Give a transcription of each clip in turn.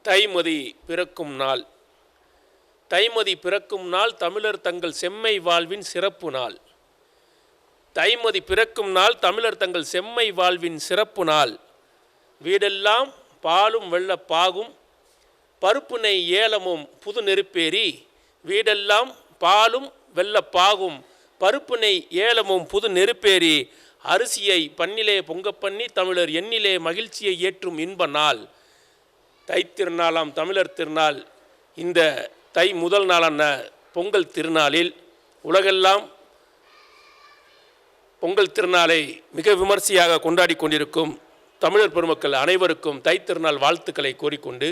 தைமதி பிறக்கும் நாள். தைமதி பிறக்கும் நாள் தமிழர் தங்கள் செம்மை வாழ்வின் சிறப்பு நாள். தைமதி பிறக்கும் நாள் தமிழர் தங்கள் செம்மை வாழ்வின் சிறப்பு நாள். வீடெல்லாம் பாலும் வெள்ள பாகும் பருப்பு நெய் ஏலமும் புது நெருப்பேறி. வீடெல்லாம் பாலும் வெள்ள பாகும் பருப்பு நெய் ஏலமும் புது நெருப்பேறி. அரிசியை பண்ணிலே பொங்கப்பண்ணி தமிழர் எண்ணிலே மகிழ்ச்சியை ஏற்றும் இன்ப நாள். தை திருநாளாம் தமிழர் திருநாள். இந்த தை முதல் நாளான பொங்கல் திருநாளில் உலகெல்லாம் பொங்கல் திருநாளை மிக விமர்சையாக கொண்டாடி கொண்டிருக்கும் தமிழர் பெருமக்கள் அனைவருக்கும் தை திருநாள் வாழ்த்துக்களை கோரிக்கொண்டு,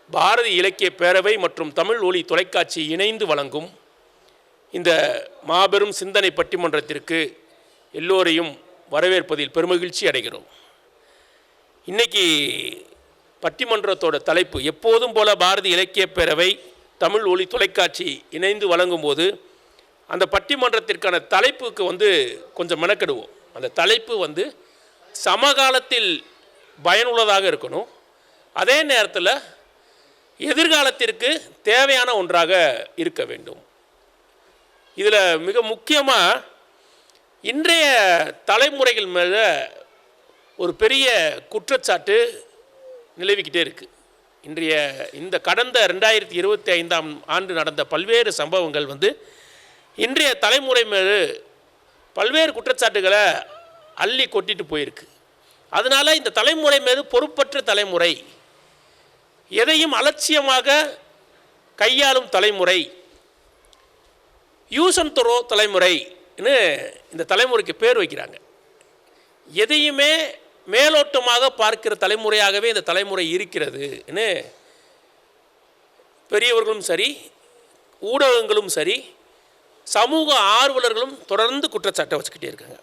பாரதி இலக்கிய பேரவை மற்றும் தமிழ் ஒலி தொலைக்காட்சி இணைந்து வழங்கும் இந்த மாபெரும் சிந்தனை பட்டிமன்றத்திற்கு எல்லோரையும் வரவேற்பதில் பெருமகிழ்ச்சி அடைகிறோம். இன்றைக்கி பட்டிமன்றத்தோட தலைப்பு எப்போதும் போல பாரதி இலக்கிய பேரவை தமிழ் ஒலி தொலைக்காட்சி இணைந்து வழங்கும்போது அந்த பட்டிமன்றத்திற்கான தலைப்புக்கு கொஞ்சம் மெனக்கெடுவோம். அந்த தலைப்பு சமகாலத்தில் பயனுள்ளதாக இருக்கணும், அதே நேரத்தில் எதிர்காலத்திற்கு தேவையான ஒன்றாக இருக்க வேண்டும். இதில் மிக முக்கியமாக இன்றைய தலைமுறைகள் மேலே ஒரு பெரிய குற்றச்சாட்டு நிலவிக்கிட்டே இருக்குது. இந்த கடந்த 2025ஆம் ஆண்டு நடந்த பல்வேறு சம்பவங்கள் இன்றைய தலைமுறை மேலே பல்வேறு குற்றச்சாட்டுகளை அள்ளி கொட்டிட்டு போயிருக்கு. அதனால் இந்த தலைமுறை மீது பொறுப்பற்ற தலைமுறை, எதையும் அலட்சியமாக கையாளும் தலைமுறை, யூஸ் அண்ட் த்ரோ தலைமுறைன்னு இந்த தலைமுறைக்கு பேர் வைக்கிறாங்க. எதையுமே மேலோட்டமாக பார்க்கிற தலைமுறையாகவே இந்த தலைமுறை இருக்கிறதுன்னு பெரியவர்களும் சரி, ஊடகங்களும் சரி, சமூக ஆர்வலர்களும் தொடர்ந்து குற்றச்சாட்டை வச்சுக்கிட்டே இருக்காங்க.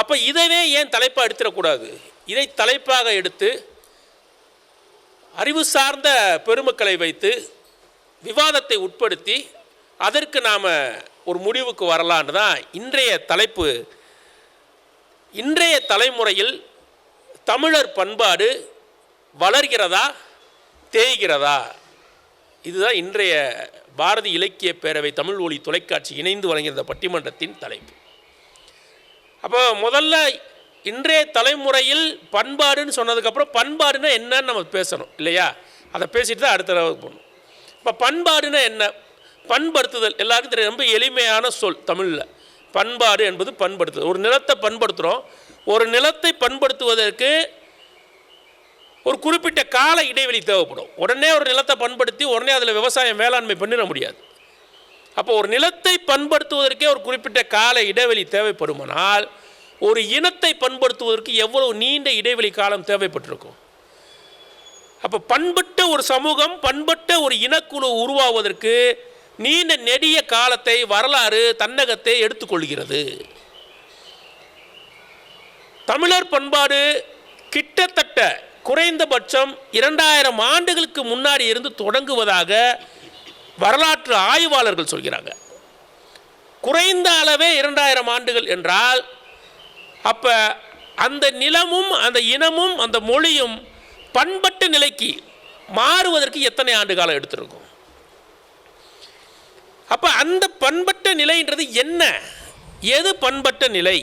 அப்போ இதவே ஏன் தலைப்பாக எடுத்துடக்கூடாது? இதை தலைப்பாக எடுத்து அறிவு சார்ந்த பெருமக்களை வைத்து விவாதத்தை உட்படுத்தி அதற்கு நாம் ஒரு முடிவுக்கு வரலான்னு தான் இன்றைய தலைப்பு. இன்றைய தலைமுறையில் தமிழர் பண்பாடு வளர்கிறதா தேய்கிறதா? இதுதான் இன்றைய பாரதி இலக்கிய பேரவை தமிழ் ஒலி தொலைக்காட்சி இணைந்து வழங்கியிருந்த பட்டிமன்றத்தின் தலைப்பு. அப்போ முதல்ல இன்றைய தலைமுறையில் பண்பாடுன்னு சொன்னதுக்கப்புறம் பண்பாடுன்னா என்னன்னு நம்ம பேசணும் இல்லையா? அதை பேசிட்டு தான் அடுத்த அளவுக்கு போகணும். இப்போ பண்பாடுன்னா என்ன? பண்படுத்துதல் எல்லாருக்கும் தெரியும், ரொம்ப எளிமையான சொல் தமிழில். பண்பாடு என்பது பண்படுத்துதல். ஒரு நிலத்தை பண்படுத்துகிறோம். ஒரு நிலத்தை பண்படுத்துவதற்கு ஒரு குறிப்பிட்ட கால இடைவெளி தேவைப்படும். உடனே ஒரு நிலத்தை பண்படுத்தி உடனே அதில் விவசாயம் வேளாண்மை பண்ணிட முடியாது. அப்போ ஒரு நிலத்தை பண்படுத்துவதற்கே ஒரு குறிப்பிட்ட கால இடைவெளி தேவைப்படுமானால் ஒரு இனத்தை பண்படுத்துவதற்கு எவ்வளவு நீண்ட இடைவெளி காலம் தேவைப்பட்டிருக்கும். அப்போ பண்பட்ட ஒரு சமூகம், பண்பட்ட ஒரு இனக்குழு உருவாவதற்கு நீண்ட நெடிய காலத்தை வரலாறு தன்னகத்தை எடுத்துக்கொள்கிறது. தமிழர் பண்பாடு கிட்டத்தட்ட குறைந்தபட்சம் 2000 ஆண்டுகளுக்கு முன்னாடி இருந்து தொடங்குவதாக வரலாற்று ஆய்வாளர்கள் சொல்கிறாங்க. குறைந்த அளவே 2000 ஆண்டுகள் என்றால் அப்போ அந்த நிலமும் அந்த இனமும் அந்த மொழியும் பண்பட்ட நிலைக்கு மாறுவதற்கு எத்தனை ஆண்டு காலம் எடுத்திருக்கும்? அப்போ அந்த பண்பட்ட நிலைன்றது என்ன? எது பண்பட்ட நிலை?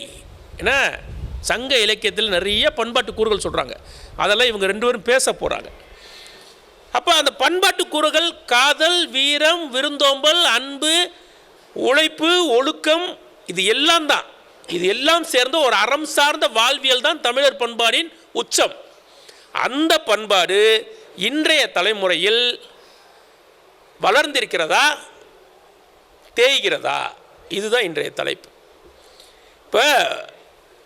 ஏன்னா சங்க இலக்கியத்தில் நிறைய பண்பாட்டு கூறுகள் சொல்கிறாங்க. அதெல்லாம் இவங்க 2 பேரும் பேச போகிறாங்க. அப்போ அந்த பண்பாட்டு கூறுகள் காதல், வீரம், விருந்தோம்பல், அன்பு, உழைப்பு, ஒழுக்கம், இது எல்லாம் தான். இது எல்லாம் சேர்ந்த ஒரு அறம் சார்ந்த வாழ்வியல் தான் தமிழர் பண்பாடின் உச்சம். அந்த பண்பாடு இன்றைய தலைமுறையில் வளர்ந்திருக்கிறதா தேய்கிறதா? இதுதான் இன்றைய தலைப்பு. இப்போ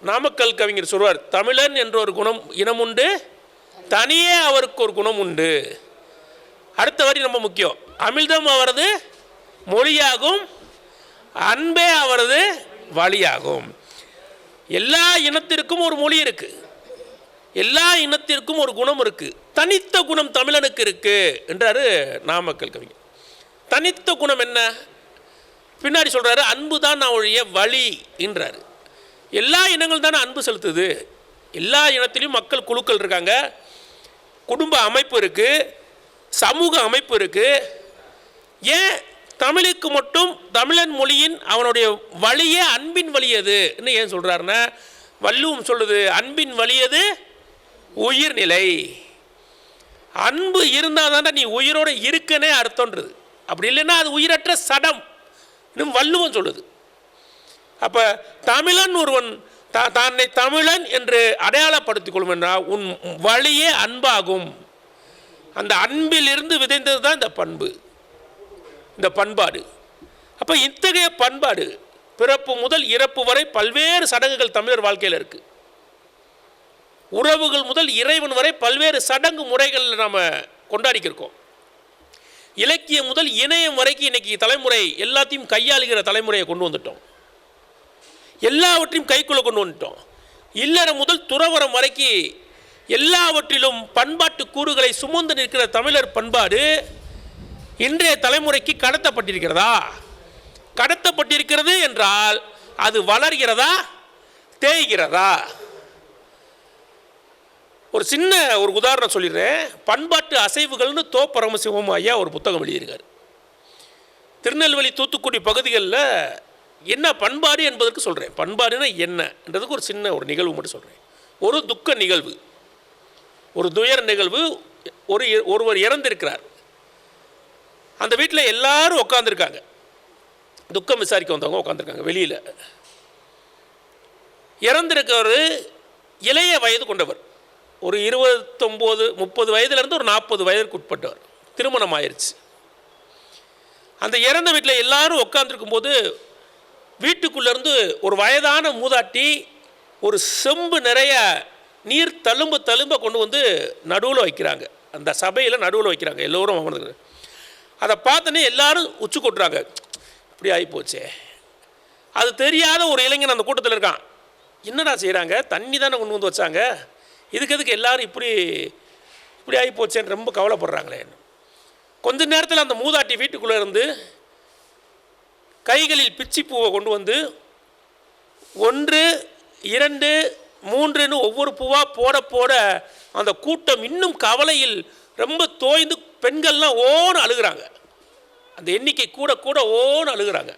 நாமக்கல் கவிஞர் சொல்வார், தமிழன் என்ற ஒரு இனம் உண்டு, தனியே அவருக்கு ஒரு குணம் உண்டு. அடுத்த வரி ரொம்ப முக்கியம். அமிழ்தம் அவரது மொழியாகும், அன்பே அவரது வழியாகும். எல்லா இனத்திற்கும் ஒரு மொழி இருக்கு, எல்லா இனத்திற்கும் ஒரு குணம் இருக்கு, தனித்த குணம் தமிழனுக்கு இருக்கு என்றாரு நாமக்கல் கவிஞர். தனித்த குணம் என்ன? பின்னாடி சொல்றாரு, அன்பு தான் அவருடைய வழி என்றாரு. எல்லா இனங்கள் தானே அன்பு செலுத்துது. எல்லா இனத்திலையும் மக்கள் குழுக்கள் இருக்காங்க, குடும்ப அமைப்பு இருக்குது, சமூக அமைப்பு இருக்குது. ஏன் தமிழுக்கு மட்டும் தமிழன் மொழியின் அவனுடைய வழியே அன்பின் வழியது ஏன் சொல்கிறாருன்னா, வள்ளுவம் சொல்லுது அன்பின் வழியது உயிர்நிலை. அன்பு இருந்தால் தானே நீ உயிரோடு இருக்கனே அர்த்தன்றது. அப்படி இல்லைன்னா அது உயிரற்ற சடம் இன்னும் வள்ளுவம் சொல்லுது. அப்போ தமிழன் ஒருவன் தன்னை தமிழன் என்று அடையாளப்படுத்திக் கொள்ளும் என்றால் உன் வழியே அன்பாகும். அந்த அன்பிலிருந்து விதைந்தது தான் இந்த பண்பு, இந்த பண்பாடு. அப்போ இத்தகைய பண்பாடு பிறப்பு முதல் இறப்பு வரை பல்வேறு சடங்குகள் தமிழர் வாழ்க்கையில் இருக்குது. உறவுகள் முதல் இறைவன் வரை பல்வேறு சடங்கு முறைகள் நாம் கொண்டாடிக்கிருக்கோம். இலக்கியம் முதல் இணையம் வரைக்கும் இன்றைக்கி தலைமுறை எல்லாத்தையும் கையாளுகிற தலைமுறையை கொண்டு வந்துட்டோம். எல்லாவற்றையும் கைக்குள்ளே கொண்டு வந்துட்டோம். இல்லறம் முதல் துறவரம் வரைக்கும் எல்லாவற்றிலும் பண்பாட்டு கூறுகளை சுமந்து நிற்கிற தமிழர் பண்பாடு இன்றைய தலைமுறைக்கு கடத்தப்பட்டிருக்கிறதா? கடத்தப்பட்டிருக்கிறது என்றால் அது வளர்கிறதா, தேய்கிறதா? ஒரு சின்ன ஒரு உதாரணம் சொல்லிடுறேன். பண்பாட்டு அசைவுகள்னு தோ பரமசிவம் ஐயா ஒரு புத்தகம் எழுதியிருக்கார். திருநெல்வேலி தூத்துக்குடி பகுதிகளில் என்ன பண்பாடு என்பதற்கு சொல்கிறேன். பண்பாடுன்னா என்னன்றதுக்கு ஒரு சின்ன ஒரு நிகழ்வு மட்டும் சொல்கிறேன். ஒரு துக்க நிகழ்வு, ஒரு துயர நிகழ்வு. ஒருவர் இறந்திருக்கிறார். அந்த வீட்டில் எல்லாரும் உட்காந்துருக்காங்க. துக்கம் விசாரிக்க வந்தவங்க உட்காந்துருக்காங்க வெளியில். இறந்திருக்கவர் இளைய வயது கொண்டவர். ஒரு 29-30 வயதுலேருந்து ஒரு 40 வயதுக்கு உட்பட்டவர். திருமணம் ஆயிடுச்சு. அந்த இறந்த வீட்டில் எல்லாரும் உட்காந்துருக்கும் போது வீட்டுக்குள்ளேருந்து ஒரு வயதான மூதாட்டி ஒரு செம்பு நிறைய நீர் தழும்ப கொண்டு வந்து நடுவில் வைக்கிறாங்க. அந்த சபையில் நடுவில் வைக்கிறாங்க. எல்லோரும் அமர்ந்து அதை பார்த்தோன்னே எல்லாரும் உச்சி கொட்டுறாங்க. இப்படி ஆகிப்போச்சே. அது தெரியாத ஒரு இளைஞன் அந்த கூட்டத்தில் இருக்கான். என்னடா செய்கிறாங்க? தண்ணி தானே கொண்டு வந்து வச்சாங்க, இதுக்கு எல்லோரும் இப்படி ஆகிப்போச்சேன்னு ரொம்ப கவலைப்படுறாங்களே. கொஞ்ச நேரத்தில் அந்த மூதாட்டி வீட்டுக்குள்ளே இருந்து கைகளில் பிச்சி பூவை கொண்டு வந்து 1, 2, 3ன்னு ஒவ்வொரு பூவாக போட அந்த கூட்டம் இன்னும் கவலையில் ரொம்ப தோய்ந்து பெண்கள்லாம் ஓன்னு அழுகிறாங்க. அந்த எண்ணிக்கை கூட ஓன்னு அழுகிறாங்க.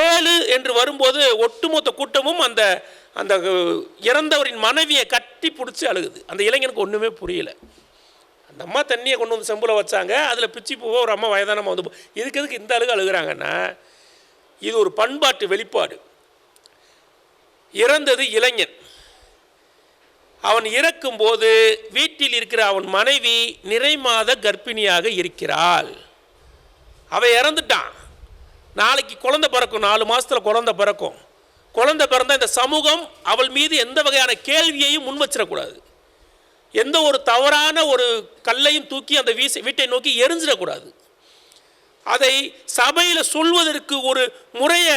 7 என்று வரும்போது ஒட்டுமொத்த கூட்டமும் அந்த அந்த இறந்தவரின் மனைவியை கட்டி பிடிச்சி அழுகுது. அந்த இளைஞனுக்கு ஒன்றுமே புரியல. அந்த அம்மா தண்ணியை கொண்டு வந்து செம்பில் வச்சாங்க, அதில் பிச்சி பூவோ ஒரு அம்மா வயதானம்மா வந்து எதுக்கு இந்த அழுகிறாங்கன்னா இது ஒரு பண்பாட்டு வெளிப்பாடு. இறந்தது இளைஞன். அவன் இறக்கும்போது வீட்டில் இருக்கிற அவன் மனைவி நிறைமாத கர்ப்பிணியாக இருக்கிறாள். அவன் இறந்துட்டான். நாளைக்கு குழந்தை பிறக்கும், 4 மாதத்தில் குழந்தை பிறக்கும். குழந்தை பிறந்தால் இந்த சமூகம் அவள் மீது எந்த வகையான கேள்வியையும் முன் வச்சிடக்கூடாது. எந்த ஒரு தவறான ஒரு கல்லையும் தூக்கி அந்த வீட்டை நோக்கி எரிஞ்சிடக்கூடாது. அதை சபையில் சொல்வதற்கு ஒரு முறையை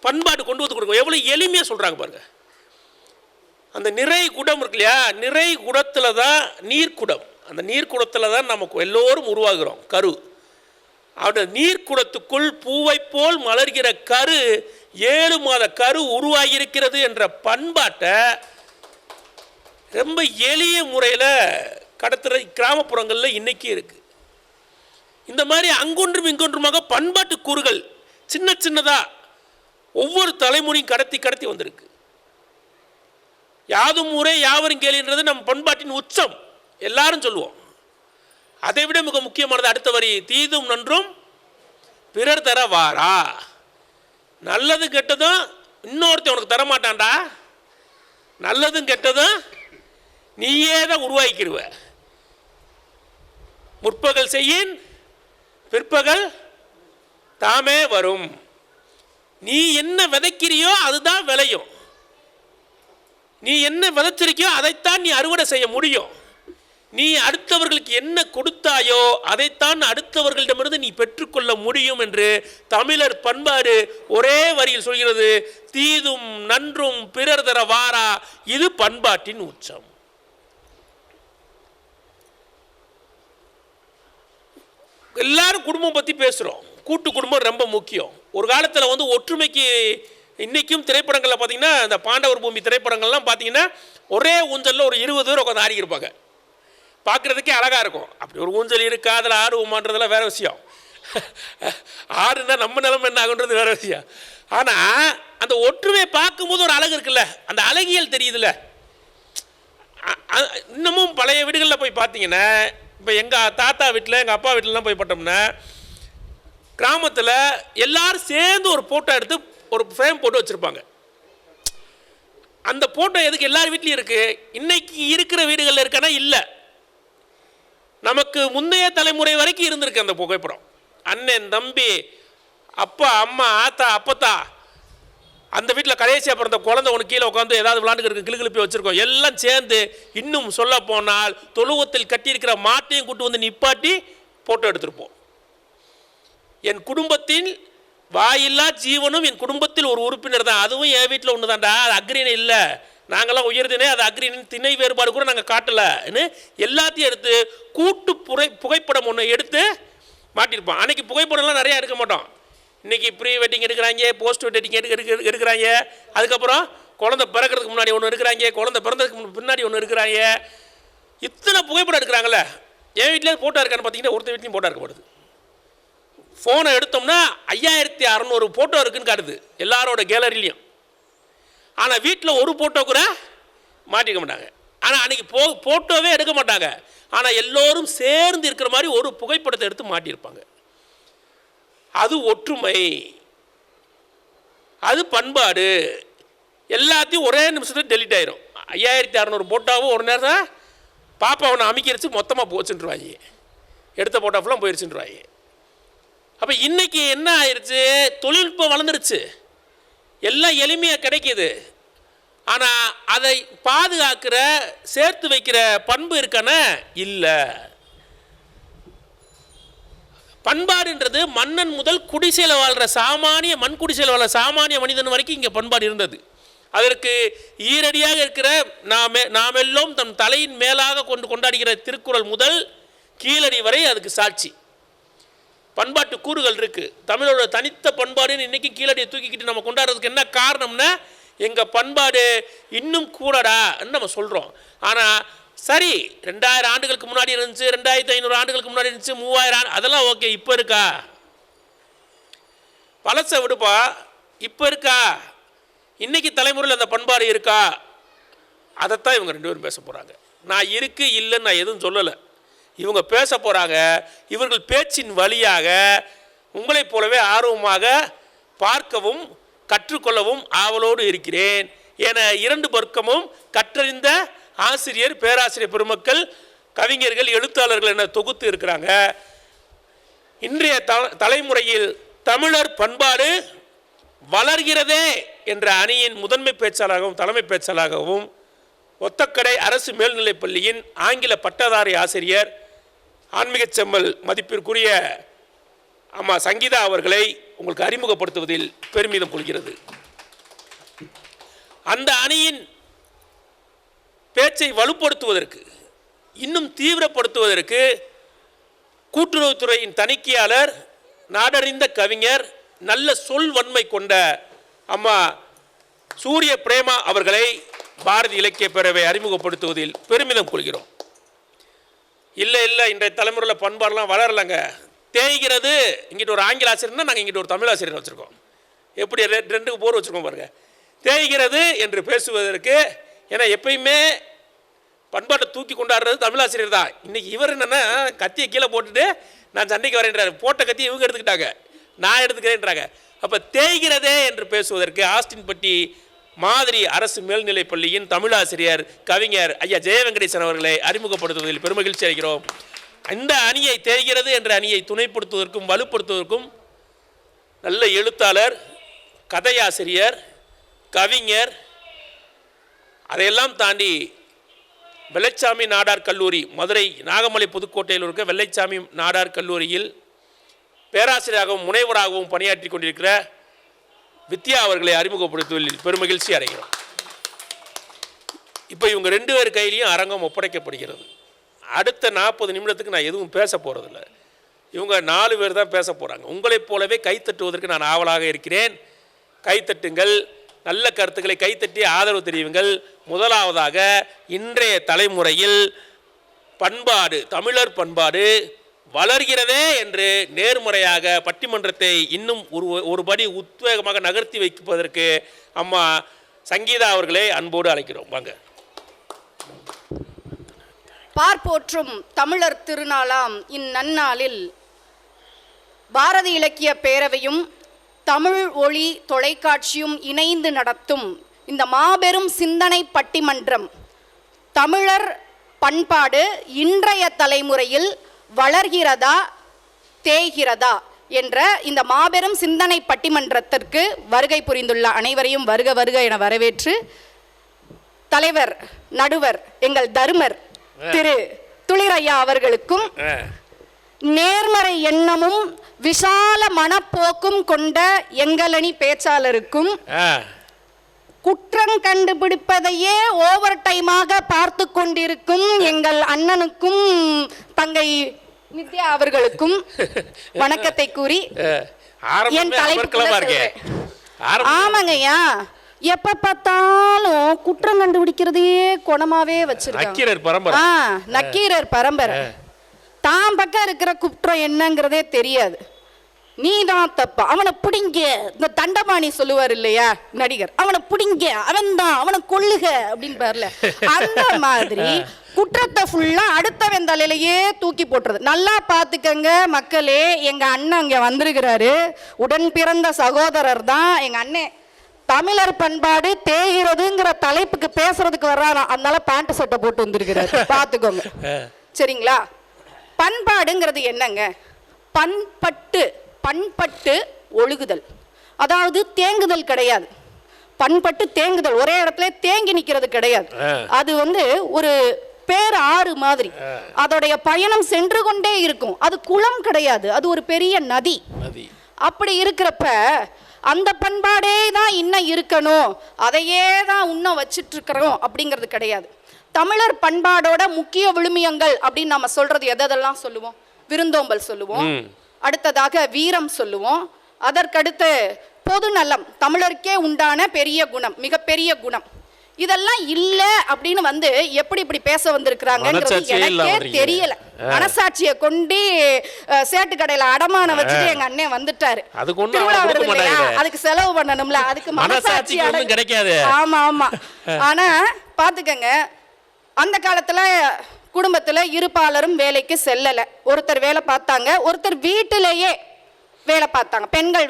பண்பாடு கொண்டு வந்து கொடுக்கும். எவ்வளோ எளிமையாக சொல்கிறாங்க பாருங்க. அந்த நிறை குடம் இருக்கு இல்லையா, நிறை குடத்தில் தான் நீர்க்குடம். அந்த நீர்க்குடத்தில் தான் நமக்கு எல்லோரும் உருவாகிறோம். கரு அவருடைய நீர்க்குடத்துக்குள் பூவை போல் மலர்கிற கரு 7 மாத கரு உருவாகியிருக்கிறது என்ற பண்பாட்டை ரொம்ப எளிய முறையில் கடத்துகிற கிராமப்புறங்களில் இன்றைக்கி இருக்குது. இந்த மாதிரி அங்கொன்றும் இங்கொன்றுமாக பண்பாட்டு கூறுகள் சின்னதாக ஒவ்வொரு தலைமுறையும் கடத்தி வந்திருக்கு. யாதும் ஊரே யாவரும் கேள்வின்றது நம் பண்பாட்டின் உச்சம், எல்லாரும் சொல்லுவோம். அதை விட மிக முக்கியமானது அடுத்த வரி, தீதும் நன்றும் பிறர் தர வாரா. நல்லது கெட்டதும் இன்னொருத்தன் உனக்கு தரமாட்டான்டா. நல்லதும் கெட்டதும் நீயே தான் உருவாக்கிடுவ. முற்பகல் செய்யின் பிற்பகல் தாமே வரும். நீ என்ன விதைக்கிறியோ அதுதான் விளையும். நீ என்ன விதைச்சிருக்கியோ அதைத்தான் நீ அறுவடை செய்ய முடியும். நீ அடுத்தவர்களுக்கு என்ன கொடுத்தாயோ அதைத்தான் அடுத்தவர்களிடமிருந்து நீ பெற்றுக்கொள்ள முடியும் என்று தமிழர் பண்பாடு ஒரே வரியில் சொல்கிறது. தீதும் நன்றும் பிறர் தர வாரா. இது பண்பாட்டின் உச்சம். எல்லாரும் குடும்பம் பற்றி பேசுகிறோம். கூட்டு குடும்பம் ரொம்ப முக்கியம். ஒரு காலத்தில் வந்து ஒற்றுமைக்கு இன்றைக்கும் திரைப்படங்களில் பார்த்தீங்கன்னா இந்த பாண்டவர் பூமி திரைப்படங்கள்லாம் பார்த்தீங்கன்னா ஒரே ஊஞ்சலில் ஒரு 20 பேர் உட்காந்து ஆடிக்கிருப்பாங்க. பார்க்குறதுக்கே அழகாக இருக்கும். அப்படி ஒரு ஊஞ்சல் இருக்கா, அதில் ஆடுவோமான்றதெல்லாம் வேறு விஷயம். ஆடுனா நம்ம நிலைமை என்ன ஆகுன்றது வேறு விஷயம். ஆனால் அந்த ஒற்றுமையை பார்க்கும்போது ஒரு அழகு இருக்குல்ல, அந்த அழகியல் தெரியுதுல்ல. இன்னமும் பழைய வீடுகளில் போய் பார்த்தீங்கன்னா, இப்போ எங்கள் தாத்தா வீட்டில் எங்கள் அப்பா வீட்டிலலாம் போய் பார்த்தோம்னா, கிராமத்தில் எல்லாரும் சேர்ந்து ஒரு ஃபோட்டோ எடுத்து ஒரு ஃப்ரேம் போட்டு வச்சுருப்பாங்க. அந்த ஃபோட்டோ எதுக்கு எல்லார் வீட்லேயும் இருக்குது? இன்னைக்கு இருக்கிற வீடுகளில் இருக்கானா? இல்லை. நமக்கு முந்தைய தலைமுறை வரைக்கும் இருந்திருக்கு அந்த புகைப்படம். அண்ணன், தம்பி, அப்பா, அம்மா, ஆத்தா, அப்பத்தா, அந்த வீட்டில் கடைசியாக பிறந்த குழந்தை ஒன்று கீழே உட்காந்து ஏதாவது விளாண்டுக்கு கிளுகிழப்பி வச்சுருக்கோம். எல்லாம் சேர்ந்து இன்னும் சொல்ல போனால் தொழுவத்தில் கட்டியிருக்கிற மாட்டையும் கூட்டு வந்து நிப்பாட்டி ஃபோட்டோ எடுத்திருப்போம். என் குடும்பத்தின் வாயில்லா ஜீவனும் என் குடும்பத்தில் ஒரு உறுப்பினர் தான், அதுவும் என் வீட்டில் ஒன்று தான்டா, அது அக்ரிணை இல்லை, நாங்கள்லாம் உயர்தினே, அது அக்ரிணை திணை வேறுபாடு கூட நாங்கள் காட்டலைன்னு எல்லாத்தையும் எடுத்து கூட்டு புகைப்படம் ஒன்று எடுத்து மாட்டியிருப்போம். அன்றைக்கி புகைப்படம்லாம் நிறையா எடுக்க மாட்டோம். இன்றைக்கி ப்ரீ வெட்டிங் எடுக்கிறாங்க, போஸ்ட் வெட்டிங் எடுக்கிறாங்க, அதுக்கப்புறம் குழந்தை பிறக்கிறதுக்கு முன்னாடி ஒன்று இருக்கிறாங்க, குழந்தை பிறந்ததுக்கு பின்னாடி ஒன்று இருக்கிறாங்க. இத்தனை புகைப்படம் எடுக்கிறாங்களே. என் வீட்டிலே ஃபோட்டோ இருக்கான்னு பார்த்தீங்கன்னா ஒருத்தர் வீட்லையும் ஃபோட்டோ இருக்கப்படுது. ஃபோனை எடுத்தோம்னா 5600 ஃபோட்டோ இருக்குன்னு காட்டுது எல்லாரோட கேலரிலையும். ஆனால் வீட்டில் ஒரு ஃபோட்டோ கூட மாட்டிக்க மாட்டாங்க. ஆனால் அன்றைக்கி ஃபோட்டோவே எடுக்க மாட்டாங்க. ஆனால் எல்லோரும் சேர்ந்து இருக்கிற மாதிரி ஒரு புகைப்படத்தை எடுத்து மாட்டியிருப்பாங்க. அது ஒற்றுமை, அது பண்பாடு. எல்லாத்தையும் ஒரே நிமிஷத்தில் டெலிட் ஆயிரும். 5600 ஃபோட்டோவும் ஒரு நேரம் பாப்பாவை அமைக்கிறிச்சு மொத்தமாக போச்சுன்றாங்க, எடுத்த ஃபோட்டோ ஃபுல்லாக போயிடுச்சுன்றாங்க. அப்போ இன்றைக்கி என்ன ஆயிடுச்சு? தொழில்நுட்பம் வளர்ந்துருச்சு, எல்லாம் எளிமையாக கிடைக்கிது. ஆனால் அதை பாதுகாக்கிற சேர்த்து வைக்கிற பண்பு இருக்கானே இல்லை. பண்பாடுன்றது மன்னன் முதல் குடிசையில் வாழ்கிற சாமானிய மண் குடிசையில் வாழ்கிற சாமானிய மனிதன் வரைக்கும் இங்கே பண்பாடு இருந்தது. அதற்கு ஈரடியாக இருக்கிற நாமெல்லாம் தம் தலையின் மேலாக கொண்டாடுகிற திருக்குறள் முதல் கீழடி வரை அதுக்கு சாட்சி. பண்பாட்டு கூறுகள் இருக்குது. தமிழோட தனித்த பண்பாடுன்னு இன்றைக்கி கீழடியை தூக்கிக்கிட்டு நம்ம கொண்டாடுறதுக்கு என்ன காரணம்னா, எங்கள் பண்பாடு இன்னும் கூடடான்னு நம்ம சொல்கிறோம். ஆனால் சரி, 2000 ஆண்டுகளுக்கு முன்னாடி இருந்துச்சு, 2500 ஆண்டுகளுக்கு முன்னாடி இருந்துச்சு, 3000 அதெல்லாம் ஓகே. இப்போ இருக்கா? பழசை விடுப்பா, இப்போ இருக்கா? இன்றைக்கி தலைமுறையில் அந்த பண்பாடு இருக்கா? அதைத்தான் இவங்க 2 பேரும் பேச போகிறாங்க. நான் இருக்கு இல்லைன்னு நான் எதுவும் சொல்லலை. இவங்க பேச போகிறாங்க. இவர்கள் பேச்சின் வழியாக உங்களைப் போலவே ஆர்வமாக பார்க்கவும் கற்றுக்கொள்ளவும் ஆவலோடு இருக்கிறேன். என 2 பக்கமும் கற்றறிந்த ஆசிரியர், பேராசிரியர் பெருமக்கள், கவிஞர்கள், எழுத்தாளர்கள் என தொகுத்து இருக்கிறாங்க. இன்றைய தலைமுறையில் தமிழர் பண்பாடு வளர்கிறதே என்ற அணியின் முதன்மை பேச்சாளராகவும் தலைமை பேச்சாளராகவும் ஒத்தக்கடை அரசு மேல்நிலைப்பள்ளியின் ஆங்கில பட்டதாரி ஆசிரியர், ஆன்மீக செம்மல் மதிப்பிற்குரிய அம்மா சங்கீதா அவர்களை உங்களுக்கு அறிமுகப்படுத்துவதில் பெருமிதம் கொள்கிறது. அந்த அணியின் பேச்சை வலுப்படுத்துவதற்கு, இன்னும் தீவிரப்படுத்துவதற்கு கூட்டுறவுத்துறையின் தணிக்கையாளர், நாடறிந்த கவிஞர், நல்ல சொல் வன்மை கொண்ட அம்மா சூரிய பிரேமா அவர்களை பாரதி இலக்கிய பேரவை அறிமுகப்படுத்துவதில் பெருமிதம் கொள்கிறோம். இல்லை இன்றைய தலைமுறையில் பண்பாடெல்லாம் வளரலைங்க, தேய்கிறது. இங்கிட்ட ஒரு ஆங்கில ஆசிரியர்னா நாங்கள் இங்கிட்ட ஒரு தமிழ் ஆசிரியர் வச்சுருக்கோம். எப்படி 2க்கு போர் வச்சுருக்கோம் பாருங்கள். தேய்கிறது என்று பேசுவதற்கு, ஏன்னா எப்பயுமே பண்பாட்டை தூக்கி கொண்டாடுறது தமிழாசிரியர் தான். இன்றைக்கி இவர் என்னென்னா கத்தியை கீழே போட்டுட்டு நான் சண்டைக்கு வரேன்றாரு. போட்ட கத்தியை இவங்க எடுத்துக்கிட்டாங்க, நான் எடுத்துக்கிறேன்றாங்க. அப்போ தேய்கிறதே என்று பேசுவதற்கு ஆஸ்டின்பட்டி மாதிரி அரசு மேல்நிலைப் பள்ளியின் தமிழாசிரியர் கவிஞர் ஐயா ஜெயவெங்கடேசன் அவர்களை அறிமுகப்படுத்துவதில் பெருமகிழ்ச்சி அடைகிறோம். இந்த அணியை தேய்கிறது என்ற அணியை துணைப்படுத்துவதற்கும் வலுப்படுத்துவதற்கும் நல்ல எழுத்தாளர், கதையாசிரியர், கவிஞர், அதையெல்லாம் தாண்டி வெள்ளைச்சாமி நாடார் கல்லூரி, மதுரை நாகமலை புதுக்கோட்டையில் இருக்க வெள்ளைச்சாமி நாடார் கல்லூரியில் பேராசிரியராகவும் முனைவராகவும் பணியாற்றி கொண்டிருக்கிற வித்யா அவர்களை அறிமுகப்படுத்துவதில் பெருமகிழ்ச்சி அடைகிறோம். இப்போ இவங்க 2 பேர் கையிலையும் அரங்கம் ஒப்படைக்கப்படுகிறது. அடுத்த 40 நிமிடத்துக்கு நான் எதுவும் பேச போகிறதில்ல. இவங்க 4 பேர் தான் பேச போகிறாங்க. உங்களைப் போலவே கைத்தட்டுவதற்கு நான் ஆவலாக இருக்கிறேன். கைத்தட்டுங்கள், நல்ல கருத்துக்களை கைத்தட்டி ஆதரவு தெரிவிங்கள். முதலாவதாக, இன்றைய தலைமுறையில் பண்பாடு, தமிழர் பண்பாடு வளர்கிறதே என்று நேர்முறையாக பட்டிமன்றத்தை இன்னும் ஒரு படி உத்வேகமாக நகர்த்தி வைப்பதற்கு அம்மா சங்கீதா அவர்களே அன்போடு அழைக்கிறோம். வாங்க. பார்ப்போற்றும் தமிழர் திருநாளாம் இந்நன்னாளில் பாரதி இலக்கிய பேரவையும் தமிழ் ஒளி தொலைக்காட்சியும் இணைந்து நடத்தும் இந்த மாபெரும் சிந்தனை பட்டிமன்றம் தமிழர் பண்பாடு இன்றைய தலைமுறையில் வளர்கிறதா தேய்கிறதா என்ற இந்த மாபெரும் சிந்தனை பட்டிமன்றத்திற்கு வருகை புரிந்துள்ள அனைவரையும் வருக வருக என வரவேற்று தலைவர் நடுவர் எங்கள் தருமர் திரு துளிரையா அவர்களுக்கும் நேர்மறை எண்ணமும் விசால மனப்போக்கும் கொண்ட எங்களணி பேச்சாளருக்கும் குற்றம் கண்டுபிடிப்பதையே ஓவர் டைமாக பார்த்து கொண்டிருக்கும் எங்கள் அண்ணனுக்கும் தங்கை நித்யா அவர்களுக்கும் வணக்கத்தை கூறி என் தலைப்பு. ஆமாங்கய்யா, எப்ப பார்த்தாலும் குற்றம் கண்டுபிடிக்கிறதையே குணமாவே வச்சிருக்காங்க. நக்கீரர் பரம்பரை. தான் பக்கம் இருக்கிற குற்றம் என்னங்கிறதே தெரியாது. நீ தான் தப்பா, அவனை பிடிங்க. இந்த தண்டபாணி சொல்லுவார் இல்லையா நடிகர், அவனை பிடிங்க, அவன் தான், அவனை கொல்லுக அப்படின்னு பாருல. அந்த மாதிரி குற்றத்தை ஃபுல்லா அடுத்தவன் தலையிலேயே தூக்கி போட்டுறது. நல்லா பார்த்துக்கங்க மக்களே, எங்க அண்ணன் இங்க வந்திருக்கிறாரு, உடன் பிறந்த சகோதரர் தான் எங்க அண்ணன். தமிழர் பண்பாடு தேய்கிறதுங்கிற தலைப்புக்கு பேசுறதுக்கு வர்றாராம், அதனால பேண்ட் சட்டை போட்டு வந்திருக்கிறாரு. பார்த்துக்கோங்க சரிங்களா. பண்பாடுங்கிறது என்னங்க? பண்பட்டு ஒழுகுதல், அதாவது தேங்குதல் கிடையாது. பண்பட்டு தேங்குதல், ஒரே இடத்துல தேங்கி நிக்கிறது கிடையாது. அது ஒரு பேர் ஆறு மாதிரி அதோடைய பயணம் சென்று கொண்டே இருக்கும். அது குளம் கிடையாது, அது ஒரு பெரிய நதி. அப்படி இருக்கிறப்ப அந்த பண்பாடே தான் இன்னும் இருக்கணும், அதையே தான் இன்னும் வச்சிட்டு இருக்கிறோம் அப்படிங்கிறது கிடையாது. தமிழர் பண்பாடோட முக்கிய விழுமியங்கள் அப்படின்னு நம்ம சொல்றது எதெல்லாம் சொல்லுவோம்? விருந்தோம்பல் சொல்லுவோம், அடுத்ததாக வீரம் சொல்லுவோம், அதற்கடுத்து பொதுநலம், தமிழருக்கே உண்டான பெரிய குணம், மிகப்பெரிய குணம். இதெல்லாம் இல்ல அப்படின்னு எப்படி இப்படி பேச வந்திருக்கிறாங்கிறது எனக்கே தெரியல. மனசாட்சியை கொண்டு சேட்டு கடையில அடமான வச்சுட்டு எங்க அண்ணன் வந்துட்டாரு. அதுக்கு செலவு பண்ணணும்ல, அதுக்கு மனசாட்சி கிடைக்காது. ஆமா ஆமா. ஆனா பாத்துக்கங்க, அந்த காலத்துல குடும்பத்துல இருப்பாளரும் வேலைக்கு செல்லல. ஒருத்தர் வேலை பார்த்தாங்க, ஒருத்தர் வீட்டிலேயே வேலை பார்த்தாங்க. பெண்கள்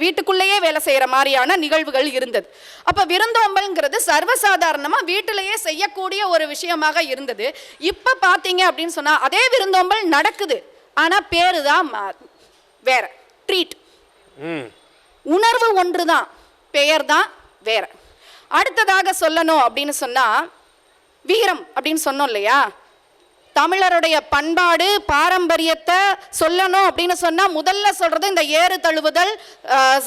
வீட்டுக்குள்ளேயே வேலை செய்யற மாதிரியான நிகழ்வுகள் இருந்தது. அப்ப விருந்தோம்பல்ங்கிறது சர்வசாதாரணமா வீட்டிலேயே செய்யக்கூடிய ஒரு விஷயமாக இருந்தது. இப்ப பாத்தீங்க அப்படின்னு சொன்னா அதே விருந்தோம்பல் நடக்குது, ஆனா பேருதான் வேற. ட்ரீட், உணர்வு ஒன்றுதான், பெயர் தான் வேற. அடுத்ததாக சொல்லணும் அப்படின்னு சொன்னா வீரம் அப்படின்னு சொன்னோம் இல்லையா. தமிழருடைய பண்பாடு பாரம்பரியத்தை சொல்லணும் அப்படின்னு சொன்னா முதல்ல சொல்றது இந்த ஏறு தழுவுதல்,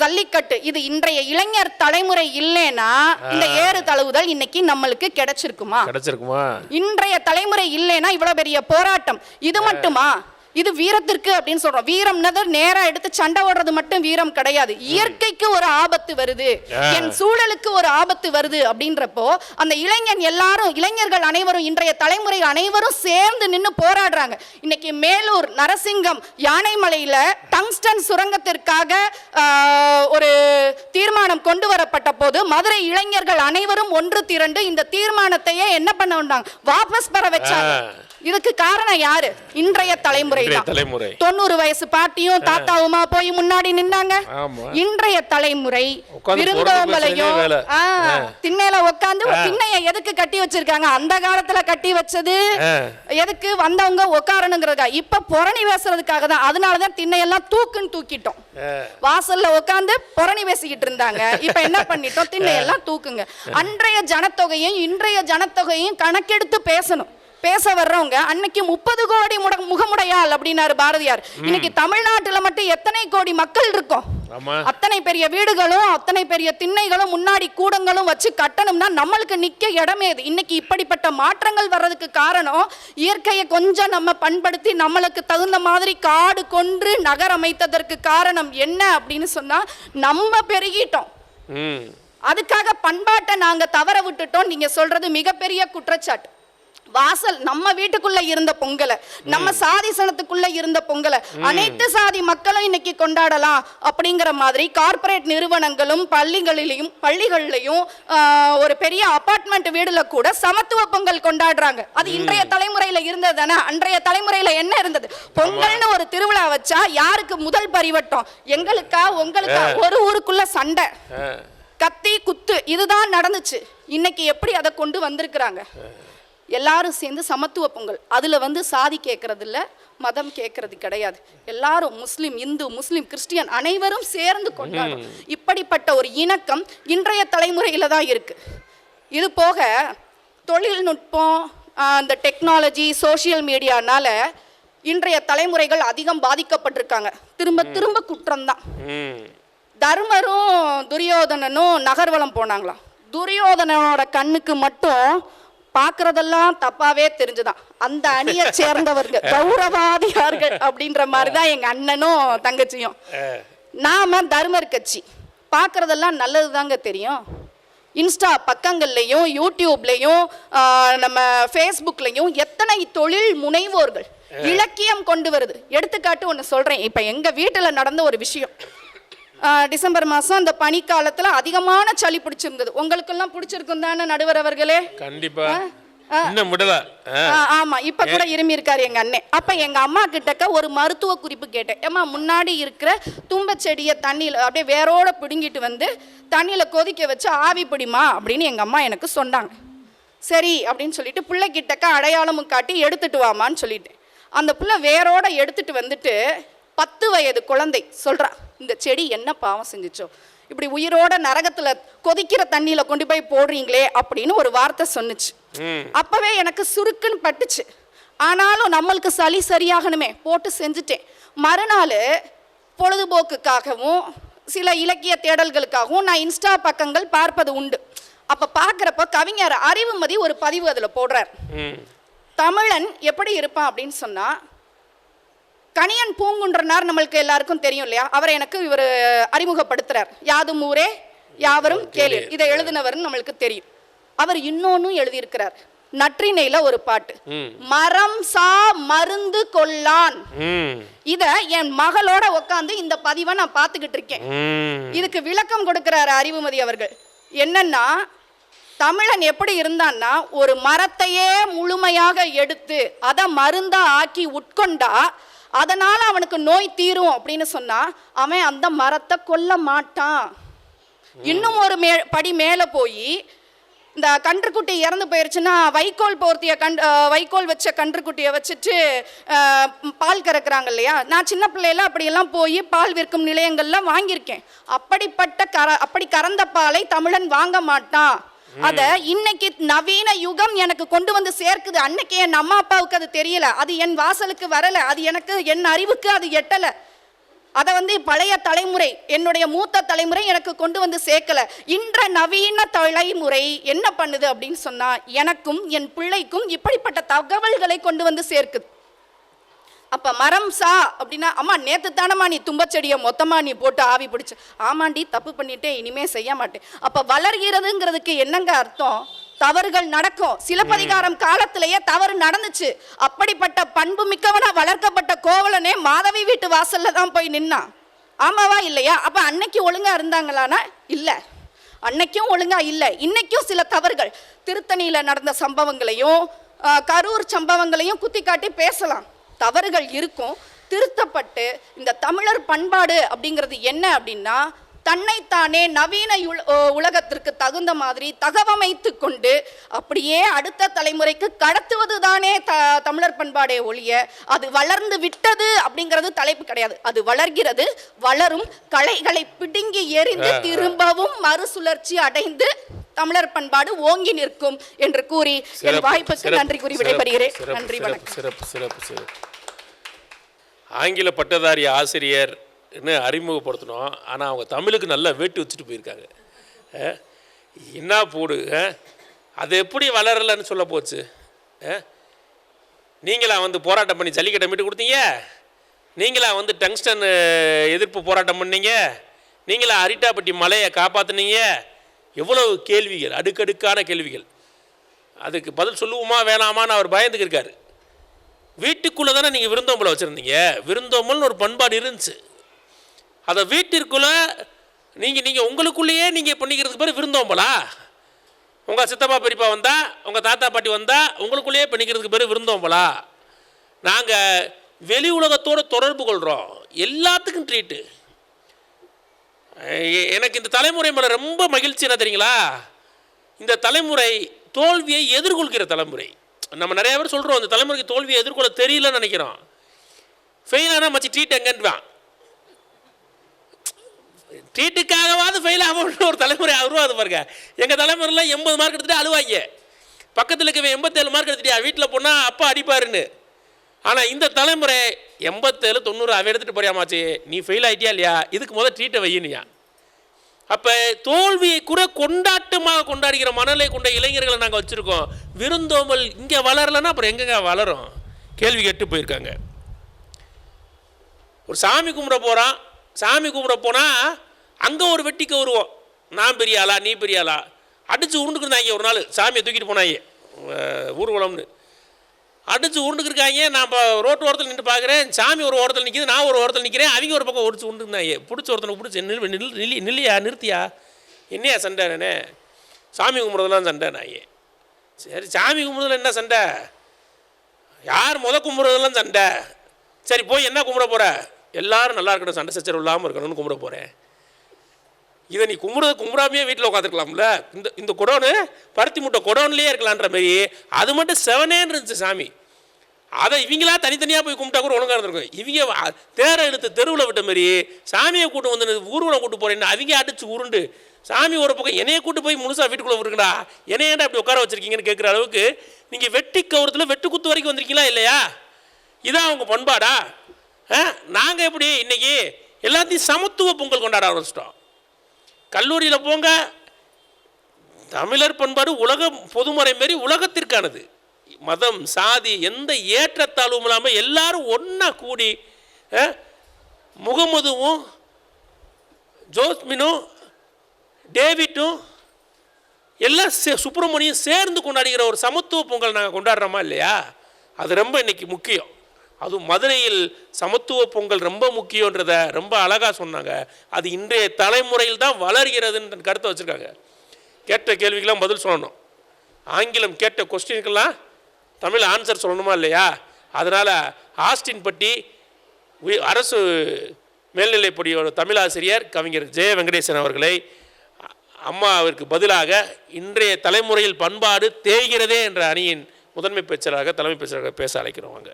ஜல்லிக்கட்டு. இது இன்றைய இளைஞர் தலைமுறை இல்லைன்னா இந்த ஏறு தழுவுதல் இன்னைக்கு நம்மளுக்கு கிடைச்சிருக்குமா? இன்றைய தலைமுறை இல்லைன்னா இவ்வளவு பெரிய போராட்டம். இது மட்டுமா? இது வீரத்திற்கு அப்படின்னு சொல்றோம். வீரம்னது நேரா எடுத்து சண்டை ஓடுறது மட்டும் வீரம் கிடையாது. இயற்கைக்கு ஒரு ஆபத்து வருது, என் சூழலுக்கு ஒரு ஆபத்து வருது அப்படின்றப்போ அந்த இளைஞர்கள் அனைவரும், இன்றைய தலைமுறை அனைவரும் சேர்ந்து நின்று போராடுறாங்க. இன்னைக்கு மேலூர், நரசிங்கம், யானைமலையில டங்ஸ்டன் சுரங்கத்திற்காக ஒரு தீர்மானம் கொண்டு வரப்பட்ட போது மதுரை இளைஞர்கள் அனைவரும் ஒன்று திரண்டு இந்த தீர்மானத்தையே என்ன பண்ண வந்தாங்க, வாபஸ் பெற வச்சாங்க. இதுக்கு காரணம் யாரு? இன்றைய தலைமுறை. 90 வயசு பாட்டியும் தாத்தாவுமா போய் முன்னாடி நின்னாங்க. இன்றைய தலைமுறை விருந்தோம்பலையும் திண்ணையில உட்காந்து, திண்ணைய எதுக்கு கட்டி வச்சிருக்காங்க? அந்த காலத்துல கட்டி வச்சது எதுக்கு? வந்தவங்க உட்காரணுங்கிறதுக்கா. இப்ப புரணி பேசுறதுக்காக தான். அதனாலதான் திண்ணையெல்லாம் தூக்கிட்டோம். வாசல்ல உட்காந்து புரணி பேசிக்கிட்டு இருந்தாங்க. இப்ப என்ன பண்ணிட்டோம்? திண்ணையெல்லாம் தூக்குங்க. அன்றைய ஜனத்தொகையும் இன்றைய ஜனத்தொகையும் கணக்கெடுத்து பேசணும். பேச வர்றவங்க அன்னைக்கு 30 கோடி முகமுடையாள் அப்படின்னாரு பாரதியார். இன்னைக்கு தமிழ்நாட்டுல மட்டும் எத்தனை கோடி மக்கள் இருக்கும்? அத்தனை பெரிய வீடுகளும் அத்தனை பெரிய திண்ணைகளும் முன்னாடி கூடங்களும் வச்சு கட்டணும்னா நம்மளுக்கு நிக்க இடமே இது. இன்னைக்கு இப்படிப்பட்ட மாற்றங்கள் வர்றதுக்கு காரணம் இயற்கையை கொஞ்சம் நம்ம பண்படுத்தி நம்மளுக்கு தகுந்த மாதிரி காடு கொன்று நகர் அமைத்ததற்கு காரணம் என்ன அப்படின்னு சொன்னா நம்ம பெருகிட்டோம். அதுக்காக பண்பாட்டை நாங்க தவற விட்டுட்டோம். நீங்க சொல்றது மிகப்பெரிய குற்றச்சாட்டு. வாசல் நம்ம வீட்டுக்குள்ள இருந்த பொங்கலை, நம்ம சாதி சனத்துக்குள்ள இருந்த பொங்கலை அனைத்து சாதி மக்களும் இன்னைக்கு கொண்டாடலாம் அப்படிங்கிற மாதிரி கார்ப்பரேட் நிறுவனங்களும் பள்ளிகள்லையும் ஒரு பெரிய அபார்ட்மெண்ட் வீடுல கூட சமத்துவ பொங்கல் கொண்டாடுறாங்க. அது இன்றைய தலைமுறையில இருந்தது தானே. அன்றைய தலைமுறையில என்ன இருந்தது? பொங்கல்னு ஒரு திருவிழா வச்சா யாருக்கு முதல் பரிவட்டம்? எங்களுக்கா உங்களுக்கா? ஒரு ஊருக்குள்ள சண்டை, கத்தி குத்து, இதுதான் நடந்துச்சு. இன்னைக்கு எப்படி அதை கொண்டு வந்திருக்கிறாங்க? எல்லாரும் சேர்ந்து சமத்துவ பொங்கல். அதில் வந்து சாதி கேட்கறது இல்லை, மதம் கேட்கறது கிடையாது. எல்லாரும் முஸ்லீம், இந்து, முஸ்லீம், கிறிஸ்டியன் அனைவரும் சேர்ந்து கொண்டாடும். இப்படிப்பட்ட ஒரு இணக்கம் இன்றைய தலைமுறையில் தான் இருக்கு. இது போக தொழில்நுட்பம், அந்த டெக்னாலஜி, சோசியல் மீடியானால இன்றைய தலைமுறைகள் அதிகம் பாதிக்கப்பட்டிருக்காங்க. திரும்ப திரும்ப குற்றம்தான். தர்மரும் துரியோதனனும் நகர்வலம் போனாங்களாம். துரியோதனனோட கண்ணுக்கு மட்டும் பார்க்கறதெல்லாம் தப்பாவே தெரிஞ்சுதான். அந்த அணியை சேர்ந்தவர்கள் கௌரவாதிகார்கள் அப்படின்ற மாதிரி தான் எங்க அண்ணனும் தங்கச்சியும். நாம தர்மர் கட்சி, பார்க்கறதெல்லாம் நல்லது தாங்க தெரியும். இன்ஸ்டா பக்கங்கள்லையும் யூடியூப்லையும் நம்ம ஃபேஸ்புக்லையும் எத்தனை தொழில் முனைவோர்கள் இலக்கியம் கொண்டு வருது. எடுத்துக்காட்டு ஒன்று சொல்றேன். இப்போ எங்க வீட்டில் நடந்த ஒரு விஷயம். டிசம்பர் மாதம் அந்த பனிக்காலத்தில் அதிகமான சளி பிடிச்சிருந்தது. உங்களுக்கெல்லாம் பிடிச்சிருக்கும் தானே நடுவர் அவர்களே? கண்டிப்பா. ஆமா, இப்ப கூட இருமி இருக்காரு எங்க அண்ணன். அப்ப எங்க அம்மா கிட்டக்க ஒரு மருத்துவ குறிப்பு கேட்டேன். ஏமா, முன்னாடி இருக்கிற தும்ப செடியை தண்ணியில அப்படியே வேரோட பிடுங்கிட்டு வந்து தண்ணியில கொதிக்க வச்சு ஆவி பிடிமா அப்படின்னு எங்க அம்மா எனக்கு சொன்னாங்க. சரி அப்படின்னு சொல்லிட்டு பிள்ளை கிட்டக்க அடையாளமும் காட்டி எடுத்துட்டு வாமான்னு சொல்லிட்டேன். அந்த பிள்ளை வேரோட எடுத்துட்டு வந்துட்டு 10 வயது குழந்தை சொல்றா, இந்த செடி என்ன பாவம் செஞ்சிச்சோ, இப்படி உயிரோட நரகத்துல கொதிக்கிற தண்ணியில கொண்டு போய் போடுறீங்களே அப்படின்னு ஒரு வார்த்தை சொன்னுச்சு. அப்பவே எனக்கு சுருக்குன்னு பட்டுச்சு. ஆனாலும் நம்மளுக்கு சளி சரியாகணுமே போட்டு செஞ்சுட்டேன். மறுநாள் பொழுதுபோக்குக்காகவும் சில இலக்கிய தேடல்களுக்காகவும் நான் இன்ஸ்டா பக்கங்கள் பார்ப்பது உண்டு. அப்ப பார்க்குறப்ப கவிஞர் அறிவுமதி ஒரு பதிவு அதில் போடுறார். தமிழன் எப்படி இருப்பான் அப்படின்னு சொன்னா, கணியன் பூங்குன்றனார் நம்மளுக்கு எல்லாருக்கும் தெரியும் இல்லையா? அவரை எனக்கு இவர் அறிமுகப்படுத்துறார். யாதும் ஊரே யாவரும் கேளு, இதை எழுதினவர்னு நம்மளுக்கு தெரியும். அவர் இன்னொன்னும் எழுதியிருக்கிறார். நற்றிணையில ஒரு பாட்டு, மரம் சா மருந்து கொல்லான். இத என் மகளோட உட்காந்து இந்த பதிவை நான் பார்த்துக்கிட்டு இருக்கேன். இதுக்கு விளக்கம் கொடுக்கிறார் அறிவுமதி அவர்கள். என்னன்னா, தமிழன் எப்படி இருந்தான்னா, ஒரு மரத்தையே முழுமையாக எடுத்து அதை மருந்தா ஆக்கி உட்கொண்டா அதனால அவனுக்கு நோய் தீரும் அப்படின்னு சொன்னா அவன் அந்த மரத்தை கொல்ல மாட்டான். இன்னும் ஒரு படி மேல போய், இந்த கன்றுக்குட்டி இறந்து போயிருச்சுன்னா வைக்கோல் போர்த்திய வைக்கோல் வச்ச கன்றுக்குட்டியை வச்சுட்டு பால் கறக்குறாங்க இல்லையா? நான் சின்ன பிள்ளையில அப்படியெல்லாம் போய் பால் விற்கும் நிலையங்கள்ல வாங்கியிருக்கேன். அப்படி கறந்த பாலை தமிழன் வாங்க மாட்டான். அத இன்னைக்கு நவீன யுகம் எனக்கு கொண்டு வந்து சேர்க்குது. அன்னைக்கு என் அம்மா அப்பாவுக்கு அது தெரியல, அது என் வாசலுக்கு வரல, அது எனக்கு என் அறிவுக்கு அது எட்டல. அதை வந்து பழைய தலைமுறை, என்னுடைய மூத்த தலைமுறை எனக்கு கொண்டு வந்து சேர்க்கல. இன்ற நவீன தலைமுறை என்ன பண்ணுது அப்படின்னு சொன்னா, எனக்கும் என் பிள்ளைக்கும் இப்படிப்பட்ட தகவல்களை கொண்டு வந்து சேர்க்குது. அப்ப மரம் சா அப்படின்னா, அம்மா நேத்து தானம்மா நீ தும்பச்செடியை மொத்தமா நீ போட்டு ஆவி பிடிச்ச. ஆமாண்டி, தப்பு பண்ணிட்டேன், இனிமே செய்ய மாட்டேன். அப்ப வளர்கிறதுங்கிறதுக்கு என்னங்க அர்த்தம்? தவறுகள் நடக்கும். சிலப்பதிகாரம் காலத்திலேயே தவறு நடந்துச்சு. அப்படிப்பட்ட பண்பு மிக்கவனா வளர்க்கப்பட்ட கோவலனே மாதவி வீட்டு வாசல்ல தான் போய் நின்னான். ஆமாவா இல்லையா? அப்ப அன்னைக்கு ஒழுங்கா இருந்தாங்களானா? இல்ல, அன்னைக்கும் ஒழுங்கா இல்லை. இன்னைக்கும் சில தவறுகள், திருத்தணியில நடந்த சம்பவங்களையும் கரூர் சம்பவங்களையும் குத்தி காட்டி பேசலாம். தவறுகள் இருக்கும், திருத்தப்பட்டு இந்த தமிழர் பண்பாடு அப்படிங்கிறது என்ன அப்படின்னா, தன்னைத்தானே நவீன உலகத்திற்கு தகுந்த மாதிரி தகவமைத்து கொண்டு அப்படியே அடுத்த தலைமுறைக்கு கடத்துவது தானே தமிழர் பண்பாடே ஒழிய அது வளர்ந்து விட்டது அப்படிங்கிறது தலைப்பு கிடையாது. அது வளர்கிறது, வளரும், களைகளை பிடுங்கி எறிந்து திரும்பவும் மறுசுழற்சி அடைந்து தமிழர் பண்பாடு ஓங்கி நிற்கும் என்று கூறி என் வாய்ப்புக்கு நன்றி கூறி விடைபெறுகிறேன். நன்றி, வணக்கம். சிறப்பு சிறப்பு சிறப்பு. ஆங்கில பட்டதாரி ஆசிரியர்னு அறிமுகப்படுத்தணும். ஆனால் அவங்க தமிழுக்கு நல்லா வேட்டு வச்சுட்டு போயிருக்காங்க. என்ன போடு, அது எப்படி வளரலன்னு சொல்ல போச்சு? நீங்களா வந்து போராட்டம் பண்ணி ஜல்லிக்கட்டை மீட்டு கொடுத்தீங்க? நீங்களா வந்து டங்ஸ்டன் எதிர்ப்பு போராட்டம் பண்ணீங்க? நீங்களா அரிட்டாப்பட்டி மலையை காப்பாற்றினீங்க? எவ்வளவு கேள்விகள், அடுக்கடுக்கான கேள்விகள். அதுக்கு பதில் சொல்லுவோமா வேணாமான்னு அவர் பயந்துக்கிருக்காரு. வீட்டுக்குள்ளே தானே நீங்கள் விருந்தோம்பலை வச்சுருந்தீங்க. விருந்தோம்பல்னு ஒரு பண்பாடு இருந்துச்சு. அதை வீட்டிற்குள்ளே நீங்கள் உங்களுக்குள்ளேயே நீங்கள் பண்ணிக்கிறதுக்கு பேர் விருந்தோம்பலா? உங்கள் சித்தப்பா பெரியப்பா வந்தால், உங்கள் தாத்தா பாட்டி வந்தால் உங்களுக்குள்ளேயே பண்ணிக்கிறதுக்கு பேர் விருந்தோம்பலா? நாங்கள் வெளி உலகத்தோடு தொடர்பு கொள்கிறோம், எல்லாத்துக்கும் ட்ரீட்டு. எனக்கு இந்த தலைமுறை மேலே ரொம்ப மகிழ்ச்சி என்ன தெரியுங்களா? இந்த தலைமுறை தோல்வியை எதிர்கொள்கிற தலைமுறை. நம்ம நிறைய பேர் சொல்கிறோம் இந்த தலைமுறைக்கு தோல்வியை எதிர்கொள்ள தெரியலன்னு நினைக்கிறோம். ஃபெயிலானா மச்சி ட்ரீட் எங்கன்றான். ட்ரீட்டுக்காகவாது ஃபெயில் ஆகணும்னு ஒரு தலைமுறை உருவாது பாருங்க. எங்கள் தலைமுறையில் 80 மார்க் எடுத்துகிட்டு அழுவாங்க. பக்கத்தில் இருக்க 87 மார்க் எடுத்துட்டியா, வீட்டில் போனால் அப்பா அடிப்பாருன்னு. ஆனால் இந்த தலைமுறை 87 90 அவன் எடுத்துகிட்டு போறியாமாச்சு, நீ ஃபெயில் ஆகிட்டியா இல்லையா, இதுக்கு முதல் ட்ரீட்டை வையினியா. அப்போ தோல்வியை கூட கொண்டாட்டமாக கொண்டாடுகிற மனநிலை கொண்ட இளைஞர்களை நாங்கள் வச்சுருக்கோம். விருந்தோம்பல் இங்கே வளரலைன்னா அப்புறம் எங்கெங்க வளரும்? கேள்வி கேட்டு போயிருக்காங்க. ஒரு சாமி கும்பிட போகிறான், சாமி கும்பிட போனால் அங்கே ஒரு வெட்டிக்க வருவோம். நான் பெரிய ஆளா நீ பெரிய ஆளா அடித்து உருண்டுக்குருந்தாங்க. ஒரு நாள் சாமியை தூக்கிட்டு போனாங்க ஊர்வலம்னு அடித்து உருண்டுக்கிருக்காங்க. நான் இப்போ ரோட்டு ஓரத்தில் நின்று பார்க்குறேன், சாமி ஒரு ஓரத்தில் நிற்கிது, நான் ஒரு ஓரத்தில் நிற்கிறேன், அவங்க ஒரு பக்கம் ஒடிச்சு உருண்டுக்குந்தாங்க. பிடிச்ச ஒருத்தனுக்கு பிடிச்சி நில்லையா நிறுத்தியா, என்னையா சண்டை? நானே சாமி கும்பிட்றதுலாம் சண்டை. நான் சரி சாமி கும்பிட்றதுல என்ன சண்டை? யார் கும்பிட்றதெல்லாம் சண்டை. சரி போய் என்ன கும்பிட போகிற? எல்லாரும் நல்லா இருக்கணும், சண்டை சச்சரவு இல்லாமல் இருக்கணும்னு கும்பிட போகிறேன். இதை நீ கும்பிடாமையே வீட்டில் உட்காந்துருக்கலாம்ல. இந்த குடோனு பருத்தி முட்டை குடோன்லேயே இருக்கலான்ற மாரி அது மட்டும் 7ஏன்னு இருந்துச்சு சாமி. அதை இவங்களா தனித்தனியாக போய் கும்பிட்டா கூட ஒழுங்காக இருந்திருக்கும். இவங்க தேரை இழுத்து தெருவில் விட்ட மாரி சாமியை கூட்டு வந்து ஊர்வலம் கூட்டு போகிறேன்னு அவங்க அடிச்சு உருண்டு சாமி ஒரு பக்கம் என்னையை கூட்டு போய் முழுசாக வீட்டுக்குள்ளே இருக்குடா, என்னையேண்டா அப்படி உட்கார வச்சுருக்கீங்கன்னு கேட்குற அளவுக்கு நீங்கள் வெட்டி கவுரத்தில் வெட்டு குத்து வரைக்கும் வந்திருக்கீங்களா இல்லையா? இதான் அவங்க பண்பாடா? நாங்கள் எப்படி இன்றைக்கி எல்லாத்தையும் சமத்துவ பொங்கல் கொண்டாட ஆரம்பிச்சிட்டோம். கல்லூரியில் போங்க, தமிழர் பண்பாடு உலகம் பொதுமுறை மாரி உலகத்திற்கானது. மதம் சாதி எந்த ஏற்றத்தாழ்வும் இல்லாமல் எல்லாரும் ஒன்றா கூடி முகமதுவும் ஜோஸ்மினும் டேவிட்டும் எல்லாம் சுப்பிரமணியும் சேர்ந்து கொண்டாடுகிற ஒரு சமத்துவ பொங்கல் நாங்கள் கொண்டாடுறோமா இல்லையா? அது ரொம்ப இன்னைக்கு முக்கியம். அதுவும் மதுரையில் சமத்துவ பொங்கல் ரொம்ப முக்கியன்றதை ரொம்ப அழகாக சொன்னாங்க. அது இன்றைய தலைமுறையில் தான் வளர்கிறதுன்னு கருத்தை வச்சுருக்காங்க. கேட்ட கேள்விக்கெல்லாம் பதில் சொல்லணும். ஆங்கிலம் கேட்ட கொஸ்டினுக்கெல்லாம் தமிழ் ஆன்சர் சொல்லணுமா இல்லையா? அதனால் ஆஸ்டின் பட்டி அரசு மேல்நிலைப்பள்ளியோட தமிழாசிரியர் கவிஞர் ஜெய வெங்கடேசன் அவர்களை அம்மாவிற்கு பதிலாக இன்றைய தலைமுறையில் பண்பாடு தேய்கிறதே என்ற அணியின் முதன்மை பேச்சாளராக தலைமை பேச்சாளராக பேச அழைக்கிறோம். வாங்க.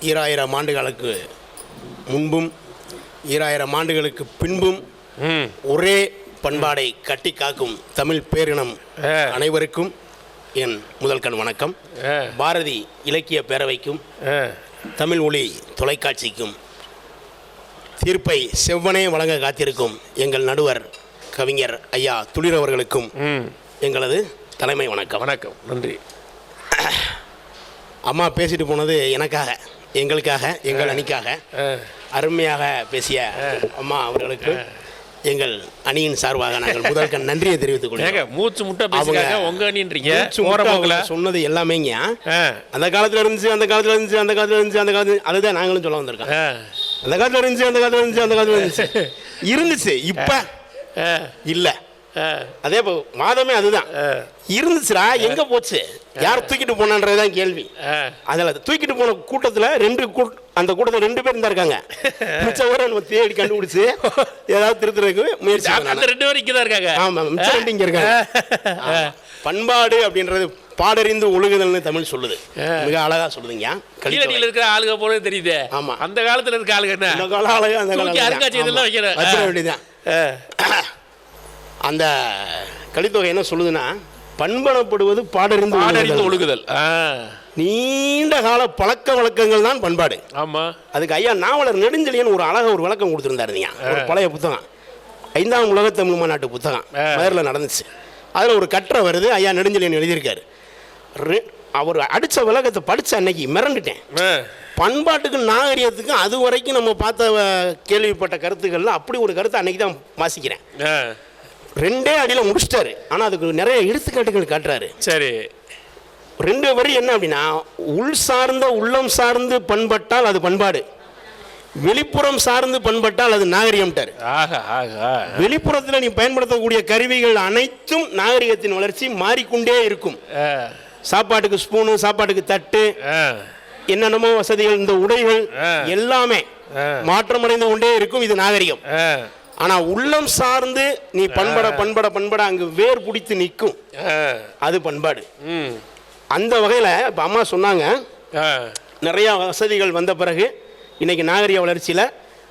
2000 ஆண்டுகளுக்கு முன்பும் 2000 ஆண்டுகளுக்கு பின்பும் ஒரே பண்பாடை கட்டி காக்கும் தமிழ் பேரினம் அனைவருக்கும் என் முதல் கண் வணக்கம். பாரதி இலக்கிய பேரவைக்கும் தமிழ் ஒளி தொலைக்காட்சிக்கும் தீர்ப்பை செவ்வனே வழங்க காத்திருக்கும் எங்கள் நடுவர் கவிஞர் ஐயா துளிர் அவர்களுக்கும் எங்களது தலைமை வணக்கம். வணக்கம், நன்றி. அம்மா பேசிட்டு போனது எனக்காக, எங்களுக்காக, எங்கள் அணிக்காக அருமையாக பேசிய அம்மா அவர்களுக்கு எங்கள் அணியின் சார்பாக நாங்கள் முதல் கண் நன்றியை தெரிவித்துக் கொள்கிறோம். மூச்சு முட்டை பேசுறாங்க, உங்க அணின்றீங்க. சொன்னது எல்லாமேங்க அந்த காலத்துல இருந்துச்சு, அந்த காலத்துல இருந்துச்சு, அந்த காலத்துல இருந்துச்சு, அந்த காலத்துல அதுதான் நாங்களும் சொல்ல வந்திருக்கோம். அந்த காலத்துல இருந்துச்சு, அந்த காலத்துல இருந்துச்சு, அந்த காலத்துல இருந்துச்சு இருந்துச்சு, இப்ப இல்ல. அதே மாதமே அதுதான் இருந்துச்சுடா, எங்க போச்சு, யார் தூக்கிட்டு போனான்றதுதான் கேள்வி. அதில் தூக்கிட்டு போன கூட்டத்தில் அந்த கூட்டத்தில் 2 பேர் இருந்தா இருக்காங்க. மிச்சம் வரை நம்ம தேடி கண்டுபிடிச்சு ஏதாவது திருத்துறதுக்கு முயற்சி. அந்த 2 பேரும் இங்கே தான் இருக்காங்க. ஆமா, மிச்சம் 2 இங்கே இருக்காங்க. பண்பாடு அப்படின்றது பாடறிந்து ஒழுகுதல்னு தமிழ் சொல்லுது, மிக அழகா சொல்லுதுங்க. கீழடியில் இருக்கிற ஆளுக போல தெரியுது. ஆமா, அந்த காலத்தில் இருக்க ஆளுங்க என்ன அந்த கால ஆளுங்க, அந்த கால அருங்காட்சியெல்லாம் வைக்கிற வேண்டியதான். அந்த கலித்தொகை என்ன சொல்லுதுன்னா, பண்படப்படுவது பாடறிந்து ஒழுகுதல். நீண்ட கால பழக்க வழக்கங்கள் தான் பண்பாடு. ஆமா, அதுக்கு ஐயா நாவலர் நெடுஞ்செழியன் ஒரு அழகாக ஒரு விளக்கம் கொடுத்துருந்தாருங்க. ஒரு பழைய புத்தகம், 5ஆம் உலக தமிழ் மாநாட்டு புத்தகம் மதுரையில் நடந்துச்சு. அதில் ஒரு கட்டுரை வருது, ஐயா நெடுஞ்செழியன் எழுதியிருக்காரு. அவர் அடித்த விளக்கத்தை படித்த அன்னைக்கு மிரண்டுட்டேன். பண்பாட்டுக்கு நாகரிகத்துக்கும் அது வரைக்கும் நம்ம பார்த்த கேள்விப்பட்ட கருத்துக்கள்ல அப்படி ஒரு கருத்தை அன்னைக்கு தான் வாசிக்கிறேன். 2 அடியில் முடிச்சிட்டாரு. ஆனால் அதுக்கு நிறைய எடுத்துக்காட்டுகள் காட்டுறாரு. சரி. 2 வரி என்ன அப்படின்னா, உள் சார்ந்த உள்ளம் சார்ந்து பண்பட்டால் அது பண்பாடு, வெளிப்புறம் சார்ந்து பண்பட்டால் அது நாகரிகம்ட்டார். ஆகா ஆகா. வெளிப்புறத்தில் நீ பயன்படுத்தக்கூடிய கருவிகள் அனைத்தும் நாகரிகத்தின் வளர்ச்சி மாறிக்கொண்டே இருக்கும். சாப்பாட்டுக்கு ஸ்பூனு, சாப்பாட்டுக்கு தட்டு, என்னென்னமோ வசதிகள், இந்த உடைகள் எல்லாமே மாற்றமடைந்து கொண்டே இருக்கும். இது நாகரிகம். ஆனா உள்ளம் சார்ந்து நீ பண்பட அங்கு வேர் பிடித்து நிற்கும், அது பண்பாடு. அந்த வகையில இப்ப அம்மா சொன்னாங்க, நிறைய வசதிகள் வந்த பிறகு இன்னைக்கு நாகரிக வளர்ச்சியில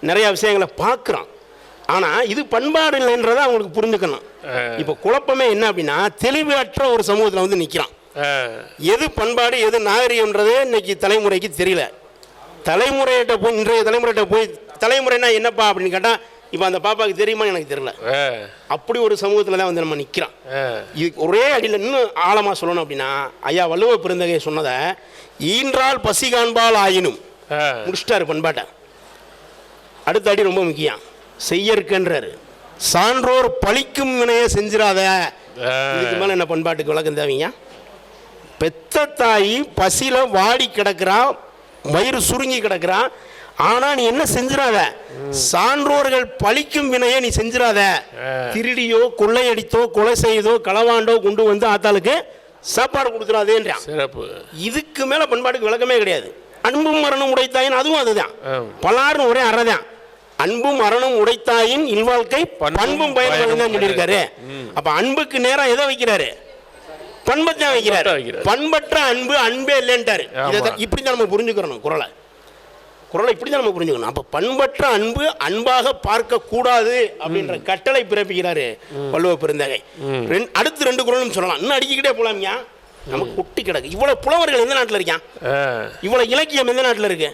நிறைய விஷயங்களை பார்க்குறோம். ஆனா இது பண்பாடு இல்லைன்றதை அவங்களுக்கு புரிஞ்சுக்கணும். இப்ப குழப்பமே என்ன அப்படின்னா, தெளிவற்ற ஒரு சமூகத்தில் வந்து நிற்கிறான். எது பண்பாடு எது நாகரிகம்ன்றதே இன்னைக்கு தலைமுறைக்கு தெரியல. தலைமுறையிட்ட போய், இன்றைய தலைமுறையிட்ட போய், தலைமுறைனா என்னப்பா அப்படின்னு கேட்டா, இப்போ அந்த பாப்பாவுக்கு தெரியுமா எனக்கு தெரியல. அப்படி ஒரு சமூகத்தில் தான் வந்து நம்ம நிற்கிறோம். இது ஒரே அடியில் இன்னும் ஆழமாக சொல்லணும் அப்படின்னா, ஐயா வள்ளுவ பெருந்தகை சொன்னதை, ஈன்றால் பசி காண்பால் ஆயினும் முடிச்சிட்டாரு பண்பாட்டை. அடுத்த அடி ரொம்ப முக்கியம், செய்யற்கன்றாரு. சான்றோர் பழிக்கும் வினைய செஞ்சிடாத. இதுக்கு மேலே என்ன பண்பாட்டுக்கு விளக்கம் தேவைங்க? பெத்த தாயி பசியில வாடி கிடக்கிறா, வயிறு சுருங்கி கிடக்கிறா, ஆனா நீ என்ன செஞ்சிடாத, சான்றோர்கள் பழிக்கும் வினையை நீ செஞ்சிடாத. திருடியோ கொள்ளையடித்தோ கொலை செய்தோ களவாண்டோ கொண்டு வந்து ஆத்தாளுக்கு சாப்பாடு கொடுத்துடாதேன்றான். இதுக்கு மேல பண்பாட்டுக்கு விளக்கமே கிடையாது. அன்பும் மரணம் உடைத்தாயின், அதுவும் அதுதான். பலாரும் ஒரே அறதான். அன்பும் மரணம் உடைத்தாயின் இல்வாழ்க்கை பண்பும் பயன்படுதான் சொல்லியிருக்காரு. அப்ப அன்புக்கு நேரம் எதை வைக்கிறாரு? பண்பத்தான் வைக்கிறாரு. பண்பற்ற அன்பு அன்பே இல்லைன்ட்டாரு. இப்படிதான் நம்ம புரிஞ்சுக்கிறோம் குறளை இப்படிதான் நம்ம புரிஞ்சுக்கணும். அப்ப பண்பற்ற அன்பு அன்பாக பார்க்க கூடாது அப்படின்ற கட்டளை பிறப்பிக்கிறாரு வள்ளுவ பெருந்தகை. அடுத்து 2 குறளும் சொல்லலாம், இன்னும் அடிக்கிட்டே போலாம்யா. நமக்கு குட்டி கிடக்கு. இவ்வளவு புலவர்கள் எந்த நாட்டில் இருக்கான்? இவ்வளவு இலக்கியம் எந்த நாட்டில் இருக்கு?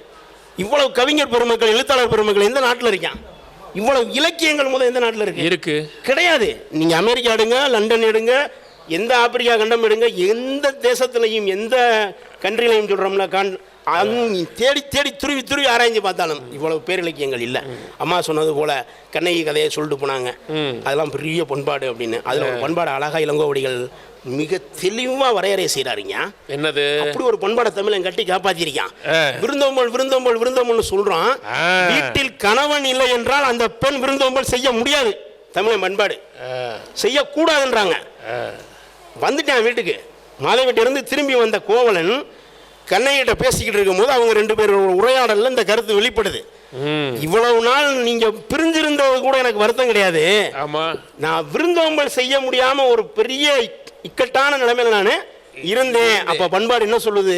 இவ்வளவு கவிஞர் பெருமக்கள், எழுத்தாளர் பெருமக்கள் எந்த நாட்டில் இருக்கான்? இவ்வளவு இலக்கியங்கள் முதல் எந்த நாட்டில் இருக்கு? கிடையாது. நீங்க அமெரிக்கா எடுங்க, லண்டன் எடுங்க, எந்த ஆப்பிரிக்கா கண்டம் எடுங்க, எந்த தேசத்திலையும் எந்த கண்ட்ரிலையும் சொல்றோம்ல, தேடி தேடி துருவி ஆராய்ஞ்சு பார்த்தாலும் இவ்வளவு பேரிலக்கியங்கள் இல்லை. அம்மா சொன்னது போல கண்ணகி கதையை சொல்லிட்டு போனாங்க, அதெல்லாம் பெரிய பண்பாடு அப்படின்னு. அதுல ஒரு பண்பாடு அழகா இளங்கோவடிகள் மிக தெளிவா வரையறை செய்யறாருங்க. என்னது? அப்படி ஒரு பண்பாடை தமிழன் கட்டி காப்பாத்திருக்கான். விருந்தோம்பல் விருந்தோம்பல் விருந்தோம்பல் சொல்றான். வீட்டில் கணவன் இல்லை என்றால் அந்த பெண் விருந்தோம்பல் செய்ய முடியாது. தமிழன் பண்பாடு செய்யக்கூடாதுன்றாங்க. வந்துட்டான் வீட்டுக்கு. மாதவீட்டிலிருந்து திரும்பி வந்த கோவலன் கண்ணையிட்ட பேசிக்கிட்டு இருக்கும் போது அவங்க 2 பேரோட உரையாடல்ல இந்த கருத்து வெளிப்படுது. இவ்வளவு நாள் நீங்க பிரிஞ்சிருந்தது கூட எனக்கு வருத்தம் கிடையாது. நான் விருந்தோம்பல் செய்ய முடியாம ஒரு பெரிய இக்கட்டான நிலைமையில நான் இருந்தேன். அப்ப பண்பாடு என்ன சொல்லுது?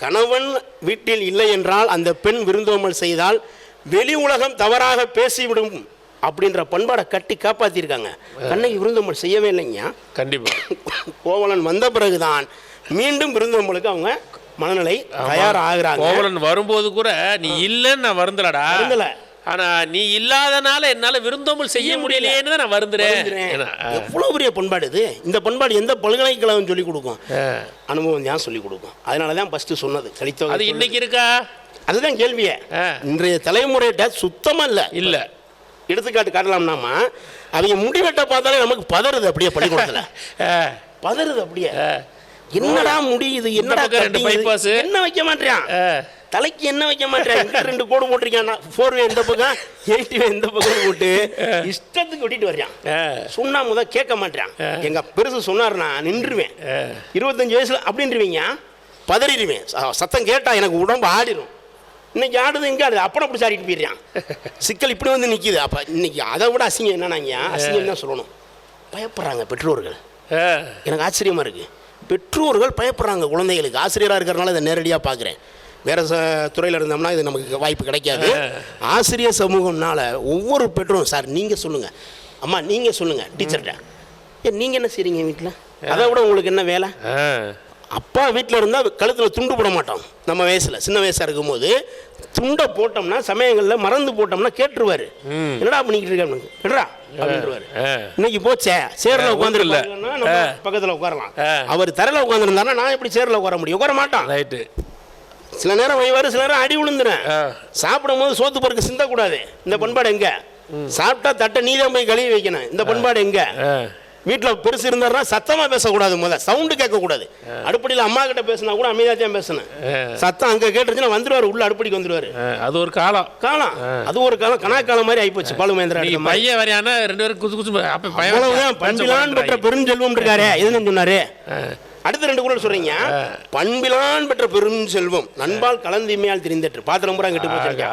கணவன் வீட்டில் இல்லை என்றால் அந்த பெண் விருந்தோம்பல் செய்தால் வெளி உலகம் தவறாக பேசிவிடும் அப்படின்ற பண்பாடை கட்டி காப்பாத்திருக்காங்க. கண்ணகி விருந்தோம்பல் செய்யவே இல்லைங்க. கண்டிப்பா கோவலன் வந்த பிறகுதான் மீண்டும் விருந்தோம்பலுக்கு அவங்க மனநிலை தயார் ஆகுறாங்க. கோவலன் வரும்போது கூட நீ இல்லைன்னு நான் வருந்தலடா, ஆனா நீ இல்லாதனால என்னால விருந்தோம்பல் செய்ய முடியலையேன்னு தான் நான் வருந்துறேன். எவ்வளவு பெரிய பண்பாடு இது! இந்த பண்பாடு எந்த பல்கலைக்கழகம் சொல்லிக் கொடுக்கும்? அனுபவம் தான் சொல்லிக் கொடுக்கும். அதனாலதான் ஃபர்ஸ்ட் சொன்னது கழித்தொகை. அது இன்னைக்கு இருக்கா? அதுதான் கேள்வியே. இன்றைய தலைமுறையிட்ட சுத்தமா இல்ல. எடுத்துக்காட்டு காட்டலாம்னாமா, அவங்க முடிவெட்ட பார்த்தாலே நமக்கு பதறுது. அப்படியே பள்ளிக்கூடத்துல பதறுது. அப்படியே என்னடா முடியுது, என்னடா என்ன வைக்க மாட்டேன், தலைக்கு என்ன வைக்க மாட்டேன், 2 கோடு போட்டிருக்கான், 4வே இந்த பக்கம் 8வே இந்த பக்கம் போட்டு இஷ்டத்துக்கு ஒட்டிட்டு வர்றான். சொன்னா முதல் கேட்க மாட்டேன். எங்க பெருசு சொன்னார்னா நின்றுவேன். 25 வயசுல அப்படின்றீங்க, பதறிடுவேன். சத்தம் கேட்டா எனக்கு உடம்பு ஆடிடும். இன்னைக்கு ஆடுது, எங்க ஆடுது, அப்படம் அப்படி சாடிட்டு போயிடுறான். சிக்கல் இப்படி வந்து நிற்கிது. அப்ப இன்னைக்கு அதை விட அசிங்கம் என்னன்னாங்க, அசிங்கம் தான் சொல்லணும். பயப்படுறாங்க பெற்றோர்கள். எனக்கு ஆச்சரியமா இருக்கு. பெற்றோர்கள் பயப்படுறாங்க குழந்தைகளுக்கு. ஆசிரியராக இருக்கிறனால இதை நேரடியாக பார்க்குறேன். வேறு துறையில் இருந்தோம்னா இது நமக்கு வாய்ப்பு கிடைக்காது. ஆசிரியர் சமூகம்னால ஒவ்வொரு பெற்றோரும், சார் நீங்கள் சொல்லுங்கள், அம்மா நீங்கள் சொல்லுங்கள் டீச்சர்கிட்ட, நீங்கள் என்ன செய்றீங்க வீட்டில், அதை விட உங்களுக்கு என்ன வேலை? அப்பா வீட்டில் இருந்தால் கழுத்தில் துண்டு போட மாட்டோம். நம்ம வயசில் சின்ன வயசாக இருக்கும்போது துண்டை போட்டோம்னா சமயங்களில் மறந்து போட்டோம்னா கேட்டுருவாரு, என்னடா பண்ணிக்கிட்டு இருக்கா அப்படின்றவாரு. இன்னைக்கு போச்சே சேர்ல உட்காந்துருக்கா, பக்கத்தில் உட்காரலாம். அவர் தரையில் உட்காந்துருந்தாருன்னா நான் எப்படி சேர்ல உட்கார முடியும்? உட்கார மாட்டான். ரைட்டு. சில நேரம் வைவாரு, சில நேரம் அடி விழுந்துறேன். சாப்பிடும் போது சோத்து பருக்கு சிந்தக்கூடாது. இந்த பண்பாடு எங்க? சாப்பிட்டா தட்டை நீ தான் போய் கழுவி வைக்கணும். இந்த பண்பாடு எங்க? வீட்டில் பெருசு இருந்தாருன்னா சத்தமாக பேசக்கூடாது, சவுண்டு கேட்கக்கூடாது. அடுப்படியில் அம்மா கிட்ட பேசினா கூட அமைதியாக தான் பேசணும். சத்தம் அங்கே கேட்டுருச்சுன்னா வந்துடுவார், உள்ள அடுப்படிக்கு வந்துடுவார். அது ஒரு காலம். அது ஒரு காலம், கணக்காலம் மாதிரி ஆயிப்போச்சு. பாலுமேந்திரா பையன் வரையான 2 பேரும் குசு குசு பண்பிலான் பெற்ற பெருஞ்செல்வம் இருக்காரு. எதுன்னு சொன்னாரு? அடுத்த 2 குறள் சொல்றீங்க. பண்பிலான் பெற்ற பெரும் செல்வம் நண்பால் கலந்திமையால் திரிந்தற்று. பாத்திரம் பூரா கெட்டு போச்சு.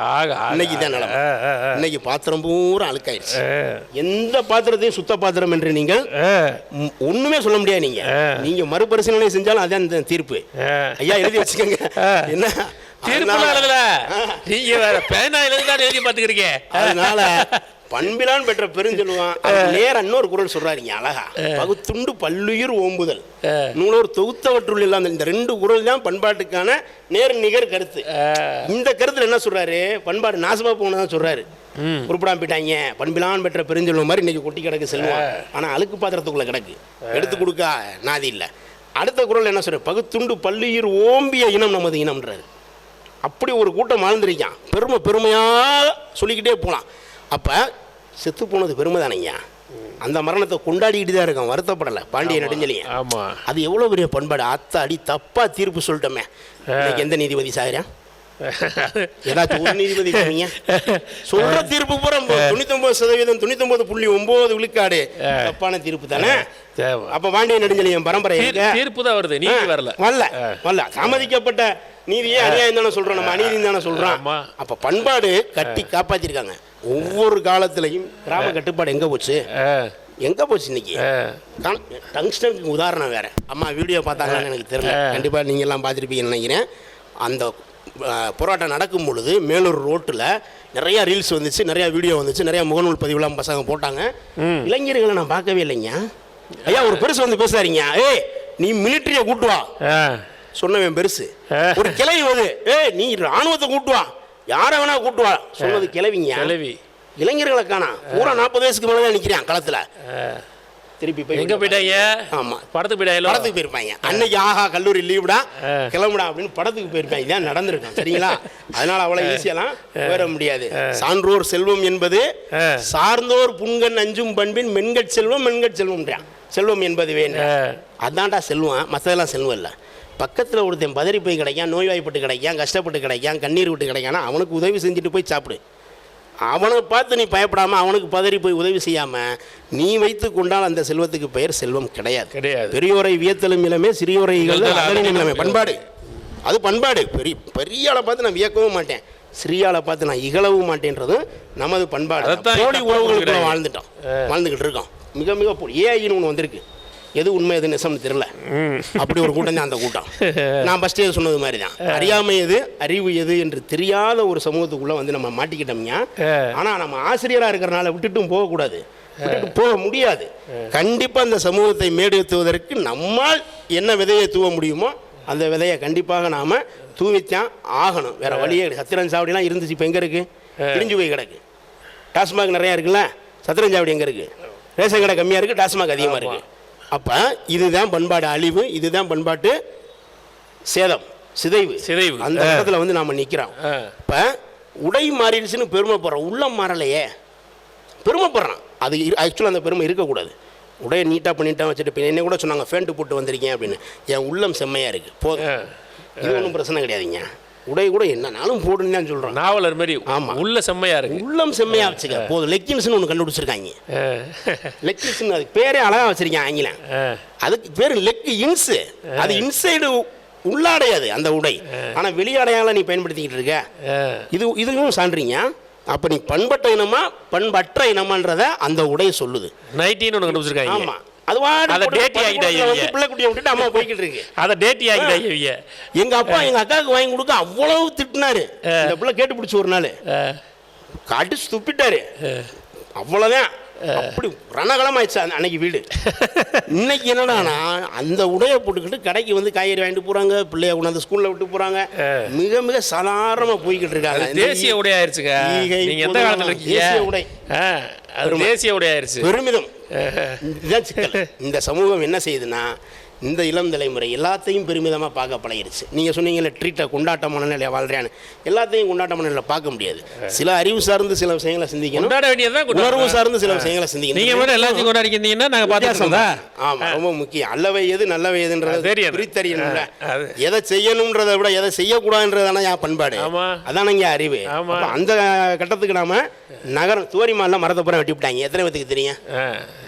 இன்னைக்கு தான் நிலைமை. இன்னைக்கு பாத்திரம் பூரா அழுக்காயிருச்சு. எந்த பாத்திரத்தையும் சுத்த பாத்திரம் என்று நீங்கள் ஒண்ணுமே சொல்ல முடியாது. நீங்க மறுபரிசீலனை செஞ்சாலும் அதான் தீர்ப்பு. ஐயா எழுதி வச்சுக்கோங்க. என்ன அதனால பண்பிலான் பெற்ற பெருஞ்செல்வம் நேர இன்னொரு குறள் சொல்றாருங்க அழகா. பகுத்துண்டு பல்லுயிர் ஓம்புதல் நூலோர் தொகுத்தவற்றுள் இல்லாமல். இந்த 2 குறள் தான் பண்பாட்டுக்கான நேர் நிகர் கருத்து. இந்த கருத்துல என்ன சொல்றாரு? பண்பாடு நாசமா போனதான் சொல்றாரு. உருப்படாம போயிட்டாங்க. பண்பிலான் பெற்ற பெருஞ்செல்வம் மாதிரி இன்னைக்கு கொட்டி கிடக்கு செல்வம். ஆனா அழுக்கு பாத்திரத்துக்குள்ள கிடக்கு, எடுத்து கொடுக்க நாதி இல்லை. அடுத்த குறள் என்ன சொல்ற? பகுத்துண்டு பல்லுயிர் ஓம்பிய இனம் நமது இனம்ன்றாரு. அப்படி ஒரு கூட்டம் வாழ்ந்துருக்கான். பெருமையாக சொல்லிக்கிட்டே போகலாம். அப்போ செத்து போனது பெருமை தானேங்க. அந்த மரணத்தை கொண்டாடிக்கிட்டு தான் இருக்கான், வருத்தப்படலை. பாண்டிய நெடுஞ்செழியன். ஆமாம், அது எவ்வளோ பெரிய பண்பாடு. அத்தாடி தப்பாக தீர்ப்பு சொல்லிட்டோமே. இன்னைக்கு எந்த நீதிபதி சாகிறேன்? ஏதாச்சும் ஒரு நீதிபதி சொல்ற தீர்ப்பு பூரா 99%, 99.9 விழுக்காடு தப்பான தீர்ப்பு தானே. அப்ப பாண்டிய நெடுஞ்செழியன் பரம்பரை தீர்ப்பு தான் வருது, நீதி வரல. தாமதிக்கப்பட்ட நீதியே அநியாயம் தானே சொல்றோம், நம்ம அநீதி தானே சொல்றோம். அப்ப பண்பாடு கட்டி காப்பாத்திருக்காங்க. ஒவ்வொரு காலத்திலையும் கிராம கட்டுப்பாடு எங்க போச்சு? இன்னைக்கு டங்ஸ்டனுக்கு உதாரணம் வேற. அம்மா வீடியோ பார்த்தாங்கன்னு எனக்கு தெரியல, கண்டிப்பா நீங்க எல்லாம் பார்த்துருப்பீங்கன்னு நினைக்கிறேன். அந்த போராட்டம் நடக்கும் பொழுது மேலூர் ரோட்டில் நிறையா ரீல்ஸ் வந்துச்சு, நிறையா வீடியோ வந்துச்சு, நிறையா முகநூல் பதிவுலாம் பசங்க போட்டாங்க. இளைஞர்களை நான் பார்க்கவே இல்லைங்க. ஐயா ஒரு பெருசு வந்து பேசுறாருங்க, ஏய் நீ மிலிட்டரியை கூட்டுவா சொன்னவன் பெருசு. ஒரு கிளவி வந்து ஏய் நீ ராணுவத்தை கூட்டுவா, யாரை வேணா கூட்டுவா சொன்னது கிளவிங்க. இளைஞர்களை காணா பூரா 40 வயசுக்கு மேலே தான் நிற்கிறான் களத்தில். திருப்பி போய் எங்க போயிட்டாங்க? ஆமா, படத்துக்கு போயிருப்பாங்க. அன்னைக்கு ஆஹா கல்லூரி லீவுடா கிளம்புடா அப்படின்னு படத்துக்கு போயிருப்பாங்க. இதான் நடந்திருக்கும், சரிங்களா? அதனால அவ்வளவு ஈஸியெல்லாம் வேற முடியாது. சான்றோர் செல்வம் என்பது சார்ந்தோர் புண்கண் அஞ்சும் பண்பின் மென்கட் செல்வம் செல்வம் என்பது வேண்டும். அதான்டா செல்வம், மற்றதெல்லாம் செல்வம் இல்லை. பக்கத்தில் ஒருத்தன் பதறி போய் கிடைக்கான், நோய்வாய்ப்பட்டு கிடைக்கான், கஷ்டப்பட்டு கிடைக்கான், கண்ணீர் விட்டு கிடைக்கானா அவனுக்கு உதவி செஞ்சுட்டு போய் சாப்பிடு. அவனை பார்த்து நீ பயப்படாமல் அவனுக்கு பதறி போய் உதவி செய்யாமல் நீ வைத்து கொண்டால் அந்த செல்வத்துக்கு பெயர் செல்வம் கிடையாது. பெரியோரை வியத்தலும் இளமே, சிறியோரை இளமே. பண்பாடு, அது பண்பாடு. பெரிய ஆளை பார்த்து நான் வியக்கவும் மாட்டேன், சிறியாளை பார்த்து நான் இகழவும் மாட்டேன்றதும் நமது பண்பாடு. போலி உறவுகளுக்குள்ள வாழ்ந்துக்கிட்டு இருக்கோம். மிக மிக ஏஐன்னு ஒன்று வந்திருக்கு. எது உண்மை எது நெசம்னு தெரியல. அப்படி ஒரு கூட்டம் தான் அந்த கூட்டம். நான் ஃபஸ்ட்டே சொன்னது மாதிரி தான், அறியாமை எது அறிவு எது என்று தெரியாத ஒரு சமூகத்துக்குள்ளே வந்து நம்ம மாட்டிக்கிட்டோம்ங்க. ஆனால் நம்ம ஆசிரியராக இருக்கிறனால விட்டுட்டும் போகக்கூடாது, விட்டுட்டு போக முடியாது. கண்டிப்பாக அந்த சமூகத்தை மேடெத்துவதற்கு நம்மால் என்ன விதையை தூவ முடியுமோ அந்த விதையை கண்டிப்பாக நாம் தூவித்தான் ஆகணும். வேறு வழியே. சத்திரன் சாவடிலாம் இருந்துச்சு, இப்போ எங்கே இருக்குது? இடிஞ்சு போய் கிடக்கு. டாஸ்மாக் நிறையா இருக்குல்ல, சத்திரன் சாவடி எங்கே இருக்குது? ரேஷன் கடை கம்மியாக இருக்குது, டாஸ்மாக் அதிகமாக இருக்குது. அப்போ இதுதான் பண்பாடு அழிவு, இதுதான் பண்பாட்டு சிதைவு. அந்த இடத்துல வந்து நாம் நிற்கிறோம். இப்போ உடை மாறிடுச்சுன்னு பெருமைப்படுறோம், உள்ளம் மாறலையே. பெருமைப்படுறான், அது ஆக்சுவலாக அந்த பெருமை இருக்கக்கூடாது. உடையை நீட்டாக பண்ணிட்டான் வச்சுட்டு என்ன கூட சொன்னாங்க ஃபேண்ட்டு போட்டு வந்திருக்கேன் அப்படின்னு. என் உள்ளம் செம்மையாக இருக்குது போதும், இது ஒன்றும் பிரச்சனை கிடையாதுங்க. உடை கூட என்னன்னாலும் போடுன்னு தான் சொல்கிறோம். நாவலர் மாதிரி. ஆமாம், உள்ள செம்மையாக இருக்கு, உள்ளம் செம்மையாக வச்சுக்க போதும். லெக்கின்ஸ்னு ஒன்று கண்டுபிடிச்சிருக்காங்க. லெக்கின்ஸ்னு அதுக்கு பேரே அழகாக வச்சிருக்கேன் ஆங்கிலம். அதுக்கு பேர் லெக் இன்ஸு. அது இன்சைடு உள்ளாடையாது அந்த உடை, ஆனால் வெளியாடையால நீ பயன்படுத்திக்கிட்டு இருக்க. இதுவும் சான்றீங்க. அப்போ நீ பண்பட்ட இனமா பண்பற்ற இனமான்றத அந்த உடைய சொல்லுது. நைட்டின்னு ஒன்று கண்டுபிடிச்சிருக்காங்க. ஆமாம், எங்க அப்பா எங்க அக்காவுக்கு வாங்கி கொடுக்க அவ்வளவு திட்டினாரு. இந்த பிள்ளை கேட்டு பிடிச்சி ஒரு நாள் காட்டு துப்பிட்டாரு. அவ்வளவுதான், அப்படி ரணகலம் ஆயிடுச்சு அன்னைக்கு வீடு. இன்னைக்கு என்னடானா அந்த உடையை போட்டுக்கிட்டு கடைக்கு வந்து காய்கறி வாங்கிட்டு போறாங்க, பிள்ளைய கொண்டாந்து ஸ்கூல்ல விட்டு போறாங்க. மிக மிக சாதாரணமா போய்கிட்டு இருக்காங்க. தேசிய உடை ஆயிடுச்சுங்க. நீங்க எந்த காலத்துல இருக்கீங்க? தேசிய உடை, தேசிய உடை ஆயிடுச்சு. பெருமிதம். இதுதான் சிக்கல். இந்த சமூகம் என்ன செய்யுதுன்னா இந்த இளம் தலைமுறை எல்லாத்தையும் பெருமிதமாக பார்க்க பழகிருச்சு. நீங்கள் சொன்னீங்கல்ல ட்ரீட்டை கொண்டாட்ட மனநிலையை வாழ்கிறேன்னு, எல்லாத்தையும் கொண்டாட்ட மனநிலையில் பார்க்க முடியாது. சில அறிவு சார்ந்து சில விஷயங்களை சிந்திக்கணும், கொண்டாட வேண்டியதான் உணர்வு சார்ந்து சில விஷயங்களை சிந்திக்கணும். நீங்கள் மட்டும் எல்லாத்தையும் கொண்டாடிக்கிறீங்கன்னா நாங்கள் பார்த்துக்கிறதா? ஆமாம், ரொம்ப முக்கியம். அல்லவை எது நல்லவை எதுன்றது பிரித்தறியணும்ல. எதை செய்யணுன்றதை விட எதை செய்யக்கூடாதுன்றதான என் பண்பாடு, அதான இங்கே அறிவு. அந்த கட்டத்துக்கு நாம நகரம் தோரிமான்லாம் மரத்தை பூரா வெட்டி விட்டாங்க. எத்தனை பேத்துக்கு தெரியும்?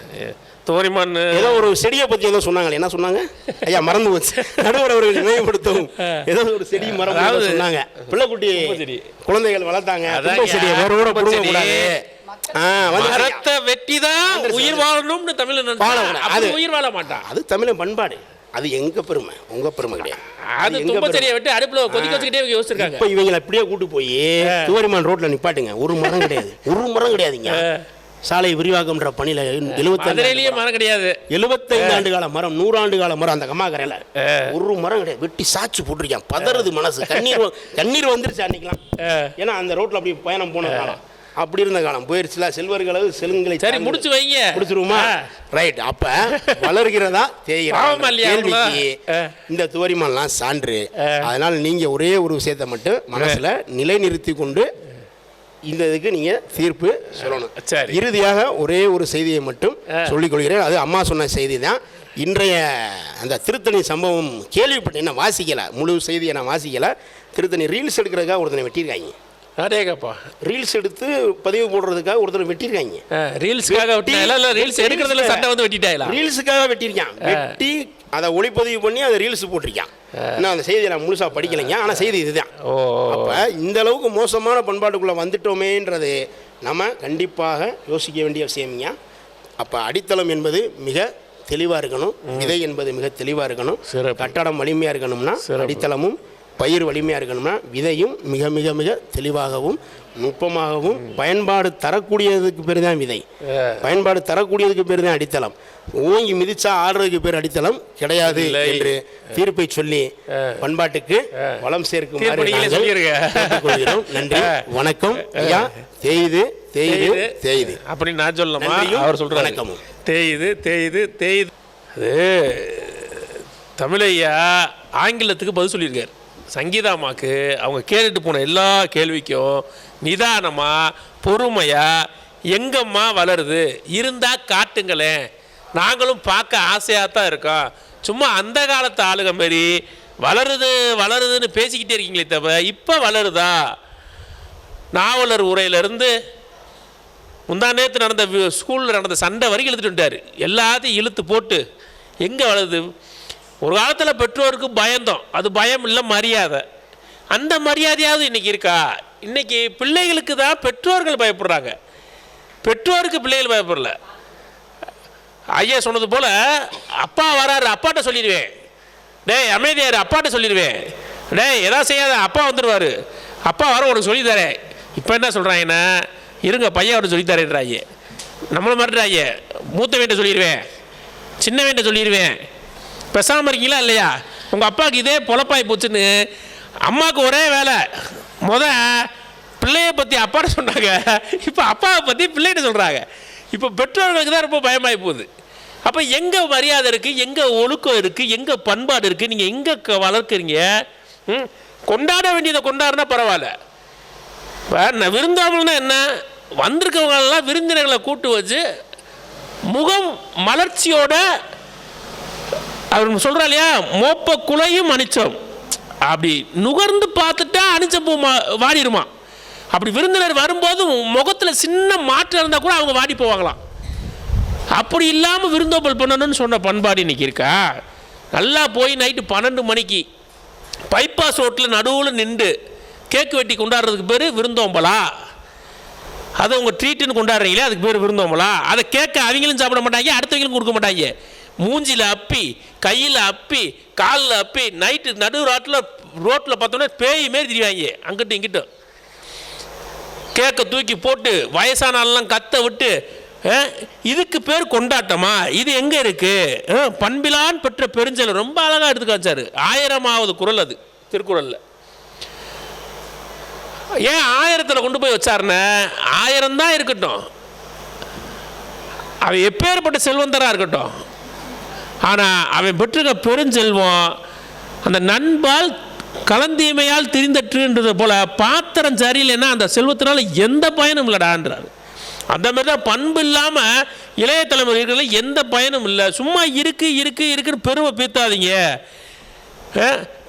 தோரிமான் ஏதோ ஒரு செடியை பற்றி ஏதோ சொன்னாங்க. என்ன சொன்னாங்க ஐயா? மறந்து போச்சு. நடுவர் அவர்கள் நினைவுபடுத்தவும். ஏதோ ஒரு செடி மரம் சொன்னாங்க. பிள்ளைக்குட்டி குழந்தைகள் வளர்த்தாங்க. செடியை வேரோட கொடுக்க கூடாது. மரத்தை வெட்டிதான் உயிர் வாழணும்னு தமிழ் அது உயிர் வாழ மாட்டான். அது தமிழ் பண்பாடு. அது எங்க பெருமை, உங்க பெருமை கிடையாது. அது தும்பச்செடியை வெட்டி அடுப்புல கொதிக்க வச்சுக்கிட்டே யோசிச்சிருக்காங்க. இப்போ இவங்களை அப்படியே கூட்டு போய் தோரிமான் ரோட்ல நிப்பாட்டுங்க. ஒரு மரம் கிடையாது, ஒரு மரம் கிடையாதுங்க. சாலை விரிவாக்கம்ன்ற பணியில 75 மரம் கிடையாது. 75 ஆண்டு கால மரம், 100 ஆண்டு கால மரம் அந்த கம்மாக்கரையில ஒரு மரம் கிடையாது. வெட்டி சாச்சு போட்டிருக்கான். பதறது மனசு. கண்ணீர் வந்துருச்சு அன்னைக்கெல்லாம். ஏன்னா அந்த ரோட்ல அப்படி பயணம் போன காலம், அப்படி இருந்த காலம் போயிருச்சுல. செல்வர்களது செல்வங்களை சரி முடிச்சு வைங்க. முடிச்சிருவோமா? ரைட். அப்ப வளர்கிறதா தேய்கிறதா இந்த தோரிமான்லாம் சான்று. அதனால நீங்க ஒரே ஒரு விஷயத்தை மட்டும் மனசுல நிலைநிறுத்தி கொண்டு இந்த இதுக்கு நீங்க தீர்ப்பு சொல்லணும். இறுதியாக ஒரே ஒரு செய்தியை மட்டும் சொல்லிக் கொள்கிறேன். அது அம்மா சொன்ன செய்தி தான். இன்றைய அந்த திருத்தணி சம்பவம் கேள்விப்பட்டேன். என்ன வாசிக்கல, முழு செய்தியை நான் வாசிக்கல. திருத்தணி ரீல்ஸ் எடுக்கிறதுக்காக ஒருத்தனை வெட்டியிருக்காங்க. அதேகப்பா ரீல்ஸ் எடுத்து பதிவு போடுறதுக்காக ஒருத்தர் வெட்டியிருக்காங்க. ரீல்ஸ்க்காக ரீல்ஸ் எடுக்கிறதுல சட்டை வந்து வெட்டிட்டாங்களா? ரீல்ஸுக்காக வெட்டியிருக்கான். வெட்டி அதை ஒளிப்பதிவு பண்ணி அதை ரீல்ஸ் போட்டிருக்கான். நான் அந்த செய்தியை நான் முழுசாக படிக்கலைங்க, ஆனால் செய்தி இதுதான். அப்போ இந்த அளவுக்கு மோசமான பண்பாட்டுக்குள்ளே வந்துட்டோமேன்றது நம்ம கண்டிப்பாக யோசிக்க வேண்டிய விஷயம்ங்க. அப்போ அடித்தளம் என்பது மிக தெளிவாக இருக்கணும், விதை என்பது மிக தெளிவாக இருக்கணும். கட்டடம் வலிமையாக இருக்கணும்னா அடித்தளமும், பயிர் வலிமையாக இருக்கணும்னா விதையும் மிக மிக மிக தெளிவாகவும் நுட்பமாகவும் பயன்பாடு தரக்கூடியதுக்கு பேர் தான் விதை. பயன்பாடு தரக்கூடியதுக்கு பேர் தான் அடித்தளம். ஓங்கி மிதிச்சா ஆடுறதுக்கு பேர் அடித்தளம் கிடையாது என்று தீர்ப்பை சொல்லி பண்பாட்டுக்கு வளம் சேர்க்கும். நன்றி, வணக்கம் ஐயா. தேயுது தேயுது தேயுது அப்படின்னு நான் சொல்லலாமா? அவர் சொல்ற வணக்கமும் தேயுது தேயுது தேயுது. அது தமிழையா ஆங்கிலத்துக்கு பதில் சொல்லியிருக்காரு. சங்கீதாமாக்கு அவங்க கேட்டுட்டு போன எல்லா கேள்விக்கும் நிதானமாக பொறுமையாக எங்கம்மா வளருது இருந்தால் காட்டுங்களேன், நாங்களும் பார்க்க ஆசையாக தான் இருக்கோம், சும்மா அந்த காலத்து ஆளுங்க மாரி வளருது வளருதுன்னு பேசிக்கிட்டே இருக்கீங்களே தவிர இப்போ வளருதா? நாவலர் உரையிலேருந்து முந்தா நேற்று நடந்த ஸ்கூலில் நடந்த சண்டை வரைக்கும் இழுத்துட்டு வந்துட்டார். எல்லாத்தையும் இழுத்து போட்டு எங்கே வளருது? ஒரு காலத்தில் பெற்றோருக்கு பயந்தோம், அது பயம் இல்லை மரியாதை. அந்த மரியாதையாவது இன்றைக்கி இருக்கா? இன்றைக்கி பிள்ளைகளுக்கு தான் பெற்றோர்கள் பயப்படுறாங்க, பெற்றோருக்கு பிள்ளைகள் பயப்படல. ஐயா சொன்னது போல் அப்பா வராரு, அப்பாட்ட சொல்லிடுவேன், டேய் அமைதியாரு, அப்பாட்ட சொல்லிடுவேன், டேய் எதாவது செய்யாத, அப்பா வந்துடுவார், அப்பா வர உனக்கு சொல்லித்தரேன். இப்போ என்ன சொல்கிறாங்கன்னா, இருங்க பையன் அவரை சொல்லித்தரேன்றாங்க. நம்மளை மாட்டுறாங்க. மூத்த வீட்டை சொல்லிடுவேன், சின்ன வீட்டை சொல்லிடுவேன், பேசாமல் இருக்கீங்களா இல்லையா? உங்கள் அப்பாவுக்கு இதே பொழப்பாய் போச்சுன்னு அம்மாவுக்கு ஒரே வேலை, பிள்ளையை பற்றி அப்பாட்ட சொன்னாங்க, இப்போ அப்பாவை பற்றி பிள்ளைகிட்ட சொல்கிறாங்க. இப்போ பெற்றோர்களுக்கு தான் ரொம்ப பயமாகி போகுது. அப்போ எங்கே மரியாதை இருக்குது, எங்கே ஒழுக்கம் இருக்குது, எங்கே பண்பாடு இருக்குது, நீங்கள் எங்கே வளர்க்குறீங்க? கொண்டாட வேண்டியதை கொண்டாடுனா பரவாயில்ல. இப்போ விருந்தாமல்னா என்ன? வந்திருக்கவங்களெல்லாம் விருந்தினர்களை கூட்டு வச்சு முகம் மலர்ச்சியோட அவர் சொல்கிறா இல்லையா, மோப்ப குலையும் அனிச்சம், அப்படி நுகர்ந்து பார்த்துட்டா அனிச்சம் பூ வாடிடுமா. அப்படி விருந்தினர் வரும்போது முகத்தில் சின்ன மாற்றம் இருந்தால் கூட அவங்க வாடி போவாங்களாம். அப்படி இல்லாமல் விருந்தோம்பல் பண்ணணும்னு சொன்ன பண்பாடு இன்றைக்கி இருக்கா? நல்லா போய் நைட்டு 12 மணிக்கு பைபாஸ் ரோட்டில் நடுவில் நின்று கேக்கு வெட்டி கொண்டாடுறதுக்கு பேர் விருந்தோம்பலா? அதை உங்கள் ட்ரீட்டுன்னு கொண்டாடுறீங்களே, அதுக்கு பேர் விருந்தோம்பலா? அதை கேட்க அவங்களும் சாப்பிட மாட்டாங்க, அடுத்தவங்களும் கொடுக்க மாட்டாங்க. மூஞ்சியில் அப்பி, கையில் அப்பி, காலில் அப்பி, நைட்டு நடு ரோட்டில் பார்த்தோன்னே பேய் மாரி திரிவாங்க. அங்கிட்டும் இங்கிட்டும் கேக்கை தூக்கி போட்டு வயசானாலாம் கத்த விட்டு, இதுக்கு பேர் கொண்டாட்டமா? இது எங்கே இருக்குது? பண்பிலான் பெற்ற பெருஞ்சல் ரொம்ப அழகாக எடுத்து காய்ச்சாரு. 1000வது குறள் அது திருக்குறளில். ஏன் 1000ல் கொண்டு போய் வச்சாருன்னு? 1000 தான் இருக்கட்டும், அவ எப்பேற்பட்ட செல்வந்தராக இருக்கட்டும், ஆனால் அவன் பெற்றிருக்க பெருஞ்செல்வம் அந்த நண்பால் கலந்தீமையால் திரிந்தற்றுன்றது போல பாத்திரம் சரியில்லைன்னா அந்த செல்வத்தினால எந்த பயனும் இல்லைடான்றார். அந்த மாதிரி தான் பண்பு இல்லாமல் இளைய தலைமுறைகளில் எந்த பயனும் இல்லை. சும்மா இருக்குன்னு பெருமை பீத்தாதீங்க.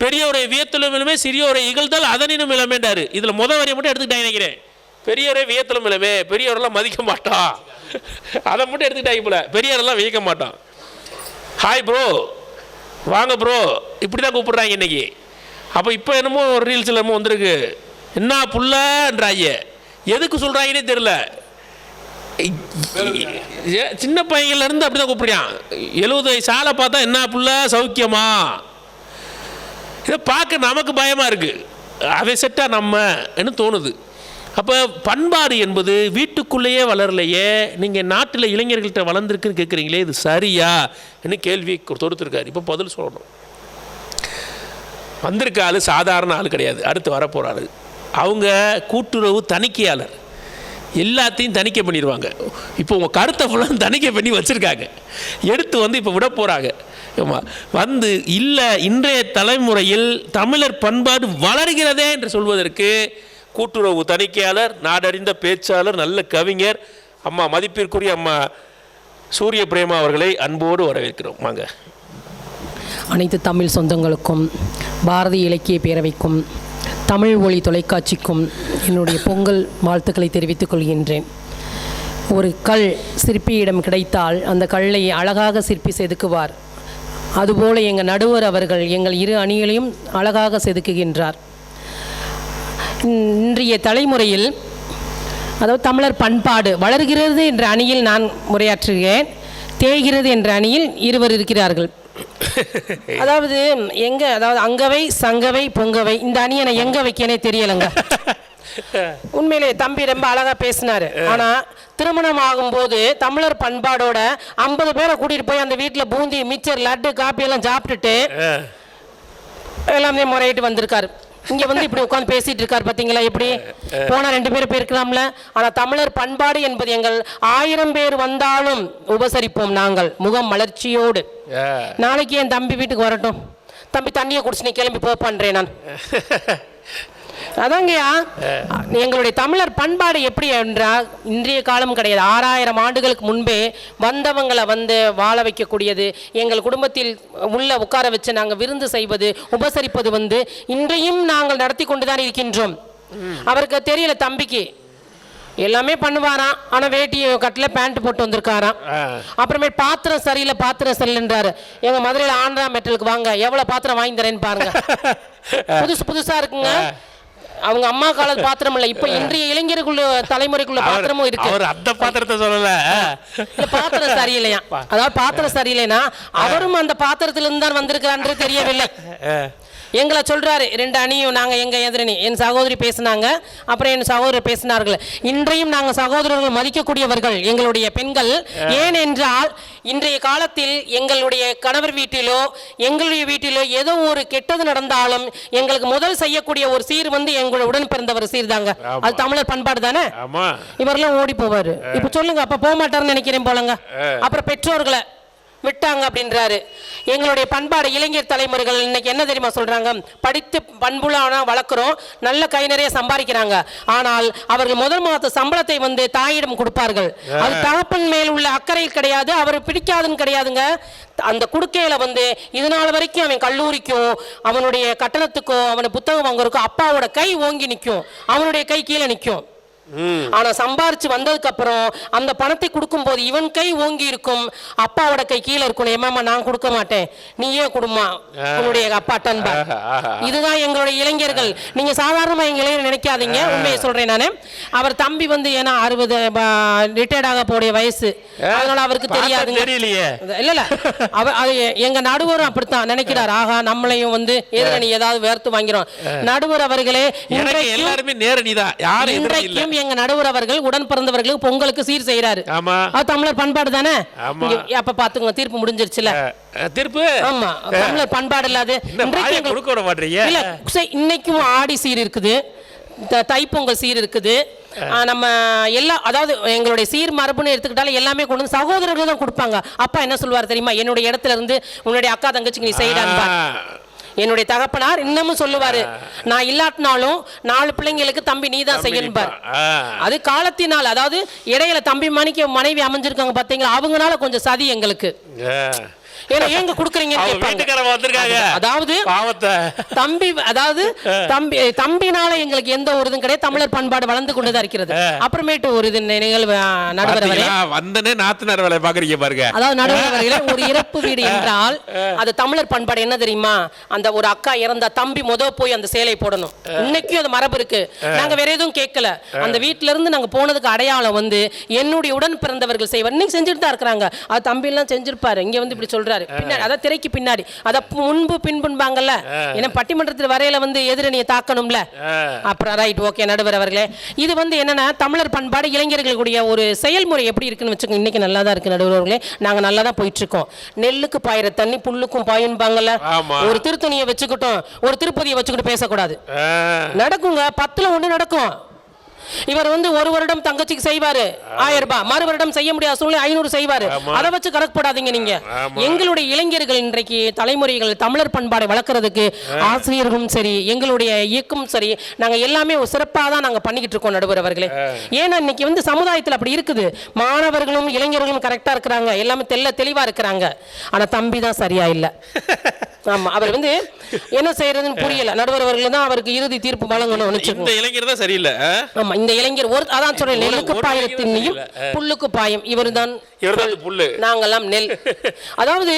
பெரியவரை வியத்தலும் இளமே சிறியோரை இகழ்ந்தால் அதனினும் இளமேண்டாரு. இதில் வரியை மட்டும் எடுத்துக்கிட்டா நினைக்கிறேன். பெரியவரை வியத்தலும் இளமே, பெரியவரெல்லாம் மதிக்க மாட்டான், அதை மட்டும் எடுத்துக்கிட்டாங்க போல. பெரியவரெல்லாம் வியக்க மாட்டான். ஹாய் ப்ரோ, வாங்க ப்ரோ, இப்படி தான் கூப்பிட்றாங்க இன்றைக்கி. அப்போ இப்போ என்னமோ ஒரு ரீல்ஸில் என்னமோ வந்திருக்கு, என்ன புள்ளன்றாங்க, எதுக்கு சொல்கிறாங்கன்னே தெரில. சின்ன பையன்லேருந்து அப்படி தான் கூப்பிடுறான். 70 வயசு ஆளை பார்த்தா என்ன புள்ள சௌக்கியமா, இதை பார்க்க நமக்கு பயமாக இருக்குது. அதை செட்டாக நம்ம தோணுது. அப்போ பண்பாடு என்பது வீட்டுக்குள்ளேயே வளரலையே, நீங்கள் நாட்டில் இளைஞர்கள்ட்ட வளர்ந்துருக்குன்னு கேட்குறீங்களே, இது சரியா என்ன கேள்வி தொடுத்துருக்காரு. இப்போ பதில் சொல்லணும். வந்திருக்க ஆள் சாதாரண ஆள் கிடையாது, அடுத்து வரப்போகிறாரு. அவங்க கூட்டுறவு தணிக்கையாளர், எல்லாத்தையும் தணிக்கை பண்ணிடுவாங்க. இப்போ உங்கள் கருத்தை ஃபுல்லாக தணிக்கை பண்ணி வச்சுருக்காங்க, எடுத்து இப்போ விட போகிறாங்க. வந்து இல்லை, இன்றைய தலைமுறையில் தமிழர் பண்பாடு வளர்கிறதே என்று சொல்வதற்கு கூட்டுறவு தணிக்கையாளர், நாடறிந்த பேச்சாளர், நல்ல கவிஞர், அம்மா மதிப்பிற்குரிய அம்மா சூரிய பிரேமா அவர்களை அன்போடு வரவேற்கிறோம். வாங்க. அனைத்து தமிழ் சொந்தங்களுக்கும், பாரதி இலக்கிய பேரவைக்கும், தமிழ் ஒளி தொலைக்காட்சிக்கும் என்னுடைய பொங்கல் வாழ்த்துக்களை தெரிவித்துக் கொள்கின்றேன். ஒரு கல் சிற்பியிடம் கிடைத்தால் அந்த கல்லை அழகாக சிற்பி செதுக்குவார். அதுபோல எங்கள் நடுவர் அவர்கள் எங்கள் இரு அணிகளையும் அழகாக செதுக்குகின்றார். இன்றைய தலைமுறையில் அதாவது தமிழர் பண்பாடு வளர்கிறது என்ற அணியில் நான் உரையாற்றுகிறேன், தேய்கிறது என்ற அணியில் இருவர் இருக்கிறார்கள். அதாவது அங்கவை சங்கவை பொங்கவை, இந்த அணியை நான் எங்கே வைக்கனே தெரியலைங்க. உண்மையிலே தம்பி ரொம்ப அழகா பேசினாரு. ஆனா திருமணம் ஆகும்போது தமிழர் பண்பாடோட 50 பேரை கூட்டிட்டு போய் அந்த வீட்டில் பூந்தி மிச்சர் லட்டு காப்பி எல்லாம் சாப்பிட்டுட்டு எல்லாமே முறையிட்டு வந்திருக்காரு. இங்க இப்படி உட்காந்து பேசிட்டு இருக்காரு. பாத்தீங்களா எப்படி போனா 2 பேரும் போயிருக்கலாம்ல. ஆனா தமிழர் பண்பாடு என்பது எங்கள் 1000 பேர் வந்தாலும் உபசரிப்போம் நாங்கள் முகம் மலர்ச்சியோடு. நாளைக்கு என் தம்பி வீட்டுக்கு வரட்டும், தம்பி தண்ணியை குடிச்சு நீ கிளம்பி போப்பான்றேன் நான். அதாங்கய்யா எங்களுடைய தமிழர் பண்பாடு எப்படி என்றால் இன்றைய காலம் கிடையாது. 6000 ஆண்டுகளுக்கு முன்பே வந்தவங்களை வாழ வைக்கக்கூடியது, எங்கள் குடும்பத்தில் உள்ள உட்கார வச்சு நாங்கள் விருந்து செய்வது உபசரிப்பது இன்றையும் நாங்கள் நடத்தி கொண்டுதான் இருக்கின்றோம். அவருக்கு தெரியல, தம்பிக்கு எல்லாமே பண்ணுவாராம், ஆனா வேட்டி கட்டில பேண்ட் போட்டு வந்திருக்காராம். அப்புறமே பாத்திரம் சரியில்லை பாத்திரம் சரியில்லைன்றாரு. எங்க மதுரையில் ஆந்திரா மெட்டலுக்கு வாங்க, எவ்வளவு பாத்திரம் வாங்கி தரேன்னு பாருங்க. புதுசா இருக்குங்க. அவங்க அம்மா காலத்து பாத்திரம் இல்ல, இப்ப இன்றைய இளைஞருக்குள்ள தலைமுறைக்குள்ள பாத்திரமும் இருக்கு. அவர் அந்த பாத்திரத்தை சொல்லல, பாத்திரம் சரியில்லையா, அதாவது பாத்திரம் சரியில்லைன்னா அவரும் அந்த பாத்திரத்துல இருந்து தான் வந்திருக்காரு தெரியவில்லை. எங்களை சொல்றாரு 2 அணியும் நாங்க எங்க எதிரணி, என் சகோதரி பேசினாங்க, அப்புறம் என் சகோதரர் பேசினார்கள். இன்றையும் நாங்கள் சகோதரர்கள் மதிக்கக்கூடியவர்கள் எங்களுடைய பெண்கள். ஏன் என்றால் இன்றைய காலத்தில் எங்களுடைய கணவர் வீட்டிலோ எங்களுடைய வீட்டிலோ ஏதோ ஒரு கெட்டது நடந்தாலும் எங்களுக்கு முதல் செய்யக்கூடிய ஒரு சீர் எங்களுடைய உடன் பிறந்தவர் சீர் தாங்க. அது தமிழர் பண்பாடு தானே. இவரெல்லாம் ஓடி போவாரு. இப்ப சொல்லுங்க, அப்ப போக மாட்டாருன்னு நினைக்கிறேன் போலங்க. அப்புறம் பெற்றோர்களை விட்டாங்க அப்படின்றாரு. எங்களுடைய பண்பாடு இளைஞர் தலைமுறைகள் இன்னைக்கு என்ன தெரியுமா சொல்றாங்க, படித்து பண்புலான வளர்க்குறோம், நல்ல கை நிறைய சம்பாதிக்கிறாங்க, ஆனால் அவர்கள் முதல் மாத சம்பளத்தை தாயிடம் கொடுப்பார்கள். அது தகப்பன் மேல் உள்ள அக்கறை கிடையாது, அவர் பிடிக்காதுன்னு கிடையாதுங்க. அந்த குடுக்கையில இதனால வரைக்கும் அவன் கல்லூரிக்கும் அவனுடைய கட்டணத்துக்கோ அவனை புத்தகம் வாங்குறதுக்கோ அப்பாவோட கை ஓங்கி நிற்கும், அவனுடைய கை கீழே நிற்கும். ஆனா சம்பாரிச்சு வந்ததுக்கு அப்புறம் அந்த பணத்தை கொடுக்கும் போது இவன் கை ஓங்கி இருக்கும், அப்பாவோட கை கீழே இருக்கணும். ஏமாமா நான் கொடுக்க மாட்டேன், நீயே கொடுமா உன்னுடைய அப்பா டன்பா. இதுதான் எங்களுடைய இளைஞர்கள். நீங்க சாதாரணமா எங்க இளைஞர் நினைக்காதீங்க, உண்மையை சொல்றேன் நானு. அவர் தம்பி ஏன்னா 60 ரிட்டையர்ட் ஆக போடைய வயசு, அதனால அவருக்கு தெரியாதுங்க. இல்ல எங்க நடுவரும் அப்படித்தான் நினைக்கிறார். ஆகா நம்மளையும் எதிரணி ஏதாவது வேர்த்து வாங்கிறோம். நடுவர் அவர்களே எல்லாருமே நேரடிதான், யாரும் எங்க நடுவர் அவர்கள் உடன் பிறந்தவர்களுக்கு பொங்கலுக்கு சீர் செய்யறாரு. அது தமிழர் பண்பாடு தானே. அப்ப பாத்துங்க, தீர்ப்பு முடிஞ்சிருச்சுல. தீர்ப்பு ஆமா, தமிழர் பண்பாடு இல்லாது இன்னைக்கும் ஆடி சீர் இருக்குது, தைப்பொங்கல் சீர் இருக்குது, நம்ம எல்லா அதாவது எங்களுடைய சீர் மரபுன்னு எடுத்துக்கிட்டாலும் எல்லாமே கொண்டு வந்து சகோதரர்கள் தான் கொடுப்பாங்க. அப்பா என்ன சொல்லுவார் தெரியுமா, என்னுடைய இடத்துல இருந்து உன்னுடைய அக்கா தங்கச்சிக்கு நீ செய்யடான்பா. என்னுடைய தகப்பனார் இன்னமும் சொல்லுவாரு, நான் இல்லாட்டினாலும் 4 பிள்ளைங்களுக்கு தம்பி நீ தான் செய்யணும்பார். அது காலத்தினால், அதாவது இடையில தம்பி மணிக்கு மனைவி அமைஞ்சிருக்காங்க பாத்தீங்களா, அவங்கனால கொஞ்சம் சதி எங்களுக்கு. ஏன்னா ஏங்க குடுக்குறீங்க, அதாவது தம்பி, அதாவது தம்பினால எங்களுக்கு எந்த ஒரு இதுவும் கிடையாது. தமிழர் பண்பாடு வளர்ந்து கொண்டுதான் இருக்கிறது. அப்புறமேட்டு ஒரு இது நிகழ்வு நடுவரவரே வந்தனே நாத்தனார் வேலை பாக்குறீங்க பாருங்க. அதாவது நடுவரவர்களே, ஒரு இறப்பு வீடு என்றால் அது தமிழர் பண்பாடு என்ன தெரியுமா, அந்த ஒரு அக்கா இறந்தா தம்பி போய் அந்த சேலை போடணும். இன்னைக்கும் அது மரபு இருக்கு. நாங்க வேற எதுவும் கேட்கல. அந்த வீட்டுல இருந்து நாங்க போனதுக்கு அடையாளம் வந்து என்னுடைய உடன் பிறந்தவர்கள் செய்வார். இன்னைக்கு செஞ்சுட்டு தான் இருக்கிறாங்க. அது தம்பி எல்லாம் செஞ்சிருப்பாரு. இங்க வந்து இப்படி சொல்றாரு பின்னாடி, அதான் திரைக்கு பின்னாடி, அத முன்பு பின்புன்பாங்கல்ல. ஏன்னா பட்டிமன்றத்தில் வரையில வந்து எதிரணியை தாக்கணும்ல. அப்புறம் ரைட், ஓகே நடுவர் அவர்களே, இது வந்து என்னன்னா தமிழர் பண்பாடு இளைஞர்களுடைய ஒரு செயல்முறை எப்படி இருக்குன்னு வச்சுக்கோங்க. இன்னைக்கு நல்லா தான் இருக்கு நடுவர் அவர்களே, நாங்க நல்லா தான் போயிட்டு இருக்கோம். நெல்லுக்கு பாயிற தண்ணி புல்லுக்கும் பாயும்பாங்கல்ல. ஒரு திருத்தணியை வச்சுக்கிட்டோம், ஒரு திருப்பதியை வச்சுக்கிட்டு பேசக்கூடாது. நடக்குங்க, 10ல் 1 நடக்கும். இவர் வந்து ஒரு வருடம் தங்கச்சிக்கு செய்வாரு 1000 ரூபாய், மறு வருடம் செய்ய முடியாத சூழ்நிலை 500 செய்வாரு. அதை வச்சு கணக்கு போடாதீங்க நீங்க. எங்களுடைய இளைஞர்கள் இன்றைக்கு தலைமுறைகள் தமிழர் பண்பாடை வளர்க்கறதுக்கு ஆசிரியர்களும் சரி, எங்களுடைய இயக்கமும் சரி, நாங்க எல்லாமே சிறப்பாக தான் நாங்க பண்ணிக்கிட்டு இருக்கோம் நடுவர் அவர்களே. ஏன்னா இன்னைக்கு வந்து சமுதாயத்தில் அப்படி இருக்குது. மாணவர்களும் இளைஞர்களும் கரெக்டா இருக்கிறாங்க, எல்லாமே தெளிவா இருக்கிறாங்க. ஆனா தம்பி தான் சரியா இல்ல. ஆமா, அவர் வந்து என்ன செய்யறதுன்னு புரியல. நடுவர் அவர்கள் தான் அவருக்கு இறுதி தீர்ப்பு வழங்கணும். இந்த இளைஞர் தான் சரியில்லை. ஆமா, இந்த இளைஞர் ஒரு அதான் சொல்றேன், நெல்லுக்கு பாயத்தின்னையும் புல்லுக்கு பாயம். இவர்தான் புல்லு, நாங்கெல்லாம் நெல். அதாவது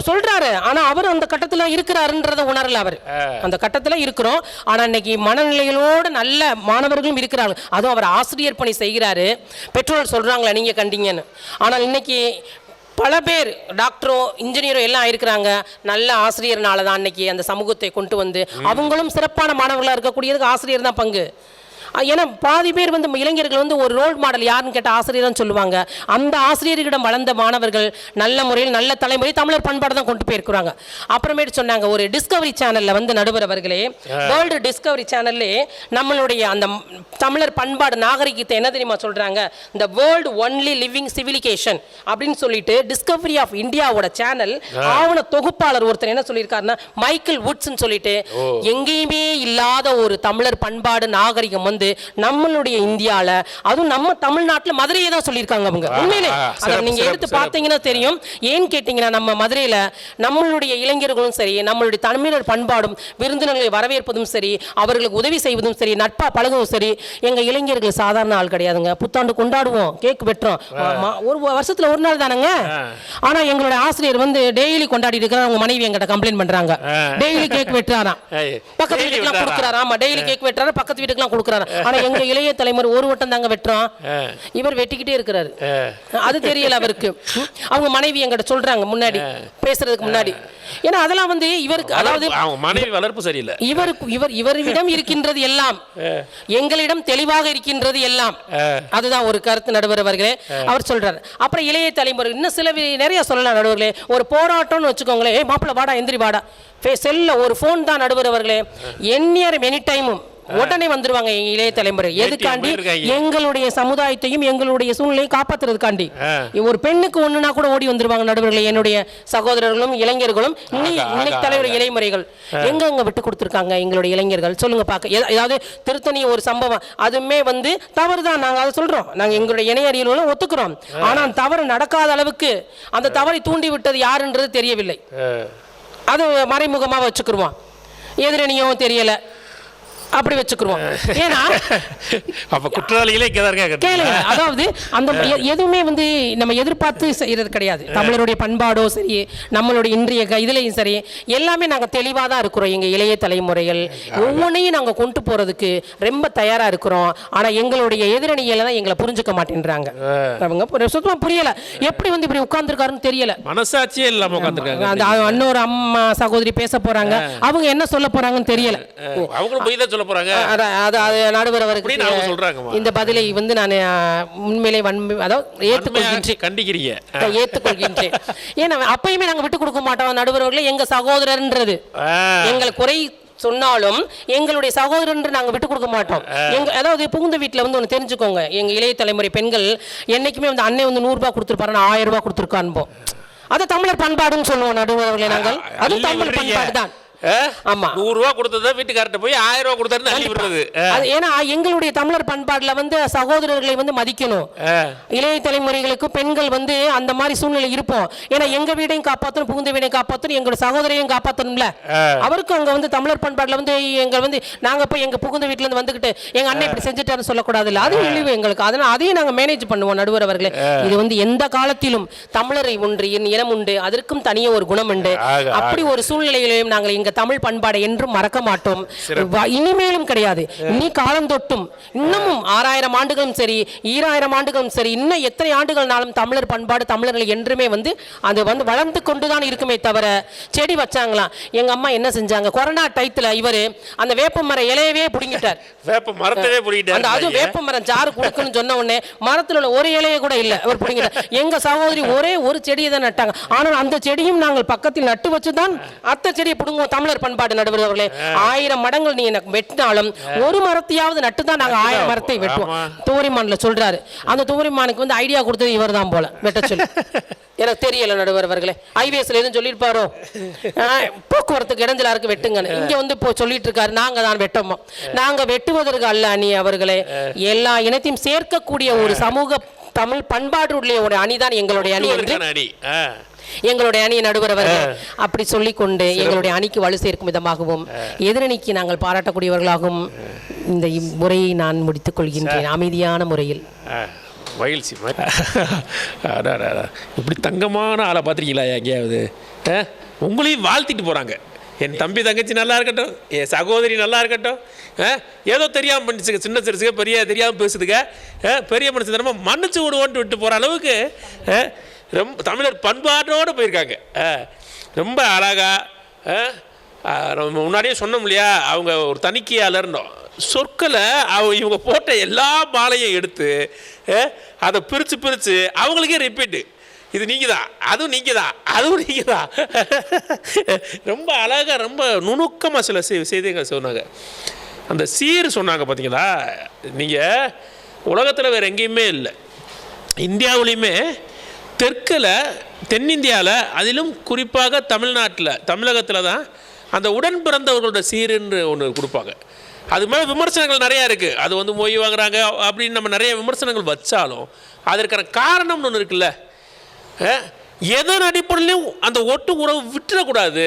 சொல்றாரு, ஆனா அவர் அந்த கட்டத்துல இருக்கிறாருன்றத உணரல. அவர் அந்த கட்டத்துல இருக்கிறோம். ஆனா இன்னைக்கு மனநிலைகளோட நல்ல மாணவர்களும் இருக்கிறாங்க. அதுவும் அவர் ஆசிரியர் பணி செய்கிறாரு. பெற்றோர் சொல்றாங்களா நீங்க கண்டீங்கன்னு. ஆனால் இன்னைக்கு பல பேர் டாக்டரோ இன்ஜினியரோ எல்லாம் இருக்கிறாங்க. நல்ல ஆசிரியர்னால தான் அன்னைக்கு அந்த சமூகத்தை கொண்டு வந்து அவங்களும் சிறப்பான மாணவர்களாக இருக்கக்கூடியதுக்கு ஆசிரியர் தான் பங்கு. ஏன்னா பாதி பேர் வந்து இளைஞர்கள் வந்து ஒரு ரோல் மாடல் யாருன்னு கேட்ட ஆசிரியர் தான் சொல்லுவாங்க. அந்த ஆசிரியர்களிடம் வளர்ந்த மாணவர்கள் நல்ல முறையில் நல்ல தலைமுறை தமிழர் பண்பாடு தான் கொண்டு போயிருக்கிறாங்க. அப்புறமேட்டு சொன்னாங்க, ஒரு டிஸ்கவரி சேனல்ல வந்து நடுவர் அவர்களே, வேர்ல்டு டிஸ்கவரி சேனல்ல நம்மளுடைய அந்த தமிழர் பண்பாடு நாகரிகத்தை என்ன தெரியுமா சொல்றாங்க, இந்த வேர்ல்டு ஒன்லி லிவிங் சிவிலிகேஷன் அப்படின்னு சொல்லிட்டு டிஸ்கவரி ஆஃப் இந்தியாவோட சேனல் ஆவண தொகுப்பாளர் ஒருத்தர் என்ன சொல்லியிருக்காருன்னா, மைக்கேல் வுட்ஸ்ன்னு சொல்லிட்டு, எங்கேயுமே இல்லாத ஒரு தமிழர் பண்பாடு நாகரிகம் வந்து நம்மளுடைய இந்தியால, அதுவும் நம்ம தமிழ்நாட்டில் மதுரையை தான் சொல்லியிருக்காங்க அவங்க. உண்மையிலே அதை நீங்க எடுத்து பார்த்தீங்கன்னா தெரியும். ஏன் கேட்டீங்கன்னா, நம்ம மதுரையில நம்மளுடைய இளைஞர்களும் சரி, நம்மளுடைய தமிழர் பண்பாடும் விருந்தினர்களை வரவேற்பதும் சரி, அவர்களுக்கு உதவி செய்வதும் சரி, நட்பா பழகவும் சரி. எங்க இளைஞர்கள் சாதாரண ஆள் கிடையாதுங்க. புத்தாண்டு கொண்டாடுவோம், கேக் வெட்டுறோம், ஒரு வருஷத்துல ஒரு நாள் தானங்க. ஆனா எங்களுடைய ஆசிரியர் வந்து டெய்லி கொண்டாடி இருக்கிறார். அவங்க மனைவி எங்கிட்ட கம்ப்ளைண்ட் பண்றாங்க, டெய்லி கேக் வெட்டுறாராம், பக்கத்து வீட்டுக்கு கொடுக்குறாரு. ஆமா, டெய்லி கேக் வெட்டுறாரு, பக்கத்து வீட்டுக்கு கொடுக்குறாரு. ஆனா எங்க இளைய தலைமுறை ஒரு வட்டம் தாங்க வெட்டுறோம், இவர் வெட்டிக்கிட்டே இருக்கிறாரு. அது தெரியல அவருக்கு. அவங்க மனைவி எங்கிட்ட சொல்றாங்க முன்னாடி பேசுறதுக்கு முன்னாடி. ஏன்னா அதெல்லாம் வந்து இவருக்கு, அதாவது மனைவி வளர்ப்பு சரியில்லை. இவரிடம் இருக்கின்றது எல்லாம் எங்களிடம் தெளிவாக இருக்கின்றது எல்லாம். அதுதான் ஒரு கருத்து நடுவர் அவர்களே அவர் சொல்றாரு. அப்புறம் இளைய தலைமுறை இன்னும் சில நிறைய சொல்லலாம் நடுவர்களே. ஒரு போராட்டம்னு வச்சுக்கோங்களேன், மாப்பிள்ள வாடா எந்திரி வாடா, செல்ல ஒரு போன் தான் நடுவர் அவர்களே. எனி டைமும் உடனே வந்துருவாங்க இளைய தலைமுறை. எதுக்காண்டி? எங்களுடைய சமுதாயத்தையும் எங்களுடைய சூழ்நிலையும் காப்பாத்துறதுக்காண்டி. ஒரு பெண்ணுக்கு ஒண்ணுனா கூட ஓடி வந்துருவாங்க நடுவர்களே. என்னுடைய சகோதரர்களும் இளைஞர்களும் இன்னைக்கு தலைவர் இளைமுறைகள் எங்க விட்டு கொடுத்துருக்காங்க எங்களுடைய இளைஞர்கள் சொல்லுங்க பார்க்க. ஏதாவது திருத்தணி ஒரு சம்பவம், அதுமே வந்து தவறுதான், நாங்க அதை சொல்றோம், நாங்க எங்களுடைய இணையறியலும் ஒத்துக்கிறோம். ஆனா தவறு நடக்காத அளவுக்கு அந்த தவறை தூண்டி விட்டது யாருன்றது தெரியவில்லை. அது மறைமுகமா வச்சுக்கிருவோம், எதிரணியும் தெரியல, அப்படி வச்சுக்கிறோம். ஏன்னா அப்ப குற்றவாளிகளே கேளுங்க, அதாவது அந்த எதுவுமே வந்து நம்ம எதிர்பார்த்து செய்யறது கிடையாது. தமிழருடைய பண்பாடோ சரி, நம்மளுடைய இன்றைய இதுலையும் சரி, எல்லாமே நாங்க தெளிவா தான் இருக்கிறோம். எங்க இளைய தலைமுறைகள் ஒவ்வொன்றையும் நாங்க கொண்டு போறதுக்கு ரொம்ப தயாரா இருக்கிறோம். ஆனா எங்களுடைய எதிரணியில தான் எங்களை புரிஞ்சுக்க மாட்டேன்றாங்க. அவங்க சுத்தமா புரியல, எப்படி வந்து இப்படி உட்கார்ந்துருக்காருன்னு தெரியல, மனசாட்சியே இல்லாம உட்கார்ந்துருக்காங்க. அந்த இன்னொரு அம்மா சகோதரி பேச போறாங்க, அவங்க என்ன சொல்ல போறாங்கன்னு தெரியல. அவங்களும் போய் தான் நடுவர் அவருக்கு இந்த பதிலை வந்து நான் உண்மையிலே ஏத்துக்கொள்கின்றேன். ஏன்னா அப்பயுமே நாங்க விட்டு கொடுக்க மாட்டோம் நடுவர் அவர்களே. எங்க சகோதரர்ன்றது எங்களை குறை சொன்னாலும் எங்களுடைய சகோதரன் என்று நாங்கள் விட்டு கொடுக்க மாட்டோம். அதாவது புகுந்த வீட்டில் வந்து ஒன்று தெரிஞ்சுக்கோங்க, எங்கள் இளைய தலைமுறை பெண்கள் என்னைக்குமே வந்து அன்னை வந்து 100 ரூபாய் கொடுத்துருப்பாரு, 1000 ரூபாய் கொடுத்துருக்கான்போம். அதை தமிழர் பண்பாடுன்னு சொல்லுவோம் நடுவர்களே நாங்கள். அது தமிழ் பண்பாடு தான். ஆமா, 100 ரூபா கொடுத்ததை வீட்டுக்கார்ட்ட போய் 1000 ரூபா கொடுத்தாருன்னு அள்ளி விடுறது. ஏன்னா எங்களுடைய தமிழர் பண்பாடுல வந்து சகோதரர்களை வந்து மதிக்கணும். இளைய தலைமுறைகளுக்கு பெண்கள் வந்து அந்த மாதிரி சூழ்நிலை இருப்போம். ஏன்னா எங்க வீடையும் காப்பாற்றணும், புகுந்த வீடையும் காப்பாற்றணும், எங்களோட சகோதரையும் காப்பாற்றணும்ல. அவருக்கும் அங்க வந்து தமிழர் பண்பாடுல வந்து எங்க வந்து நாங்க போய் எங்க புகுந்த வீட்டுல இருந்து வந்துகிட்டு எங்க அண்ணன் இப்படி செஞ்சுட்டாரு சொல்லக்கூடாது இல்ல. அது இழிவு எங்களுக்கு. அதனால அதையும் நாங்க மேனேஜ் பண்ணுவோம் நடுவர் அவர்களே. இது வந்து எந்த காலத்திலும் தமிழரை ஒன்று இனம் உண்டு, அதற்கும் தனியே ஒரு குணம் உண்டு. அப்படி ஒரு சூழ்நிலையிலையும் நாங்கள் எங்க தமிழ் பண்பாடை என்றும் மறக்க மாட்டோம். இனிமேலும் கிடையாது. இனி காலம் தொட்டும் இன்னமும் 6000 ஆண்டுகளும் சரி, 2000 ஆண்டுகளும் சரி, இன்னும் எத்தனை ஆண்டுகள்னாலும் தமிழர் பண்பாடு தமிழர்கள் என்றுமே வந்து அது வந்து வளர்ந்து கொண்டுதான் இருக்குமே தவிர. செடி வச்சாங்களாம், எங்க அம்மா என்ன செஞ்சாங்க, கொரோனா டயத்துல இவரு அந்த வேப்ப மர இலையவே புடுங்கிட்டார். வேப்ப மரத்தவே புடுங்கிட்டார். அது வேப்ப மரம் ஜாரு கொடுக்கணும்னு சொன்ன உடனே மரத்துல உள்ள ஒரு இலைய கூட இல்ல, அவர் புடுங்கிட்டார். எங்க சகோதரி ஒரே ஒரு செடியை தான் நட்டாங்க. ஆனால் அந்த செடியும் நாங்கள் பக்கத்தில் நட்டு வச்சுதான் அத்தை செடியை புடுங்குவோம். தமிழர் பண்பாடு நடுவர் அவர்களே, 1000 மடங்கள் நீ எனக்கு வெட்டினாலும் ஒரு மரத்தையாவது நட்டு தான் நாங்க 1000 மரத்தை வெட்டுவோம். தூரிமான்ல சொல்றாரு. அந்த தூரிமானுக்கு வந்து ஐடியா கொடுத்தது இவர் தான் போல வெட்ட சொல்லி. எனக்கு தெரியல நடுவர் அவர்களே. ஹைவேஸ்ல எதுவும் சொல்லியிருப்பாரோ, போக்குவரத்துக்கு இடைஞ்சலா இருக்கு வெட்டுங்கன்னு. இங்க வந்து இப்போ சொல்லிட்டு இருக்காரு நாங்க தான் வெட்டோமோ. நாங்க வெட்டுவதற்கு அல்ல அணி அவர்களே, எல்லா இனத்தையும் சேர்க்கக்கூடிய ஒரு சமூக தமிழ் பண்பாடு உள்ள ஒரு அணிதான் எங்களுடைய அணி என்று எங்களுடைய அணி நடுவர் அவர்கள் அப்படி சொல்லிக்கொண்டு எங்களுடைய அணிக்கு வலு சேர்க்கும் விதமாகவும் எதிரணிக்கு நாங்கள் பாராட்டக்கூடியவர்களாகவும் இந்த முறையை நான் முடித்துக் கொள்கின்றேன் அமைதியான முறையில். மகிழ்ச்சி. இப்படி தங்கமான ஆளை பார்த்துருக்கீங்களா எங்கேயாவது? உங்களையும் வாழ்த்திட்டு போகிறாங்க. என் தம்பி தங்கச்சி நல்லா இருக்கட்டும், என் சகோதரி நல்லா இருக்கட்டும். ஏதோ தெரியாமல் பண்ணிச்சுங்க, சின்ன சிறுசுங்க பெரிய தெரியாமல் பேசுதுங்க, பெரிய மனுஷன் தினமா மன்னிச்சு விடுவோன்ட்டு விட்டு போகிற அளவுக்கு ரொம்ப தமிழர் பண்பாட்டோடு போயிருக்காங்க. ரொம்ப அழகாக நம்ம முன்னாடியே சொன்னோம் இல்லையா, அவங்க ஒரு தணிக்கையாளர்னோம் சொற்களை இவங்க போட்ட எல்லா மாலையும் எடுத்து அதை பிரித்து அவங்களுக்கே ரிப்பீட்டு, இது நீங்கள் தான், அதுவும் நீங்கள் தான், அதுவும் நீங்கள் தான். ரொம்ப அழகாக ரொம்ப நுணுக்கமாக சில செய்திகள் சொன்னாங்க. அந்த சீர் சொன்னாங்க பார்த்தீங்களா, நீங்கள் உலகத்தில் வேறு எங்கேயுமே இல்லை, இந்தியாவிலையுமே தெற்கில் தென்னிந்தியாவில் அதிலும் குறிப்பாக தமிழகத்தில் தான் அந்த உடன் பிறந்தவர்களோட சீருன்னு ஒன்று கொடுப்பாங்க. அது மேலே விமர்சனங்கள் நிறையா இருக்குது. அது வந்து மொய் வாங்குறாங்க அப்படின்னு நம்ம நிறைய விமர்சனங்கள் வச்சாலும் அதற்கான காரணம்னு ஒன்று இருக்குல்ல. எதன் அடிப்படையிலையும் அந்த ஒட்டு உறவு விட்டுறக்கூடாது.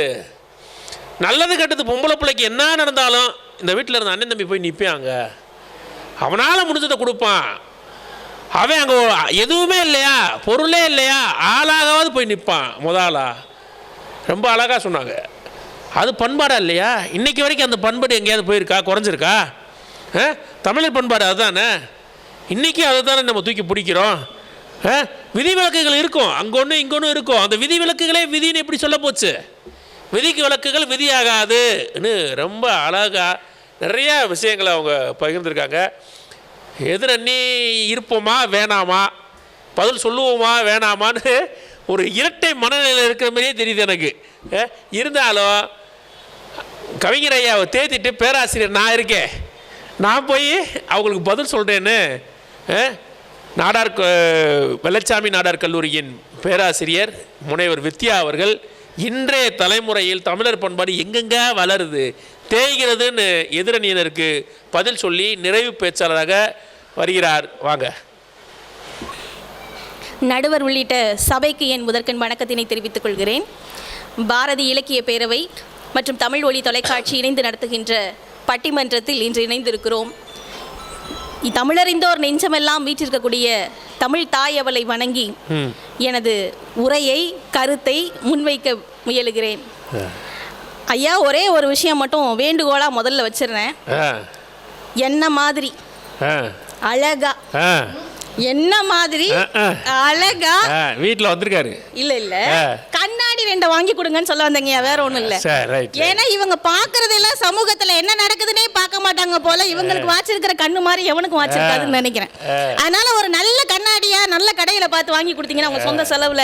நல்லது கெட்டது பொம்பளை பிள்ளைக்கு என்ன நடந்தாலும் இந்த வீட்டில் இருந்த அண்ணன் தம்பி போய் நிற்பாங்க, அவனால் முடிஞ்சதை கொடுப்பான். அவன் அங்கே எதுவுமே இல்லையா, பொருளே இல்லையா, ஆளாகாவது போய் நிற்பான் முதலா. ரொம்ப அழகாக சொன்னாங்க. அது பண்பாடா இல்லையா? இன்றைக்கி வரைக்கும் அந்த பண்பாடு எங்கேயாவது போயிருக்கா, குறைஞ்சிருக்கா? தமிழர் பண்பாடு அதுதானே. இன்றைக்கி அதை தானே நம்ம தூக்கி பிடிக்கிறோம். விதிவிலக்குகள் இருக்கும், அங்கே ஒன்று இங்கே ஒன்று இருக்கும். அந்த விதிவிலக்குகளே விதின்னு எப்படி சொல்ல போச்சு? விதிக்கு விலக்குகள் விதியாகாதுன்னு ரொம்ப அழகாக நிறையா விஷயங்களை அவங்க பகிர்ந்துருக்காங்க. எதிரணி இருப்போமா வேணாமா, பதில் சொல்லுவோமா வேணாமான்னு ஒரு இரட்டை மனநிலையில் இருக்கிற மாதிரியே தெரியுது எனக்கு. இருந்தாலும் கவிஞர் ஐயாவை தேத்திட்டு பேராசிரியர் நான் இருக்கேன், நான் போய் அவங்களுக்கு பதில் சொல்கிறேன்னு வெள்ளச்சாமி நாடார் கல்லூரியின் பேராசிரியர் முனைவர் வித்யா அவர்கள் இன்றைய தலைமுறையில் தமிழர் பண்பாடு எங்கெங்க வளருது தேய்கிறதுன்னு எதிரணியினருக்கு பதில் சொல்லி நிறைவு பேச்சாளராக வருகிறார். வாங்க. நடுவர் உள்ளிட்ட சபைக்கு என் முதற்கண் வணக்கத்தினை தெரிவித்துக் கொள்கிறேன். பாரதி இலக்கிய பேரவை மற்றும் தமிழ் ஒளி தொலைக்காட்சி இணைந்து நடத்துகின்ற பட்டிமன்றத்தில் இன்று இணைந்திருக்கிறோம். தமிழறிந்தோர் நெஞ்சமெல்லாம் வீற்றிருக்கக்கூடிய தமிழ் தாய் அவளை வணங்கி எனது உரையை கருத்தை முன்வைக்க முயலுகிறேன். ஐயா, ஒரே ஒரு விஷயம் மட்டும் வேண்டுகோளாக முதல்ல வச்சிடுறேன். என்ன மாதிரி அழகா, என்ன மாதிரி அழகா வீட்டில் வந்திருக்காரு. இல்ல கண்ணாடி 2 வாங்கி கொடுங்கன்னு சொல்ல வந்தீங்க, வேற ஒண்ணும் இல்ல. ஏன்னா இவங்க பாக்குறதெல்லாம் சமூகத்துல என்ன நடக்குதுன்னே பார்க்க மாட்டாங்க போல. இவங்களுக்கு வாச்சிருக்கிற கண்ணு மாதிரி எவனுக்கும் வாச்சிருக்காதுன்னு நினைக்கிறேன். அதனால ஒரு நல்ல கண்ணாடியா நல்ல கடையில பார்த்து வாங்கி கொடுத்தீங்கன்னா உங்க சொந்த செலவுல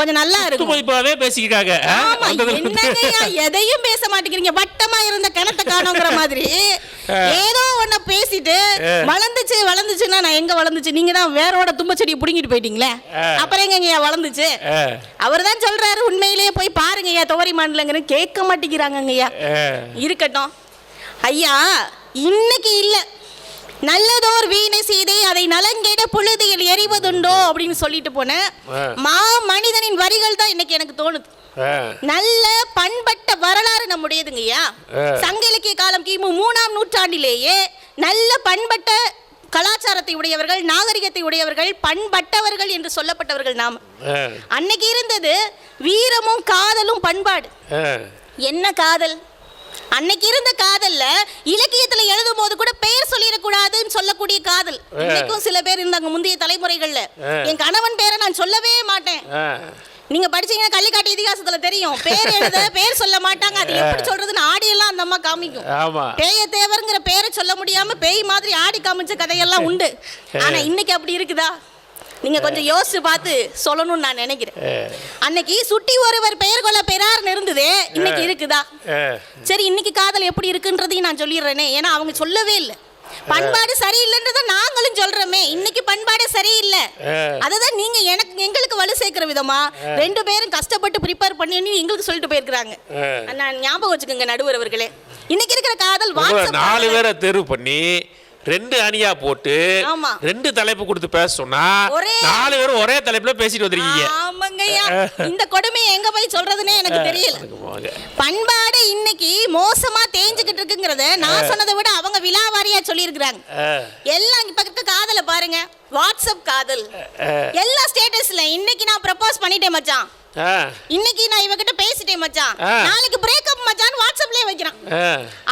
கொஞ்சம் நல்லா இருக்கும். மதிப்பாவே பேசிக்கிறாங்க. ஆமா, என்னங்கய்யா எதையும் பேச மாட்டேங்கிறீங்க. வட்டமா இருந்த கிணத்தை காணோங்கிற மாதிரி ஏதோ ஒன்ன பேசிட்டு வளர்ந்துச்சுன்னா நான் எங்க வளர்ந்துச்சு, நீங்க தான் வேரோட தும்ப செடியை புடுங்கிட்டு போயிட்டீங்களே, அப்புறம் எங்கய்யா வளர்ந்துச்சு? அவர் தான் சொல்றாரு, உண்மையிலேயே போய் பாருங்கய்யா துவரி மாண்டலங்கிற, கேட்க மாட்டேங்கிறாங்கய்யா. இருக்கட்டும் ஐயா, இன்னைக்கு இல்ல நல்லதோர் வீணை செய்தே அதை நலங்கேட புழுதியில் எறிவதுண்டோ அப்படின்னு சொல்லிட்டு போன மனிதனின் வரிகள் தான் இன்னைக்கு எனக்கு தோணுது. நல்ல பண்பட்ட வரலாறு நம்முடையதுங்கய்யா. சங்க இலக்கிய காலம் கிமு 3ஆம் நூற்றாண்டிலேயே நல்ல பண்பட்ட கலாச்சாரத்தை உடையவர்கள், நாகரிகத்தை உடையவர்கள், பண்பட்டவர்கள் என்று சொல்லப்பட்டவர்கள் நாம். அன்னைக்கு இருந்தது வீரமும் காதலும் பண்பாடு. என்ன காதல்? அன்னைக்கு இருந்த காதல்ல இலக்கியத்துல எழுதும் போது கூட பெயர் சொல்லிடக்கூடாதுன்னு சொல்லக்கூடிய காதல். இன்னைக்கும் சில பேர் இருந்தாங்க முந்தைய தலைமுறைகள்ல, என் கணவன் பேரை நான் சொல்லவே மாட்டேன். நீங்க படிச்சீங்கன்னா கள்ளிக்காட்டு இதிகாசத்துல தெரியும், பேர் எழுத பேர் சொல்ல மாட்டாங்க. அது எப்படி சொல்றதுன்னு ஆடியெல்லாம் அந்த அம்மா காமிக்கும். பேய தேவர்ங்கிற பேரை சொல்ல முடியாம பேய் மாதிரி ஆடி காமிச்ச கதையெல்லாம் உண்டு. ஆனா இன்னைக்கு அப்படி இருக்குதா? நீங்க கொஞ்சம் யோசிச்சு பார்த்து சொல்லணும்னு நான் நினைக்கிறேன். அன்னைக்கு சுட்டி ஒருவர் பெயர் கொள்ள பெறார்னு இருந்ததே, இன்னைக்கு இருக்குதா? சரி, இன்னைக்கு காதல் எப்படி இருக்குன்றதையும் நான் சொல்லிடுறேனே, ஏன்னா அவங்க சொல்லவே இல்லை. பண்பாடு சரியில்லைன்றத நாங்களும் சொல்றோமே, இன்னைக்கு பண்பாடு சரியில்லை. அதுதான் நீங்க எங்களுக்கு வலு சேர்க்கிற விதமா 2 பேரும் கஷ்டப்பட்டு ப்ரிப்பேர் பண்ணி எங்களுக்கு சொல்லிட்டு போயிருக்கிறாங்க. நான் ஞாபகம் வச்சுக்கோங்க நடுவர் அவர்களே, இன்னைக்கு இருக்கிற காதல் 4 பேரை தேர்வு பண்ணி 2 அணியா போட்டு 2 தலைப்பு கொடுத்து பேச சொன்னா 4 பேரும் ஒரே தலைப்புல பேசிட்டு வந்திருக்கீங்க. ஆமாங்கய்யா, இந்த கொடுமையை எங்க போய் சொல்றதுன்னே எனக்கு தெரியல. பண்பாடு இன்னைக்கு மோசமா தேஞ்சுக்கிட்டு இருக்குங்கிறத நான் சொன்னதை விட அவங்க விலாவாரியா சொல்லி இருக்கிறாங்க. எல்லாம் இப்ப இருக்க காதல பாருங்க, வாட்ஸ்அப் காதல், எல்லா ஸ்டேட்டஸ்ல இன்னைக்கு நான் ப்ரப்போஸ் பண்ணிட்டேன் மச்சான், இன்னைக்கு நான் இவகிட்ட பேசிட்டேன் மச்சான், நாளைக்கு பிரேக்கப் மச்சான் வாட்ஸ்அப்லயே வைக்கிறான்.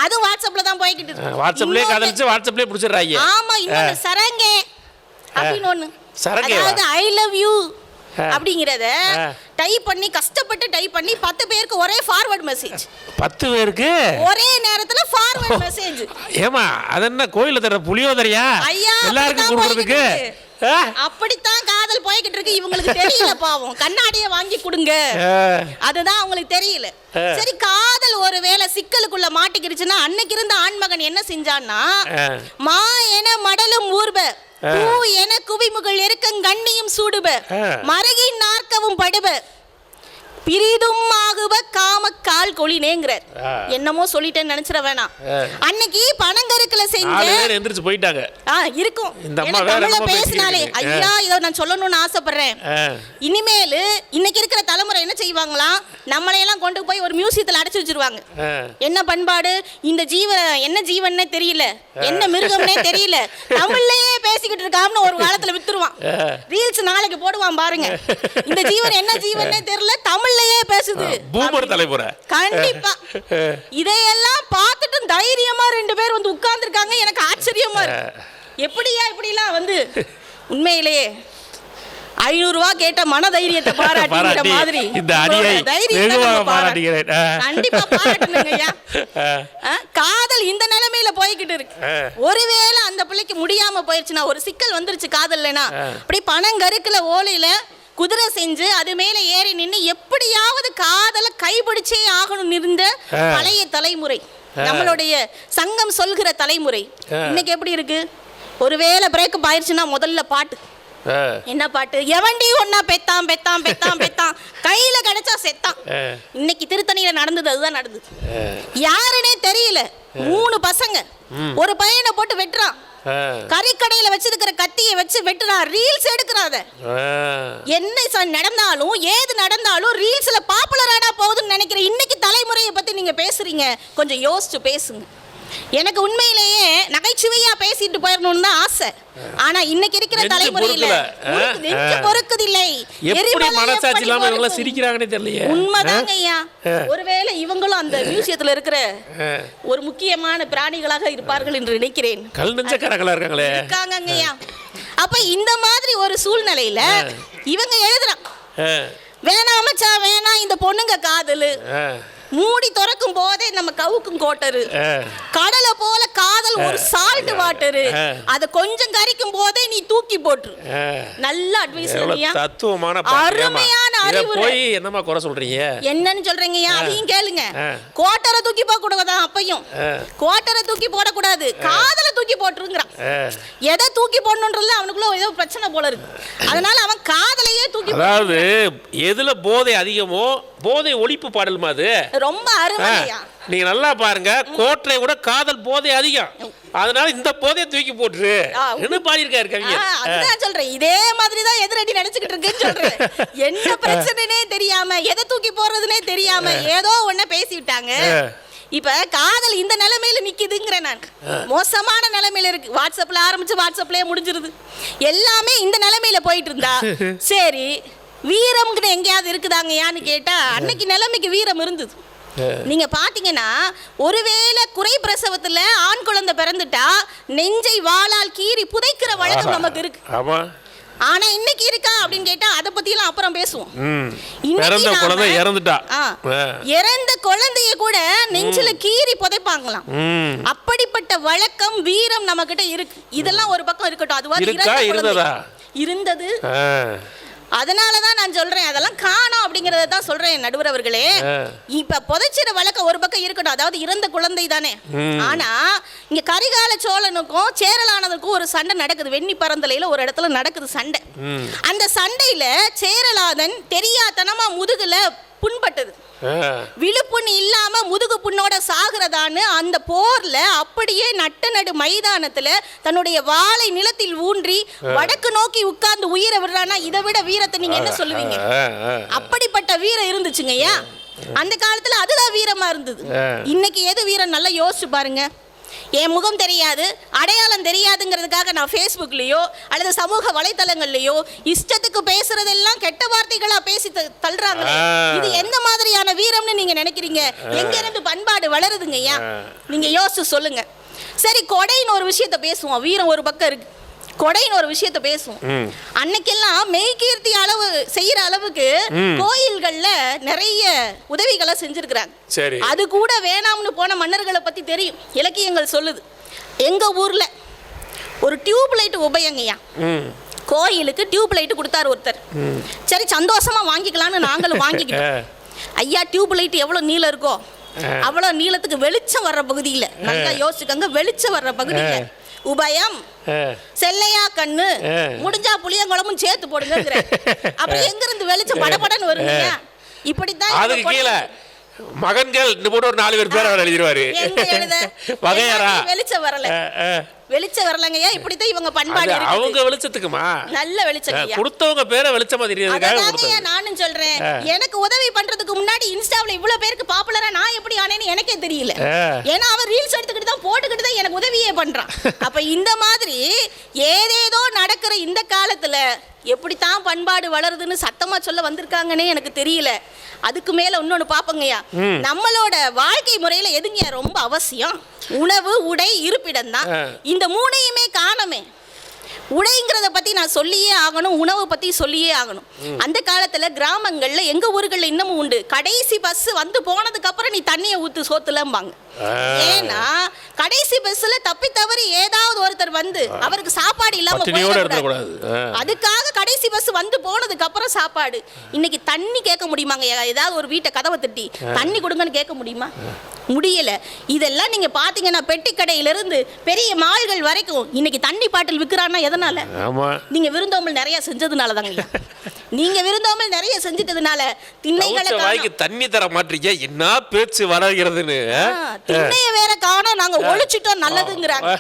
அது வாட்ஸ்அப்ல தான் போய்கிட்டு இருக்கு. வாட்ஸ்அப்லயே காதலிச்சு வாட்ஸ்அப்லயே புடிச்சறாங்க. ஆமா, இன்னொரு சரங்கே அப்படின்னு ஒண்ணு, அதாவது ஐ லவ் யூ அப்படிங்கறத டைப் பண்ணி கஷ்டப்பட்டு டைப் பண்ணி 10 பேருக்கு ஒரே ஃபார்வர்ட் மெசேஜ். 10 பேருக்கு ஒரே நேரத்துல ஃபார்வர்ட் மெசேஜ். ஏமா அது என்ன கோயில்ல தர புளியோதரையா எல்லாருக்கும் கொடுக்கிறதுக்கு? அப்படித்தான் காதல் போய்கிட்டு இருக்கு. இவங்களுக்கு தெரியல பாவம், கண்ணாடியை வாங்கி கொடுங்க, அதுதான் அவங்களுக்கு தெரியல. சரி, காதல் ஒருவேளை சிக்கலுக்குள்ள மாட்டிக்கிடுச்சுன்னா அன்னைக்கு இருந்த ஆண்மகன் என்ன செஞ்சான்னா, மா என மடலும் ஊர்ப, பூ என குவிமுகள் எருக்கங் கண்ணியும் சூடுப, மரகின் நாற்கவும் படுப, பிரிதும் ஆகுப காம கால் கொளினேங்கிறார். என்னமோ சொல்லிட்டேன்னு நினைச்சிட வேணாம். அன்னைக்கு பனங்கருக்குல செஞ்ச எந்திரிச்சு போயிட்டாங்க இருக்கும். தமிழ்ல பேசினாலே ஐயா இதை நான் சொல்லணும்னு ஆசைப்படுறேன். இனிமேல் இன்னைக்கு இருக்கிற தலைமுறை என்ன செய்வாங்களா, நம்மளையெல்லாம் கொண்டு போய் ஒரு மியூசியத்தில் அடைச்சு வச்சிருவாங்க. என்ன பண்பாடு, இந்த என்ன ஜீவன்னே தெரியல, என்ன மிருகம்னே தெரியல, தமிழ்லயே பேசிக்கிட்டு இருக்காமனு ஒரு காலத்துல வித்துருவான். ரீல்ஸ் நாளைக்கு போடுவான் பாருங்க, இந்த ஜீவன் என்ன ஜீவன்னே தெரியல, தமிழ்லயே பேசுது. பூமர் தலைமுறை கண்டிப்பா. இதையெல்லாம் பார்த்துட்டு தைரியமா 2 பேர் வந்து உட்கார்ந்து இருக்காங்க. எனக்கு ஆச்சரியமா இருக்கு, எப்படியா இப்படிலாம் வந்து உண்மையிலேயே 500 ரூபாய் கேட்ட மன தைரியத்தை பாராட்டிக்கிற மாதிரி இந்த அடியை பாராட்டுகிறேன். கண்டிப்பா பாராட்டணுங்கய்யா. காதல் இந்த நிலைமையில போய்கிட்டு இருக்கு. ஒருவேளை அந்த பிள்ளைக்கு முடியாம போயிருச்சுன்னா, ஒரு சிக்கல் வந்துருச்சு காதல்னா, அப்படி பனங்கருக்குல ஓலையில குதிரை செஞ்சு அது மேல ஏறி நின்று எப்படியாவது காதலை கைப்பிடிச்சே ஆகணும் இருந்த பழைய தலைமுறை, நம்மளுடைய சங்கம் சொல்கிற தலைமுறை. இன்னைக்கு எப்படி இருக்கு, ஒருவேளை பிரேக்கப் ஆயிடுச்சுன்னா முதல்ல பாட்டு என்ன பாட்டு, எவண்டி ஒன்னா பெத்தான் பெத்தான் பெத்தான் பெத்தான், கையில கிடைச்சா செத்தான். இன்னைக்கு திருத்தணியில நடந்தது அதுதான் நடந்தது. யாருன்னே தெரியல, 3 பசங்க ஒரு பையனை போட்டு வெட்டுறான், கறிக்கடையில வச்சிருக்கிற கத்தியை வச்சு வெட்டுறான், ரீல்ஸ் எடுக்கிறாத. என்ன நடந்தாலும் ஏது நடந்தாலும் ரீல்ஸ்ல பாப்புலர் ஆனா போகுதுன்னு நினைக்கிற இன்னைக்கு தலைமுறையை பத்தி நீங்க பேசுறீங்க, கொஞ்சம் யோசிச்சு பேசுங்க. எனக்கு உண்மையிலேயே நகைச்சுவையா பேசிட்டு போயிடணும்னு தான் ஆசை. ஆனா இன்னைக்கு இருக்கிற தலைமுறையில நெஞ்சு பொறுக்குதில்லை. மனசாட்சி இல்லாம இவங்க சிரிக்கிறாங்கன்னே தெரியலையே. உண்மைதாங்க ஐயா. ஒருவேளை இவங்களும் அந்த மியூசியத்துல இருக்கிற ஒரு முக்கியமான பிராணிகளாக இருப்பார்கள் என்று நினைக்கிறேன். கல் நெஞ்ச கரங்களா இருக்காங்களே இருக்காங்க ஐயா. அப்ப இந்த மாதிரி ஒரு சூழ்நிலையில இவங்க எழுதுறான், வேணாம் மச்சான் வேணாம், இந்த பொண்ணுங்க காதலு மூடி திறக்கும் போதே நம்ம கவுக்கும் கோட்டரு, கடலை போல காதல் ஒரு சால்ட் வாட்டரு, அத கொஞ்சம் கரிக்கும் போதே நீ தூக்கி போட்டு. நல்ல அட்வைஸ் தத்துவமான அருமையான அறிவுரை. போய் என்னமா குறை சொல்றீங்க? என்னன்னு சொல்றீங்க அதையும் கேளுங்க. கோட்டரை தூக்கி போட கூடாதான், அப்பையும் கோட்டரை தூக்கி போடக்கூடாது, காதலை தூக்கி போட்டுருங்கிறான். எதை தூக்கி போடணுன்றதுல அவனுக்குள்ள ஏதோ பிரச்சனை போல இருக்கு. அதனால அவன் காதலையே தூக்கி, அதாவது எதுல போதை அதிகமோ போதை ஒழிப்பு பாடல் மாதிரி ரொம்ப அருமையா. நீங்க நல்லா பாருங்க, கோட்டரை விட காதல் போதை அதிகம், அதனால இந்த போதையை தூக்கி போட்டுரு என்ன பாடியிருக்காரு கவிஞர். அதுதான் சொல்றேன், இதே மாதிரி தான் எதிரடி நினைச்சுக்கிட்டு இருக்குன்னு சொல்றேன். என்ன பிரச்சனைனே தெரியாம எதை தூக்கி போடுறதுனே தெரியாம ஏதோ ஒன்ன பேசி விட்டாங்க. இப்ப காதல் இந்த நிலைமையில நிக்குதுங்கிறேன் நான். மோசமான நிலைமையில இருக்கு. வாட்ஸ்அப்ல ஆரம்பிச்சு வாட்ஸ்அப்லயே முடிஞ்சிருது. எல்லாமே இந்த நிலைமையில போயிட்டு இருந்தா சரி, வீரம்னு எங்கேயாவது இருக்குதாங்கயான்னு கேட்டா அன்னைக்கு நிலைமைக்கு வீரம் இருந்தது. நீங்க பாத்தீங்கன்னா ஒருவேளை குறை பிரசவத்துல ஆண் குழந்தை பிறந்துட்டா நெஞ்சை வாளால் கீறி புதைக்கிற வழக்கம் நமக்கு இருக்கு. ஆனா இன்னைக்கு இருக்கா அப்படின்னு கேட்டா அதை பத்தி எல்லாம் அப்புறம் பேசுவோம். இறந்த குழந்தைய கூட நெஞ்சில கீறி புதைப்பாங்களாம். அப்படிப்பட்ட வழக்கம் வீரம் நம்ம கிட்ட இருக்கு. இதெல்லாம் ஒரு பக்கம் இருக்கட்டும், அதுவா இருந்தது. அதனாலதான் நான் சொல்றேன், அதெல்லாம் காணோம் அப்படிங்கறத தான் சொல்றேன் நடுவர் அவர்களே. இப்ப புதைச்சிட வழக்கம் ஒரு பக்கம் இருக்கட்டும், அதாவது இறந்த குழந்தை தானே. ஆனா இங்க கரிகால சோழனுக்கும் சேரலானதுக்கும் ஒரு சண்டை நடக்குது. வெண்ணி பரந்தலையில ஒரு இடத்துல நடக்குது சண்டை. அந்த சண்டையில சேரலாதன் தெரியாதனமா முதுகுல புண்பட்டது. விழுப்புண்ணு இல்லாம முதுகு புண்ணோட சாகிறதான்னு அந்த போர்ல அப்படியே நட்ட நடு மைதானத்துல தன்னுடைய வாளை நிலத்தில் ஊன்றி வடக்கு நோக்கி உட்கார்ந்து உயிரை விடுறானா, இதை விட வீரத்தை நீங்க என்ன சொல்லுவீங்க? அப்படிப்பட்ட வீரம் இருந்துச்சுங்கய்யா அந்த காலத்துல. அதுதான் வீரமா இருந்தது. இன்னைக்கு எது வீரம் நல்லா யோசிச்சு பாருங்க. என் முகம் தெரியாது, அடையாளம் தெரியாதுங்கிறதுக்காக நான் ஃபேஸ்புக்லயோ அல்லது சமூக வலைத்தளங்கள்லயோ இஷ்டத்துக்கு பேசுறதெல்லாம் கெட்ட வார்த்தைகளா பேசி தள்ளுறாங்க. இது எந்த மாதிரியான வீரம்னு நீங்க நினைக்கிறீங்க? எங்க இருந்து பண்பாடு வளருதுங்கய்யா? நீங்க யோசிச்சு சொல்லுங்க. சரி, கொடைன்னு ஒரு விஷயத்த பேசுவோம். வீரம் ஒரு பக்கம் இருக்கு, கொடைன்னு ஒரு விஷயத்த பேசுவோம். அன்னைக்கெல்லாம் மெய்கீர்த்தி அளவு செய்யற அளவுக்கு கோயில்கள்ல நிறைய உதவிகளை செஞ்சிருக்கிறாங்க. அது கூட வேணாம்னு போன மன்னர்களை பத்தி தெரியும், இலக்கியங்கள் சொல்லுது. எங்க ஊர்ல ஒரு டியூப் லைட் உபயோங்கய்யா. கோயிலுக்கு டியூப் லைட் கொடுத்தாரு ஒருத்தர். சரி, சந்தோஷமா வாங்கிக்கலாம்னு நாங்களும் வாங்கிக்கிட்டோம். ஐயா, டியூப் லைட் எவ்வளவு நீளம் இருக்கோ அவ்வளவு நீளத்துக்கு வெளிச்சம் வர்ற பகுதியில, நல்லா யோசிச்சுக்கங்க, வெளிச்சம் வர்ற பகுதியில உபயம் செல்லையா கண்ணு முடிஞ்சா புளியங்குளமும் சேர்த்து போடுங்க. அப்ப எங்க இருந்து வெளிச்சம் படபடன்னு வருங்க? இப்படித்தான் மகன்கள் ஒரு 4 பேர் அவர் எழுதிடுவாரு. வெளிச்சம் வரல, வெளிச்சம் வரலங்கய்யா. இப்படித்தான் இவங்க பண்பாடு. அவங்க வெளிச்சத்துக்குமா நல்ல வெளிச்சம் கொடுத்தவங்க பேரை வெளிச்சமா தெரியுது. நானும் சொல்றேன், எனக்கு உதவி பண்றதுக்கு முன்னாடி இன்ஸ்டாவில் இவ்வளவு பேருக்கு பாப்புலரா நான் எப்படி ஆனேன்னு எனக்கே தெரியல. ஏன்னா அவன் ரீல்ஸ் எடுத்துக்கிட்டு தான் போட்டுக்கிட்டு தான் எனக்கு உதவியே பண்றான். அப்ப இந்த மாதிரி ஏதேதோ நடக்கிற இந்த காலத்துல எப்படித்தான் பண்பாடு வளருதுன்னு சத்தமா சொல்ல வந்திருக்காங்கன்னே எனக்கு தெரியல. அதுக்கு மேல இன்னொன்னு பாப்பங்கய்யா, நம்மளோட வாழ்க்கை முறையில எதுங்க ரொம்ப அவசியம்? உணவு, உடை, இருப்பிடம் தான். இந்த மூணையுமே காணமே. உடைங்கிறத பத்தி நான் சொல்லியே ஆகணும், உணவு பத்தி சொல்லியே ஆகணும். அந்த காலத்துல கிராமங்கள்ல எங்க ஊர்கள்ல இன்னமும் உண்டு, கடைசி பஸ் வந்து போனதுக்கு அப்புறம் நீ தண்ணியை ஊத்து சோத்துலம்பாங்க. ஏன்னா கடைசி பஸ்ல தப்பி தவறி ஏதாவது ஒருத்தர் வந்து அவருக்கு சாப்பாடு இல்லாம போயிடக்கூடாது, அதுக்காக கடைசி பஸ் வந்து போனதுக்கு அப்புறம் சாப்பாடு. இன்னைக்கு தண்ணி கேட்க முடியுமாங்க? ஏதாவது ஒரு வீட்டை கதவை தட்டி தண்ணி கொடுங்கன்னு கேட்க முடியுமா? முடியல. இதெல்லாம் நீங்க பாத்தீங்கன்னா பெட்டி கடையிலிருந்து பெரிய மால்கள் வரைக்கும் இன்னைக்கு தண்ணி பாட்டில் விற்கிறான்னா எதனால? நீங்க விருந்தோம்பல் நிறைய செஞ்சதுனால தாங்க. நீங்க விருந்தோம்பல் நிறைய செஞ்சிட்டதுனால திண்ணைகளுக்கு தண்ணி தர மாட்டீங்க. என்ன பேச்சு வளர்கிறதுன்னு திண்ணைய வேற காணோம், நாங்க ஒழிச்சிட்டோம் நல்லதுங்கிறாங்க.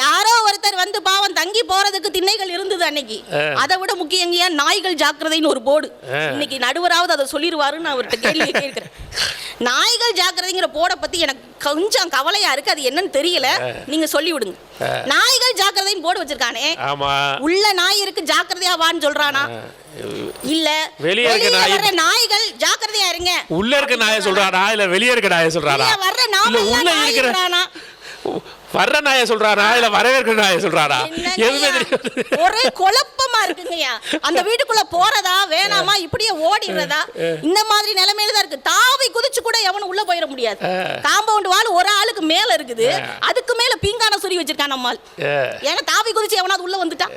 யாரோ ஒருத்தர் வந்து பாவம் தங்கி போறதுக்கு திண்ணைகள் இருந்தது அன்னைக்கு. அதை விட முக்கியங்கயா நாய்கள் ஜாக்கிரதைன்னு ஒரு போர்டு. இன்னைக்கு நடுவராவது அதை சொல்லிடுவாருன்னு அவர்கிட்ட கேள்வி கேட்கிறேன். நாய்கள் ஜாக்கிரதைங்கிற போர்டை பத்தி எனக்கு கொஞ்சம் கவலையா இருக்கு, அது என்னன்னு தெரியல, நீங்க சொல்லி விடுங்க. நாய்கள் ஜாக்கிரதைன்னு போர்டு வச்சிருக்கானே, உள்ள நாய் இருக்கு ஜாக்கிரதையா வான்னு சொல்றானா? இல்ல வெளியே இருக்க நாய்கள் ஜாக்கிரதையா இருங்க, உள்ள இருக்க நாயை சொல்றானா இல்ல வெளியே இருக்க நாயை சொல்றானா? வர்ற நாய் உள்ள இருக்கிறானா? வர்ற நாயை சொல்றாரா இல்ல வரவேற்கிற நாயை சொல்றாரா? எதுவுமே என்னங்கய்யா, தெரியாது. ஒரே குழப்பமா இருக்குங்கய்யா. அந்த வீட்டுக்குள்ள போறதா வேணாமா, இப்படியே ஓடிடுறதா, இந்த மாதிரி நிலைமையில தான் இருக்கு. தாவி குதிச்சு கூட எவனும் உள்ள போயிட முடியாது. காம்பவுண்ட் வால் ஒரு ஆளுக்கு மேல இருக்குது, அதுக்கு மேல பீங்கான சுரி வச்சிருக்கான் நம்மால். ஏன்னா தாவி குதிச்சு எவனாவது உள்ள வந்துட்டா,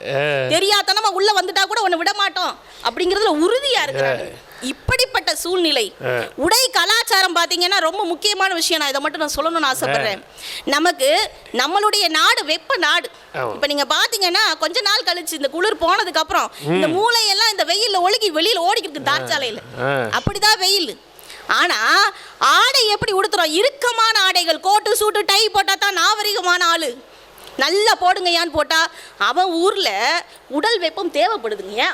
தெரியாதனமா உள்ள வந்துட்டா கூட உன்னை விட மாட்டோம் அப்படிங்கறதுல உறுதியா இருக்கிறாங்க. இப்படிப்பட்ட சூழ்நிலை, உடை கலாச்சாரம் பாத்தீங்கன்னா ரொம்ப முக்கியமான விஷயம். நான் இதை மட்டும் நான் சொல்லணும்னு ஆசைப்படுறேன். நமக்கு நம்மளுடைய நாடு வெப்ப நாடு. இப்ப நீங்க பாத்தீங்கன்னா கொஞ்ச நாள் கழிச்சு இந்த குளிர் போனதுக்கு அப்புறம் இந்த மூளையெல்லாம் இந்த வெயில்ல ஒழுகி வெளியில ஓடிக்கிட்டு தார்ச்சாலையில, அப்படிதான் வெயில். ஆனா ஆடை எப்படி உடுத்துறோம்? இறுக்கமான ஆடைகள், கோட்டு சூட்டு டை போட்டா தான் நாகரிகமான ஆளு. நல்லா போடுங்கயான்னு போட்டா அவன் ஊர்ல உடல் வெப்பம் தேவைப்படுதுங்கய்யா.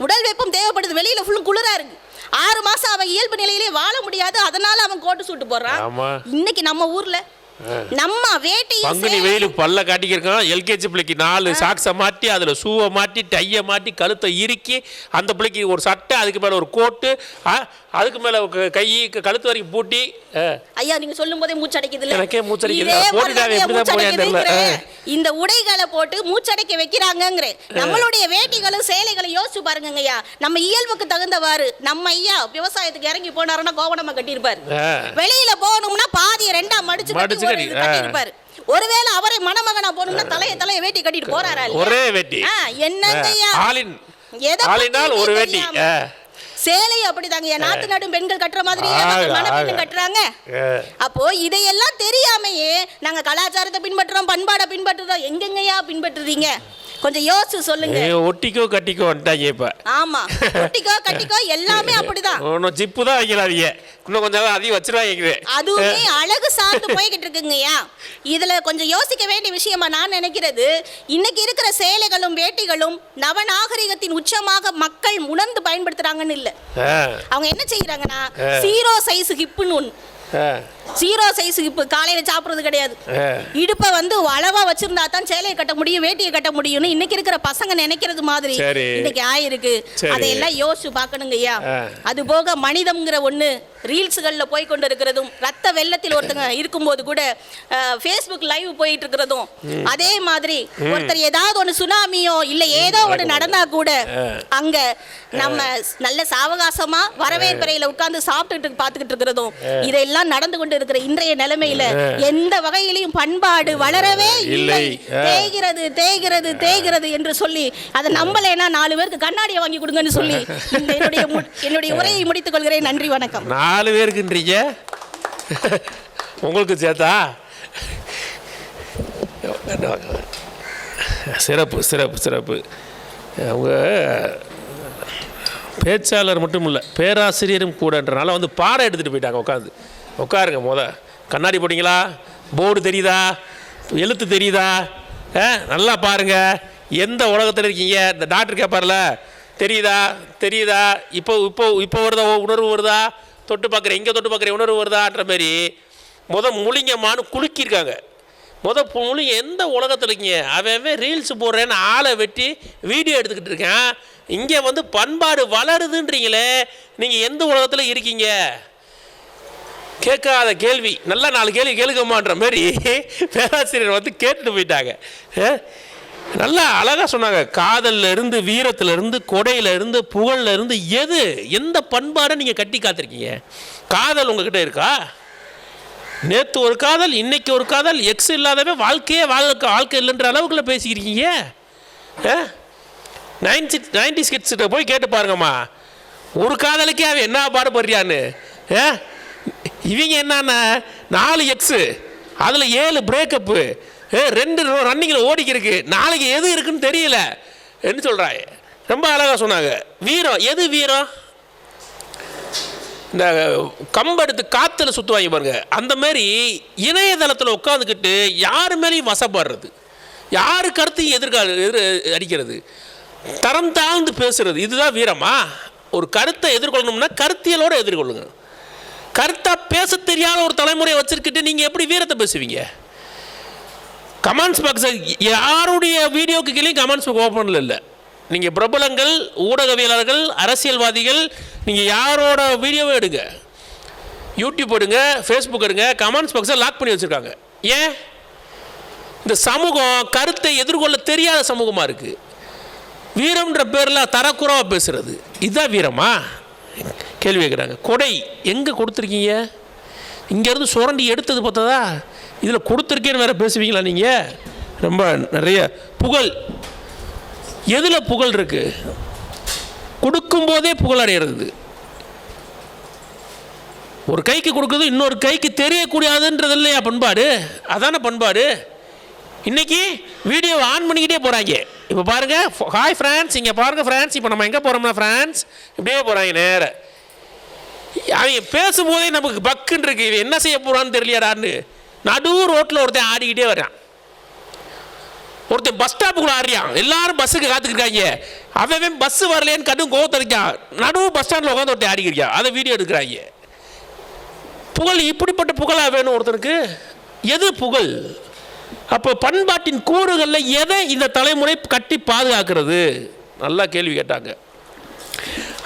உடல் வெப்பம் தேவைப்படுது. வெளியில ஃபுல்லும் குளிரா இருக்கு. 6 மாசம் அவன் இயல்பு நிலையிலே வாழ முடியாது. அதனால அவன் கோட்டு சூட்டு போடுறான். இன்னைக்கு நம்ம ஊர்ல நம்ம வேட்டி பங்குனி வெயில் பல்ல காட்டிக்கிருக்கான். எல்கேஜி பிள்ளைக்கு 4 சாக்ஸை மாட்டி அதில் ஷூவை மாட்டி டையை மாட்டி கழுத்தை இறுக்கி அந்த பிள்ளைக்கு ஒரு சட்டை, அதுக்கு மேலே ஒரு கோட்டு, அதுக்கு மேலே கை கழுத்து வரைக்கும் பூட்டி. ஐயா நீங்க சொல்லும் போதே மூச்சடைக்குது. எனக்கே மூச்சடைக்குது. போட்டுட்டாவே எப்படிதான் போயான்னு தெரியல. இந்த உடைகளை போட்டு மூச்சடைக்க வைக்கிறாங்கங்கிற நம்மளுடைய வேட்டிகளும் சேலைகளும் யோசிச்சு பாருங்கய்யா. நம்ம இயல்புக்கு தகுந்தவாறு நம்ம ஐயா விவசாயத்துக்கு இறங்கி போனாருன்னா கோவணமா கட்டியிருப்பாரு. வெளியில போகணும்னா பாதியை 2ஆ மடிச்சு கட்டியிருப்பாரு. ஒருவேளை அவரை மணமகனா போகணும்னா தலைய வேட்டி கட்டிட்டு போறாரா? ஒரே வேட்டி. என்னங்கய்யா ஒரு வேட்டி. சேலை அப்படிதாங்க. நாட்டு நடும் பெண்கள் கட்டுற மாதிரி மணப்பெண்ணும் கட்டுறாங்க. அப்போ இதையெல்லாம் தெரியாமையே நாங்க கலாச்சாரத்தை பின்பற்றுறோம், பண்பாடை பின்பற்றுறோம். எங்கெங்கயா பின்பற்றுறீங்க? கொஞ்சம் யோசிச்சு சொல்லுங்க. ஒட்டிக்கோ கட்டிக்கோ வந்துட்டாங்க இப்ப. ஆமா, ஒட்டிக்கோ கட்டிக்கோ எல்லாமே அப்படிதான். இன்னும் ஜிப்பு தான் வைக்கிறாங்க. இன்னும் கொஞ்சம் அதிகம் வச்சிருவாங்க. அதுவுமே அழகு சார்ந்து போய்கிட்டு இருக்குங்கய்யா. இதுல கொஞ்சம் யோசிக்க வேண்டிய விஷயமா நான் நினைக்கிறது, இன்னைக்கு இருக்கிற சேலைகளும் வேட்டிகளும் நவநாகரிகத்தின் உச்சமாக மக்கள் உணர்ந்து பயன்படுத்துறாங்கன்னு இல்ல. அவங்க என்ன செய்யறாங்கன்னா 0 சைஸ் ஹிப்புன்னு ஒன்று, 0 சைஸ் ஹிப்பு காலையில சாப்பிடுறது கிடையாது. இடுப்பை வந்து அளவா வச்சிருந்தா தான் சேலையை கட்ட முடியும், வேட்டியை கட்ட முடியும்னு இன்னைக்கு இருக்கிற பசங்க நினைக்கிறது மாதிரி இன்னைக்கு ஆயிருக்கு. அதையெல்லாம் யோசிச்சு பார்க்கணுங்க ஐயா. அது போக மனிதம்ங்கிற ஒண்ணு ரீல்ஸ்களில் போய் கொண்டு இருக்கிறதும், ரத்த வெள்ளத்தில் ஒருத்தங்க இருக்கும்போது கூட ஃபேஸ்புக் லைவ் போயிட்டு இருக்கிறதும், அதே மாதிரி ஒருத்தர் ஏதாவது ஒன்று சுனாமியோ இல்லை ஏதோ ஒன்று நடந்தா கூட அங்க நம்ம நல்ல சாவகாசமா வரவேற்பறையில் உட்கார்ந்து சாப்பிட்டுட்டு பார்த்துக்கிட்டு இருக்கிறதும், இதெல்லாம் நடந்து கொண்டு இருக்கிற இன்றைய நிலைமையில எந்த வகையிலையும் பண்பாடு வளரவே இல்லை. தேய்கிறது தேய்கிறது தேய்கிறது என்று சொல்லி அதை நம்பலைன்னா 4 பேருக்கு கண்ணாடியை வாங்கி கொடுங்கன்னு சொல்லி என்னுடைய உரையை முடித்துக் கொள்கிறேன். நன்றி, வணக்கம். 4 பேருக்குன்றீங்க, உங்களுக்கு சேர்த்தா? சிறப்பு சிறப்பு சிறப்பு. அவங்க பேச்சாளர் மட்டும் இல்லை, பேராசிரியரும் கூடன்றனால வந்து பாடம் எடுத்துகிட்டு போயிட்டாங்க. உட்காருங்க. கண்ணாடி போட்டிங்களா? போர்டு தெரியுதா? எழுத்து தெரியுதா? நல்லா பாருங்க. எந்த உலகத்தில் இருக்கீங்க? இந்த டாக்டர் கேட்பார்ல, தெரியுதா? இப்போ வருதா உணர்வு? வருதா? தொட்டு பார்க்குறேன், இங்கே தொட்டு பார்க்குறேன், உணர்வு வருதான்ற மாதிரி முழிங்கம்மான்னு குலுக்கியிருக்காங்க. முழிங்க. எந்த உலகத்தில் இருக்கீங்க? அவன் ரீல்ஸ் போடுறேன்னு ஆளை வெட்டி வீடியோ எடுத்துக்கிட்டு இருக்கேன். இங்கே வந்து பண்பாடு வளருதுன்றீங்களே, நீங்கள் எந்த உலகத்தில் இருக்கீங்க? கேட்காத கேள்வி நல்லா 4 கேள்வி கேளுக்கம்மான்ற மாதிரி பேராசிரியர் வந்து கேட்டுட்டு போயிட்டாங்க. நல்லா அழகாக சொன்னாங்க. காதலில் இருந்து, வீரத்தில் இருந்து, கொடையில் இருந்து, புகழில் இருந்து, எந்த பண்பாடை நீங்கள் கட்டி காத்திருக்கீங்க? காதல் உங்ககிட்ட இருக்கா? நேற்று ஒரு காதல், இன்னைக்கு ஒரு காதல், எக்ஸ் இல்லாதவே வாழ்க்கை இல்லைன்ற அளவுக்குள்ள பேசிக்கிறீங்க. 90s கிட்ஸ்கிட்ட போய் கேட்டு பாருங்கம்மா, ஒரு காதலுக்கே அவன் என்ன பாடுபடுறியான்னு. இவங்க என்னன்னா 4 எக்ஸு, அதில் 7 பிரேக்கப்பு, 2 ரன்னிங்கில் ஓடிக்கிருக்கு, நாளைக்கு எது இருக்குன்னு தெரியல என்ன சொல்கிறாங்க. ரொம்ப அழகாக சொன்னாங்க. வீரம், எது வீரம்? இந்த கம்பெடுத்து காற்றுல சுற்றுவாங்க பாருங்க, அந்த மாதிரி இணையதளத்தில் உட்காந்துக்கிட்டு யாரு மேலேயும் வசப்படுறது, யாரு கருத்தையும் எதிர் அடிக்கிறது, தரம் தாழ்ந்து பேசுறது, இதுதான் வீரமா? ஒரு கருத்தை எதிர்கொள்ளணும்னா கருத்தியலோடு எதிர்கொள்ளுங்க. கருத்தாக பேச தெரியாத ஒரு தலைமுறையை வச்சுருக்கிட்டு நீங்கள் எப்படி வீரத்தை பேசுவீங்க? கமெண்ட்ஸ் பாக்ஸ் யாருடைய வீடியோக்கு கீழே கமெண்ட்ஸ் பாக்ஸ் ஓப்பனில் இல்லை. நீங்கள் பிரபலங்கள், ஊடகவியலாளர்கள், அரசியல்வாதிகள், நீங்கள் யாரோட வீடியோவை எடுங்க, யூடியூப் எடுங்க, ஃபேஸ்புக் எடுங்க, கமெண்ட்ஸ் பாக்ஸை லாக் பண்ணி வச்சுருக்காங்க. ஏன்? இந்த சமூகம் கருத்தை எதிர்கொள்ள தெரியாத சமூகமாக இருக்குது. வீரம்ன்ற பேரில் தரக்குறவாக பேசுகிறது இதுதான் வீரமா? கேள்வி கேட்குறாங்க. கொடை எங்கே கொடுத்துருக்கீங்க? இங்கேருந்து சுரண்டி எடுத்தது பார்த்ததா? இதில் கொடுத்துருக்கேன்னு வேறு பேசுவீங்களா நீங்கள்? ரொம்ப நிறைய புகழ். எதில் புகழ் இருக்குது? கொடுக்கும்போதே புகழ் அடையிறது. ஒரு கைக்கு கொடுக்குறது இன்னொரு கைக்கு தெரியக்கூடாதுன்றது இல்லையா பண்பாடு? அதான பண்பாடு. இன்றைக்கி வீடியோவை ஆன் பண்ணிக்கிட்டே போகிறாங்க. இப்போ பாருங்கள், ஹாய் ஃப்ரான்ஸ், இங்கே பாருங்கள் ஃப்ரான்ஸ், இப்போ நம்ம எங்கே போகிறோம்னா ஃப்ரான்ஸ் இப்படியே போகிறாங்க நேர. அவங்க பேசும்போதே நமக்கு பக்குன்னு இருக்குது. இவன் என்ன செய்ய போகிறான்னு தெரியலையாடான்னு. நடு ரோட்டில் ஒருத்தன் ஆடிக்கிட்டே வரான். ஒருத்தன் பஸ் ஸ்டாப்புக்குள்ள ஆடுறான். எல்லாரும் பஸ்ஸுக்கு காத்துக்கிட்டாங்க. அவன் பஸ் வரலேன்னு கடும் கோவத்தடிக்கான். நடுவு பஸ் ஸ்டாண்டில் உட்காந்து ஒருத்தன் ஆடிக்கிறான். அதை வீடியோ எடுக்கிறாங்க. புகழ் இப்படிப்பட்ட புகழாக வேணும் ஒருத்தனுக்கு? எது புகழ்? அப்போ பண்பாட்டின் கூறுகளில் எதை இந்த தலைமுறை கட்டி பாதுகாக்கிறது? நல்லா கேள்வி கேட்டாங்க.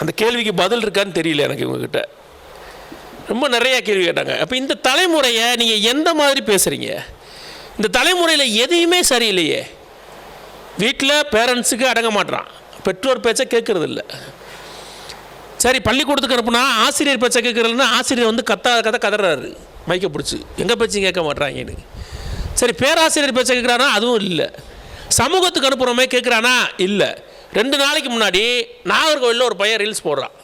அந்த கேள்விக்கு பதில் இருக்கான்னு தெரியல எனக்கு. இவங்ககிட்ட ரொம்ப நிறைய கேள்வி கேட்டாங்க. அப்போ இந்த தலைமுறையை நீங்கள் எந்த மாதிரி பேசுகிறீங்க? இந்த தலைமுறையில் எதையுமே சரியில்லையே. வீட்டில் பேரண்ட்ஸுக்கு அடங்க மாட்டுறான், பெற்றோர் பேச்சை கேட்கறது இல்லை. சரி, பள்ளிக்கூடத்துக்கு அனுப்புனா ஆசிரியர் பேச்சை கேட்கறதுன்னா ஆசிரியர் வந்து கதறாரு மைக்கை பிடிச்சி, எங்கள் பேச்சும் கேட்க மாட்டுறாங்கன்னு. சரி, பேராசிரியர் பேச்சை கேட்குறானா? அதுவும் இல்லை. சமூகத்துக்கு அனுப்புகிறோமே கேட்குறானா? இல்லை. 2 நாளைக்கு முன்னாடி நாகர்கோவிலில் ஒரு பையன் ரீல்ஸ் போடுறான்.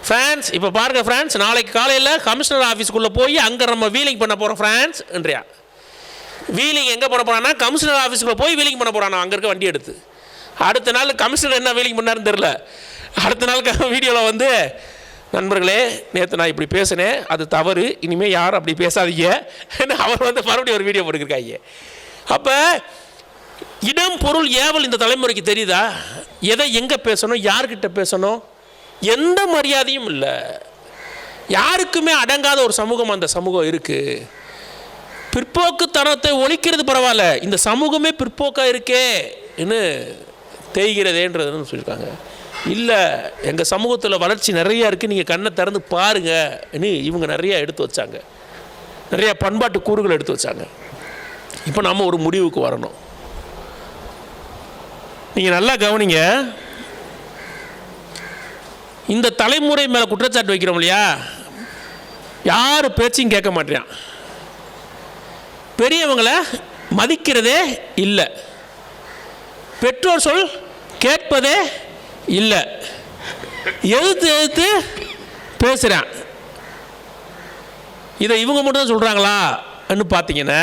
ஃப்ரான்ஸ், இப்போ பாருங்கள் ஃப்ரான்ஸ், நாளைக்கு காலையில் கமிஷனர் ஆஃபீஸ்க்குள்ளே போய் அங்கே நம்ம வீலிங் பண்ண போகிறோம் ஃப்ரான்ஸ் என்றியா. வீலிங் எங்கே பண்ண போகிறான்னா கமிஷனர் ஆஃபீஸுக்குள்ளே போய் வீலிங் பண்ண போகிறான் அங்கே இருக்க வண்டி எடுத்து. அடுத்த நாள் கமிஷனர் என்ன வீலிங் பண்ணாருன்னு தெரில. அடுத்த நாள் வீடியோவில் வந்து, நண்பர்களே நேற்று நான் இப்படி பேசினேன், அது தவறு, இனிமேல் யாரும் அப்படி பேசாதீங்க. அவர் வந்து மறுபடியும் ஒரு வீடியோ போட்டுருக்காங்க. அப்போ இடம் பொருள் ஏவல் இந்த தலைமுறைக்கு தெரியுதா? எதை எங்கே பேசணும், யார்கிட்ட பேசணும், எந்த மரியாதையும் இல்லை. யாருக்குமே அடங்காத ஒரு சமூகம் அந்த சமூகம் இருக்குது. பிற்போக்குத்தனத்தை ஒழிக்கிறது பரவாயில்ல, இந்த சமூகமே பிற்போக்காக இருக்கேன்னு தேய்கிறதேன்றதுன்னு சொல்லியிருக்காங்க. இல்லை, எங்கள் சமூகத்தில் வளர்ச்சி நிறையா இருக்குது, நீங்கள் கண்ணை திறந்து பாருங்கன்னு இவங்க நிறையா எடுத்து வச்சாங்க. நிறையா பண்பாட்டு கூறுகள் எடுத்து வச்சாங்க. இப்போ நம்ம ஒரு முடிவுக்கு வரணும். நீங்கள் நல்லா கவனிங்க. இந்த தலைமுறை மேலே குற்றச்சாட்டு வைக்கிறோம் இல்லையா, யார் பேச்சையும் கேட்க மாட்டேறான். பெரியவங்களை மதிக்கிறதே இல்லை, பெற்றோர் சொல் கேட்பதே இல்லை, எதிர்த்து பேசுகிறான். இதை இவங்க மட்டும் தான் சொல்கிறாங்களான்னு பார்த்தீங்கன்னா,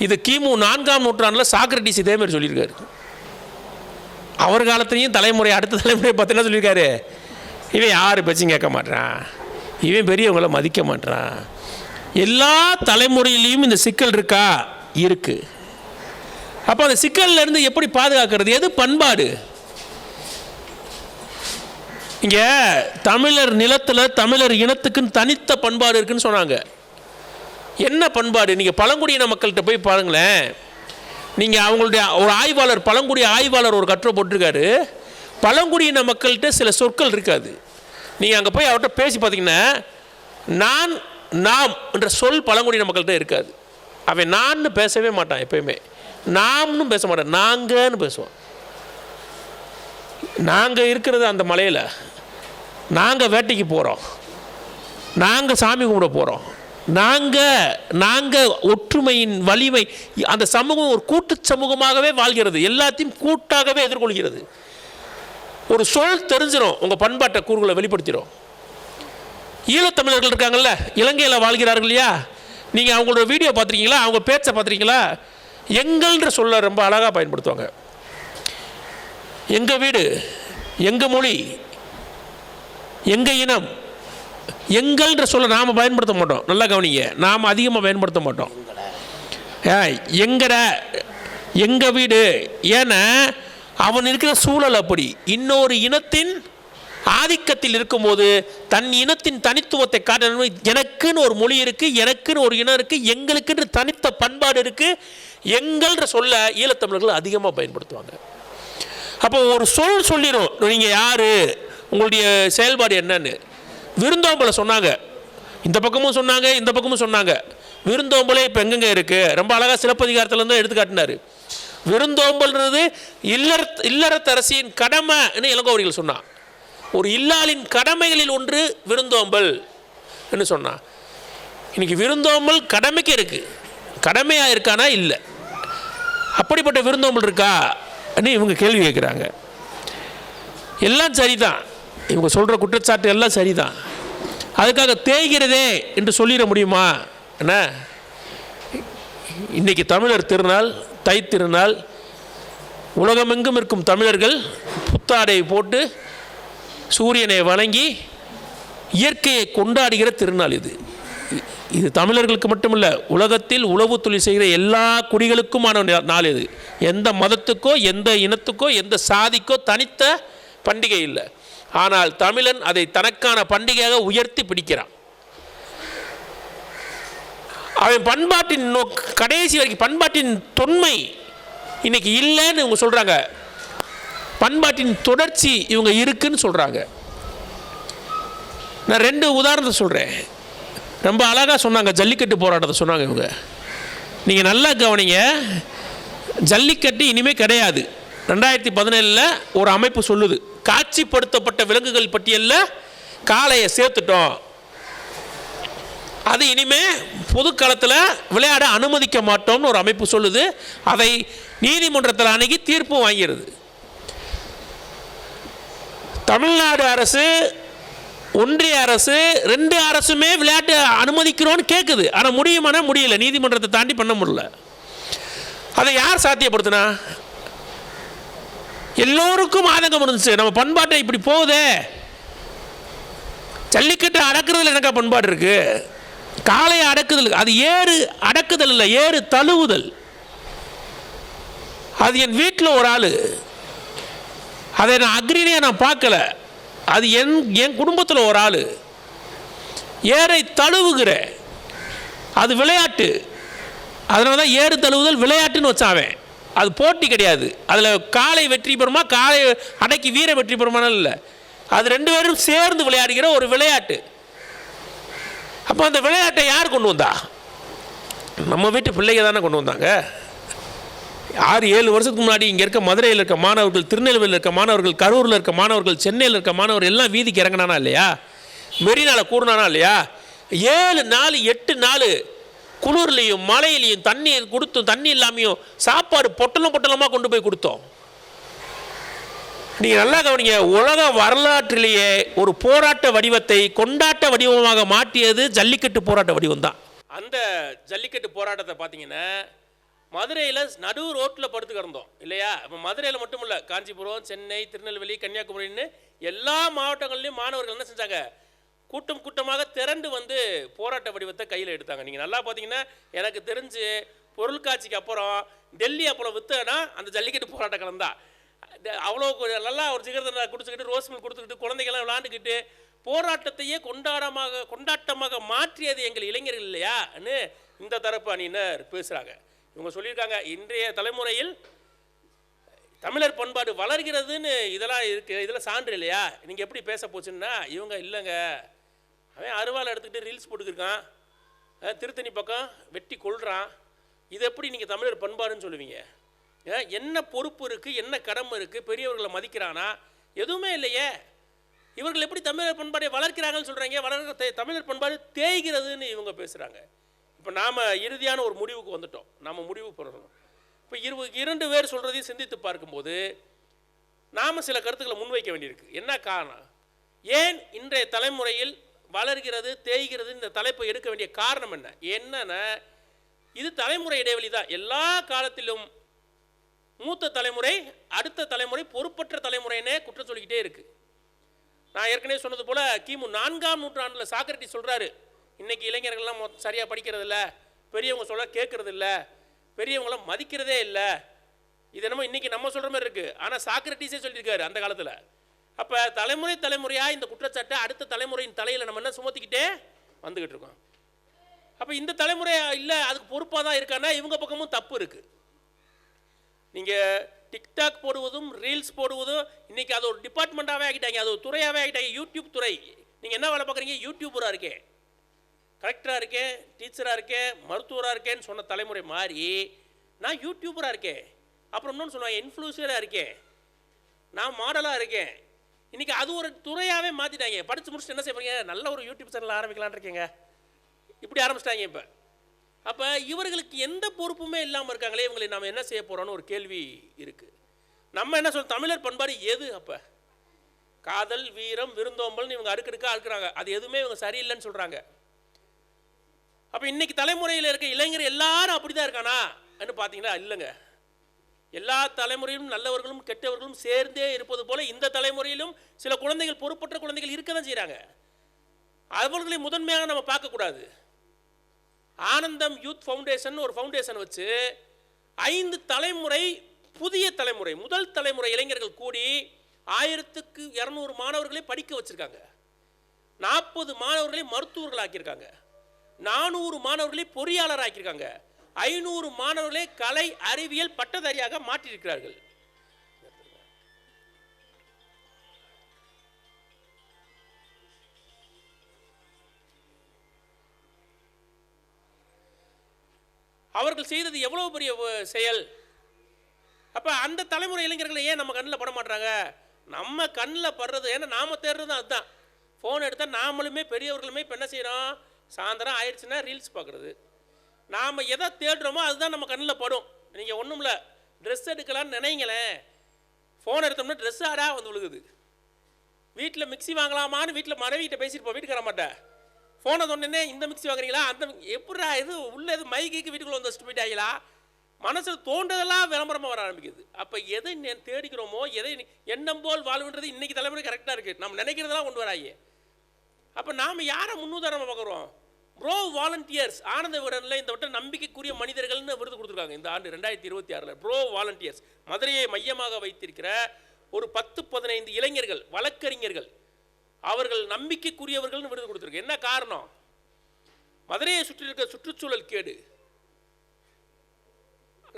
இது கிமு 4ஆம் நூற்றாண்டில் சாக்ரட்டிஸ் இதே மாதிரி சொல்லியிருக்காரு. அவர் காலத்துலேயும் தலைமுறை அடுத்த தலைமுறை பார்த்தீங்கன்னா சொல்லியிருக்காரு, இவன் யார் பேச்சும் கேட்க மாட்டான், இவன் பெரியவங்களை மதிக்க மாட்டான். எல்லா தலைமுறையிலையும் இந்த சிக்கல் இருக்கா? இருக்குது. அப்போ அந்த சிக்கல்லேருந்து எப்படி பாதுகாக்கிறது? எது பண்பாடு? இங்கே தமிழர் நிலத்தில் தமிழர் இனத்துக்குன்னு தனித்த பண்பாடு இருக்குன்னு சொன்னாங்க. என்ன பண்பாடு? நீங்கள் பழங்குடியின மக்கள்கிட்ட போய் பாருங்களேன். நீங்கள் அவங்களுடைய ஒரு ஆய்வாளர், பழங்குடி ஆய்வாளர் ஒரு கட்டுரை போட்டிருக்காரு. பழங்குடியின மக்கள்கிட்ட சில சொற்கள் இருக்காது. நீங்கள் அங்கே போய் அவர்கிட்ட பேசி பார்த்தீங்கன்னா, நான் நாம் என்ற சொல் பழங்குடியின மக்கள்கிட்ட இருக்காது. அவன் நான்னு பேசவே மாட்டான், எப்பயுமே நாம்னு பேச மாட்டான், நாங்கன்னு பேசுவான். நாங்கள் இருக்கிறது அந்த மலையில், நாங்கள் வேட்டைக்கு போகிறோம், நாங்கள் சாமி கும்பிட போகிறோம், நாங்கள் ஒற்றுமையின் வலிமை. அந்த சமூகம் ஒரு கூட்டு சமூகமாகவே வாழ்கிறது, எல்லாத்தையும் கூட்டாகவே எதிர்கொள்கிறது. ஒரு சொல் தெரிஞ்சிடும், உங்கள் பண்பாட்டை கூறுகளை வெளிப்படுத்திடும். ஈழத்தமிழர்கள் இருக்காங்கல்ல, இலங்கையில் வாழ்கிறார்கள் இல்லையா, நீங்கள் அவங்களோட வீடியோ பார்த்துருக்கீங்களா, அவங்க பேச்சை பார்த்துருக்கீங்களா? எங்கள்ன்ற சொல்ல ரொம்ப அழகாக பயன்படுத்துவாங்க. எங்கள் வீடு, எங்கள் மொழி, எங்கள் இனம், எங்கள்ன்ற சொல்ல நாம் பயன்படுத்த மாட்டோம். நல்லா கவனிங்க, நாம் அதிகமாக பயன்படுத்த மாட்டோம். எங்கட, எங்கள் வீடு. ஏன்னா அவன் இருக்கிற சூழல் அப்படி. இன்னொரு இனத்தின் ஆதிக்கத்தில் இருக்கும்போது தன் இனத்தின் தனித்துவத்தை காட்ட, எனக்குன்னு ஒரு மொழி இருக்குது, எனக்குன்னு ஒரு இனம் இருக்குது, எங்களுக்குன்னு தனித்த பண்பாடு இருக்குது. எங்கள்ன்ற சொல்ல ஈழத்தமிழர்கள் அதிகமாக பயன்படுத்துவாங்க. அப்போ ஒரு சொல் சொல்லிடும், நீங்கள் யார், உங்களுடைய செயல்பாடு என்னன்னு. விருந்தோம்பலை சொன்னாங்க, இந்த பக்கமும் சொன்னாங்க, இந்த பக்கமும் சொன்னாங்க. விருந்தோம்பலே இப்போ எங்கெங்கே இருக்குது? ரொம்ப அழகாக சிலப்பதிகாரத்துலேருந்து எடுத்துக்காட்டினார். விருந்தோம்பல்ன்றது இல்லறத்தரசியின் கடமைன்னு இளங்கோவடிகள் சொன்னான். ஒரு இல்லாளின் கடமைகளில் ஒன்று விருந்தோம்பல் என்று சொன்னான். இன்னைக்கு விருந்தோம்பல் கடமைக்கு இருக்குது, கடமையாக இருக்கானா இல்லை. அப்படிப்பட்ட விருந்தோம்பல் இருக்கான்னு இவங்க கேள்வி கேட்குறாங்க. எல்லாம் சரிதான், இவங்க சொல்கிற குற்றச்சாட்டு எல்லாம் சரிதான். அதுக்காக தேய்கிறதே என்று சொல்லிட முடியுமா? என்ன இன்றைக்கி தமிழர் திருநாள், தை திருநாள். உலகமெங்கும் இருக்கும் தமிழர்கள் புத்தாடை போட்டு சூரியனை வணங்கி இயற்கையை கொண்டாடுகிற திருநாள் இது. இது தமிழர்களுக்கு மட்டுமல்ல, உலகத்தில் உழவு தொழில் செய்கிற எல்லா குடிகளுக்குமான நாள் இது. எந்த மதத்துக்கோ எந்த இனத்துக்கோ எந்த சாதிக்கோ தனித்த பண்டிகை இல்லை. ஆனால் தமிழன் அதை தனக்கான பண்டிகையாக உயர்த்தி பிடிக்கிறான். அவன் பண்பாட்டின் கடைசி வரைக்கும் பண்பாட்டின் தொன்மை இன்னைக்கு இல்லைன்னு இவங்க சொல்கிறாங்க. பண்பாட்டின் தொடர்ச்சி இவங்க இருக்குன்னு சொல்கிறாங்க. நான் 2 உதாரணத்தை சொல்கிறேன். ரொம்ப அழகாக சொன்னாங்க, ஜல்லிக்கட்டு போராட்டத்தை சொன்னாங்க இவங்க. நீங்கள் நல்லா கவனிங்க, ஜல்லிக்கட்டு இனிமேல் கிடையாது. 2017 ஒரு அமைப்பு சொல்லுது, காட்சிப்படுத்தப்பட்ட விலங்குகள் பட்டியலில் காளையை சேர்த்துட்டோம், அது இனிமே பொதுக்களத்தில் விளையாட அனுமதிக்க மாட்டோம்னு ஒரு அமைப்பு சொல்லுது. அதை நீதிமன்றத்தில் அணுகி தீர்ப்பு வாங்கிறது. தமிழ்நாடு அரசு, ஒன்றிய அரசு, 2 அரசுமே விளையாட்டு அனுமதிக்கிறோன்னு கேட்குது. ஆனால் முடியுமானா முடியல, நீதிமன்றத்தை தாண்டி பண்ண முடியல. அதை யார் சாத்தியப்படுத்தினா? எல்லோருக்கும் ஆதங்கம் இருந்துச்சு, நம்ம பண்பாட்டை இப்படி போகுதே, ஜல்லிக்கட்டு அடக்குறதுல எனக்கா பண்பாடு இருக்கு, காளையை அடக்குதல், அது ஏறு அடக்குதல் இல்லை, ஏறு தழுவுதல். அது என் வீட்டில் ஒரு ஆள், அதை நான் அக்ரினியாக நான் பார்க்கல, அது என் குடும்பத்தில் ஒரு ஆள் ஏரை தழுவுகிற, அது விளையாட்டு. அதனால தான் ஏறு தழுவுதல் விளையாட்டுன்னு வச்சாவேன். அது போட்டி கிடையாது. அதில் காளை வெற்றி பெறுமா, காளை அடக்கி வீர வெற்றி பெறுமானு இல்லை, அது 2 பேரும் சேர்ந்து விளையாடுகிற ஒரு விளையாட்டு. அப்போ அந்த விளையாட்டை யார் கொண்டு வந்தா? நம்ம வீட்டு பிள்ளைங்க தானே கொண்டு வந்தாங்க. 6-7 வருஷத்துக்கு முன்னாடி இங்கே இருக்க மதுரையில் இருக்க மாணவர்கள், திருநெல்வேலியில் இருக்க மாணவர்கள், கரூரில் இருக்க மாணவர்கள், சென்னையில் இருக்க மாணவர்கள் எல்லாம் வீதிக்கு இறங்கினானா இல்லையா? மெரினாவில் கூடுனானா இல்லையா? 7 நாள் 8 நாள் குளிர்லையும் மழையிலையும் தண்ணீர் கொடுத்தோம், தண்ணி இல்லாமையும் சாப்பாடு பொட்டலமாக கொண்டு போய் கொடுத்தோம். நீங்கள் நல்லா கவனிங்க, உலக வரலாற்றிலேயே ஒரு போராட்ட வடிவத்தை கொண்டாட்ட வடிவமாக மாற்றியது ஜல்லிக்கட்டு போராட்ட வடிவம் தான். அந்த ஜல்லிக்கட்டு போராட்டத்தை பார்த்தீங்கன்னா மதுரையில் நடு ரோட்டில் படுத்து கிடந்தோம் இல்லையா? இப்போ மதுரையில் மட்டும் இல்லை, காஞ்சிபுரம், சென்னை, திருநெல்வேலி, கன்னியாகுமரின்னு எல்லா மாவட்டங்கள்லையும் மாணவர்கள் என்ன செஞ்சாங்க? கூட்டம் கூட்டமாக திரண்டு வந்து போராட்ட வடிவத்தை கையில் எடுத்தாங்க. நீங்கள் நல்லா பார்த்தீங்கன்னா எனக்கு தெரிஞ்சு பொருட்காட்சிக்கு அப்புறம் டெல்லி அப்பளம் விற்றுனா அந்த ஜல்லிக்கட்டு போராட்ட களம் தான். அவ்வளோ நல்லா ஒரு சிகரத்தை குடிச்சுக்கிட்டு ரோஸ் மில்க் கொடுத்துக்கிட்டு குழந்தைகள்லாம் விளாண்டுக்கிட்டு போராட்டத்தையே கொண்டாட்டமாக மாற்றியது எங்கள் இளைஞர்கள் இல்லையான்னு இந்த தரப்பு அணியினர் பேசுகிறாங்க. இவங்க சொல்லியிருக்காங்க, இன்றைய தலைமுறையில் தமிழர் பண்பாடு வளர்கிறதுன்னு இதெல்லாம் இருக்குது, இதெல்லாம் சான்று இல்லையா? நீங்கள் எப்படி பேச போச்சுன்னா இவங்க இல்லைங்க, அவன் அருவாள் எடுத்துக்கிட்டு ரீல்ஸ் போட்டுக்கிருக்கான், திருத்தணி பக்கம் வெட்டி கொள்கிறான், இது எப்படி நீங்கள் தமிழர் பண்பாடுன்னு சொல்லுவீங்க? என்ன பொறுப்பு இருக்குது, என்ன கடமை இருக்குது, பெரியவர்களை மதிக்கிறானா? எதுவுமே இல்லையே. இவர்கள் எப்படி தமிழர் பண்பாடை வளர்க்கிறாங்கன்னு சொல்கிறாங்க, வளர்கிற தமிழர் பண்பாடு தேய்கிறதுன்னு இவங்க பேசுகிறாங்க. இப்போ நாம் இறுதியான ஒரு முடிவுக்கு வந்துட்டோம், நாம் முடிவு பெறணும். இப்போ 2 பேர் சொல்கிறதையும் சிந்தித்து பார்க்கும்போது நாம் சில கருத்துக்களை முன்வைக்க வேண்டியிருக்கு. என்ன காரணம்? ஏன் இன்றைய தலைமுறையில் வளர்கிறது தேய்கிறது இந்த தலைப்பை எடுக்க வேண்டிய காரணம் என்ன? என்னன்னா இது தலைமுறை இடைவெளி தான். எல்லா காலத்திலும் மூத்த தலைமுறை அடுத்த தலைமுறை பொறுப்பற்ற தலைமுறைனே குற்றம் சொல்லிக்கிட்டே இருக்கு. நான் ஏற்கனவே சொன்னது போல கிமு 4ஆம் நூற்றாண்டில் சாக்ரட்டிஸ் சொல்கிறாரு, இன்னைக்கு இளைஞர்கள்லாம் சரியாக படிக்கிறது இல்லை, பெரியவங்க சொல்ல கேட்கறது இல்லை, பெரியவங்களாம் மதிக்கிறதே இல்லை. இது என்னமோ இன்றைக்கி நம்ம சொல்கிற மாதிரி இருக்குது, ஆனால் சாக்ரட்டிஸே சொல்லியிருக்காரு அந்த காலத்தில். அப்போ தலைமுறையாக இந்த குற்றச்சாட்டை அடுத்த தலைமுறையின் தலையில் நம்ம என்ன சுமத்திக்கிட்டே வந்துக்கிட்டு இருக்கோம். அப்போ இந்த தலைமுறை இல்லை அதுக்கு பொறுப்பாக தான் இருக்கான்னா இவங்க பக்கமும் தப்பு இருக்குது. நீங்கள் டிக்டாக் போடுவதும் ரீல்ஸ் போடுவதும் இன்றைக்கி அது ஒரு டிபார்ட்மெண்ட்டாகவே ஆகிட்டாங்க, அது ஒரு துறையாகவே ஆகிட்டாங்க. யூடியூப் துறை, நீங்கள் என்ன வேலை பார்க்குறீங்க? யூடியூபராக இருக்கே, கலெக்டராக இருக்கேன், டீச்சராக இருக்கேன், மருத்துவராக இருக்கேன்னு சொன்ன தலைமுறை மாறி நான் யூடியூபராக இருக்கேன், அப்புறம் இன்னொன்று சொல்லுவாங்க இன்ஃப்ளூன்சராக இருக்கேன், நான் மாடலாக இருக்கேன். இன்றைக்கி அது ஒரு துறையாகவே மாற்றிட்டாங்க. படித்து முடிச்சுட்டு என்ன செய்வாங்க, நல்ல ஒரு யூடியூப் சேனல் ஆரம்பிக்கலான்னு இருக்கேங்க, இப்படி ஆரம்பிச்சிட்டாங்க. இப்போ அப்போ இவர்களுக்கு எந்த பொறுப்புமே இல்லாமல் இருக்காங்களே, இவங்களை நாம் என்ன செய்ய போகிறோன்னு ஒரு கேள்வி இருக்குது. நம்ம என்ன சொல்கிறோம், தமிழர் பண்பாடு எது? அப்போ காதல், வீரம், விருந்தோம்பல்னு இவங்க அடுக்கடுக்காக அழுக்கிறாங்க. அது எதுவுமே இவங்க சரியில்லைன்னு சொல்கிறாங்க. அப்போ இன்றைக்கி தலைமுறையில் இருக்க இளைஞர் எல்லாரும் அப்படி தான் இருக்கானா என்று பார்த்தீங்கன்னா இல்லைங்க. எல்லா தலைமுறையிலும் நல்லவர்களும் கெட்டவர்களும் சேர்ந்தே இருப்பது போல இந்த தலைமுறையிலும் சில குழந்தைகள், பொறுப்பற்ற குழந்தைகள் இருக்க தான் செய்கிறாங்க. அவர்களை முதன்மையாக நம்ம பார்க்கக்கூடாது. ஆனந்தம் யூத் ஃபவுண்டேஷன் ஒரு ஃபவுண்டேஷன் வச்சு 5 தலைமுறை, புதிய தலைமுறை, முதல் தலைமுறை இளைஞர்கள் கூடி 1200 மாணவர்களை படிக்க வச்சுருக்காங்க. 40 மாணவர்களை மருத்துவர்கள் ஆக்கியிருக்காங்க. 400 மாணவர்களை பொறியாளர் ஆக்கியிருக்காங்க. 500 மாணவர்களை கலை அறிவியல் பட்டதாரியாக மாற்றியிருக்கிறார்கள். அவர்கள் செய்தது எவ்வளவு பெரிய செயல். அப்போ அந்த தலைமுறை இளைஞர்களை ஏன் நம்ம கண்ணில் பட மாட்டாங்க? நம்ம கண்ணில் படுறது, ஏன்னா நாம் தேடுறது அதுதான். ஃபோன் எடுத்தால் நாமளுமே பெரியவர்களுமே இப்போ என்ன செய்கிறோம், சாயந்தரம் ஆயிடுச்சுன்னா ரீல்ஸ் பார்க்குறது. நாம் எதை தேடுறோமோ அதுதான் நம்ம கண்ணில் படும். நீங்கள் ஒன்றும் இல்லை, ட்ரெஸ் எடுக்கலான்னு நினைங்களேன், ஃபோன் எடுத்தோம்னா ட்ரெஸ் ஆடா வந்து விழுகுது. வீட்டில் மிக்சி வாங்கலாமான்னு வீட்டில் மனைவிகிட்ட பேசிட்டு வீட்டுக்கு வர மாட்டேன். ஃபோனை சொன்னே இந்த மிக்சி வாங்குறீங்களா, அந்த எப்படா இது உள்ள இது மைக்கு வீட்டுக்குள்ளே வந்து வச்சுட்டு போயிட்டாங்களா, மனசில் தோன்றதெல்லாம் விளம்பரமாக வர ஆரம்பிக்குது. அப்போ எதை தேடிக்கிறோமோ, எதை எண்ணம் போல் வாழ்வுன்றது இன்றைக்கி தலைமுறை கரெக்டாக இருக்குது. நம்ம நினைக்கிறதெல்லாம் கொண்டு வராங்க. அப்போ நாம் யாரை முன்னுதாரணமாக பார்க்குறோம்? ப்ரோ வாலண்டியர்ஸ் ஆனந்த விடனில் இந்த வட்டம் நம்பிக்கைக்குரிய மனிதர்கள்னு விருது கொடுத்துருக்காங்க இந்த ஆண்டு 2026. ப்ரோ வாலண்டியர்ஸ் மதுரையை மையமாக வைத்திருக்கிற ஒரு 10-15 இளைஞர்கள், வழக்கறிஞர்கள், அவர்கள் நம்பிக்கைக்குரியவர்கள்னு விருது கொடுத்துருக்கு. என்ன காரணம்? மதுரையை சுற்றி இருக்க சுற்றுச்சூழல் கேடு,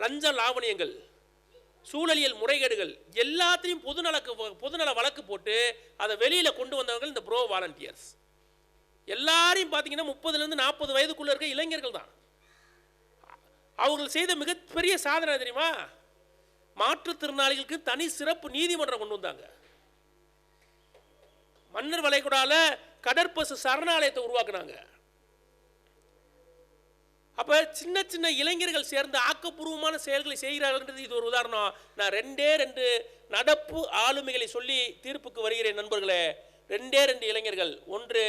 லஞ்ச லாவணியங்கள், சூழலியல் முறைகேடுகள் எல்லாத்தையும் பொதுநல வழக்கு போட்டு அதை வெளியில் கொண்டு வந்தவர்கள் இந்த ப்ரோ வாலண்டியர்ஸ். எல்லாரையும் பார்த்தீங்கன்னா 30லேருந்து 40 வயதுக்குள்ளே இருக்க இளைஞர்கள் தான். அவர்கள் செய்த மிகப்பெரிய சாதனை தெரியுமா? மாற்றுத்திறனாளிகளுக்கு தனி சிறப்பு நீதிமன்றம் கொண்டு வந்தாங்க. மன்னர் வளைகுடால கடற்பசு சரணாலயத்தை உருவாக்குனாங்க. அப்போ சின்ன சின்ன இளைஞர்கள் சேர்ந்து ஆக்கப்பூர்வமான செயல்களை செய்கிறார்கள். இது ஒரு உதாரணம். நான் 2 நடப்பு ஆளுமைகளை சொல்லி தீர்ப்புக்கு வருகிறேன் நண்பர்களே. 2 இளைஞர்கள். ஒன்று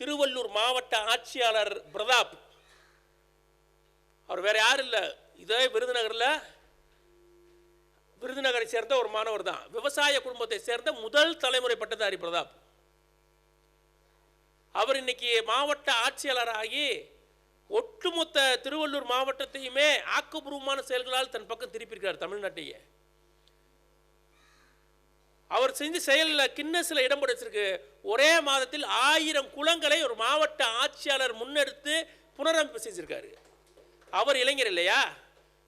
திருவள்ளூர் மாவட்ட ஆட்சியாளர் பிரதாப், அவர் வேற யாரும் இல்லை, இதே விருதுநகரை சேர்ந்த ஒரு மாணவர் தான். விவசாய குடும்பத்தை சேர்ந்த முதல் தலைமுறை பட்டதாரி பிரதாப். அவர் இன்னைக்கு மாவட்ட ஆட்சியாளராகி ஒட்டுமொத்த திருவள்ளூர் மாவட்டத்தையுமே ஆக்கப்பூர்வமான செயல்களால் தன் பக்கம் திருப்பியிருக்கிறார் தமிழ்நாட்டையே. அவர் செஞ்ச செயலில் கின்னஸில் இடம் பிடிச்சிருக்கு. ஒரே மாதத்தில் 1000 குளங்களை ஒரு மாவட்ட ஆட்சியாளர் முன்னெடுத்து புனரமைப்பு செஞ்சிருக்காரு. அவர் இளைஞர் இல்லையா?